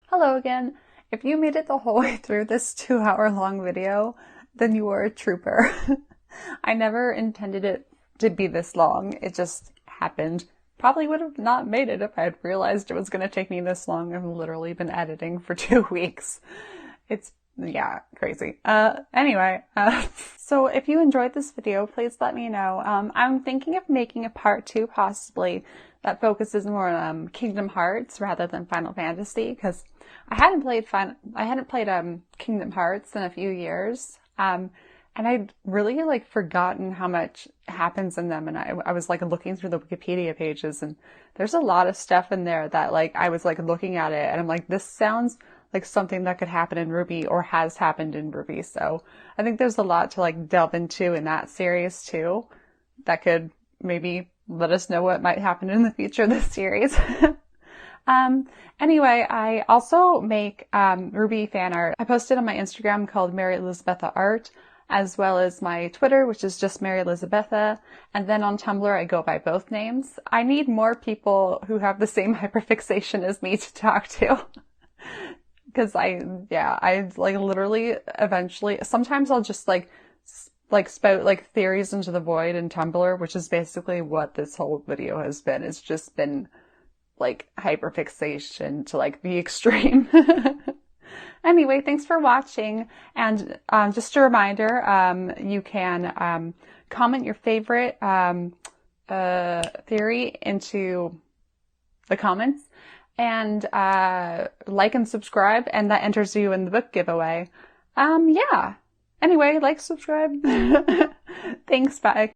Hello again. If you made it the whole way through this 2-hour-long video, then you are a trooper. I never intended it to be this long. It just happened. Probably would have not made it if I had realized it was going to take me this long. I've literally been editing for 2 weeks. It's, yeah, crazy. Anyway, so if you enjoyed this video, please let me know. I'm thinking of making a part 2 possibly that focuses more on Kingdom Hearts rather than Final Fantasy, because I hadn't played Kingdom Hearts in a few years. And I'd really forgotten how much happens in them, and I was looking through the Wikipedia pages, and there's a lot of stuff in there that I was looking at it and I'm like, this sounds like something that could happen in RWBY or has happened in RWBY. So I think there's a lot to delve into in that series too that could maybe let us know what might happen in the future of this series. Anyway, I also make RWBY fan art. I posted on my Instagram called Mary Elizabetha Art, as well as my Twitter, which is just Mary Elizabetha, and then on Tumblr I go by both names. I need more people who have the same hyperfixation as me to talk to. Because I literally eventually, sometimes I'll just spout theories into the void in Tumblr, which is basically what this whole video has been. It's just been hyperfixation to the extreme. Anyway, thanks for watching, and just a reminder, you can comment your favorite theory into the comments, and like and subscribe, and that enters you in the book giveaway. Yeah. Anyway, subscribe. Thanks, bye.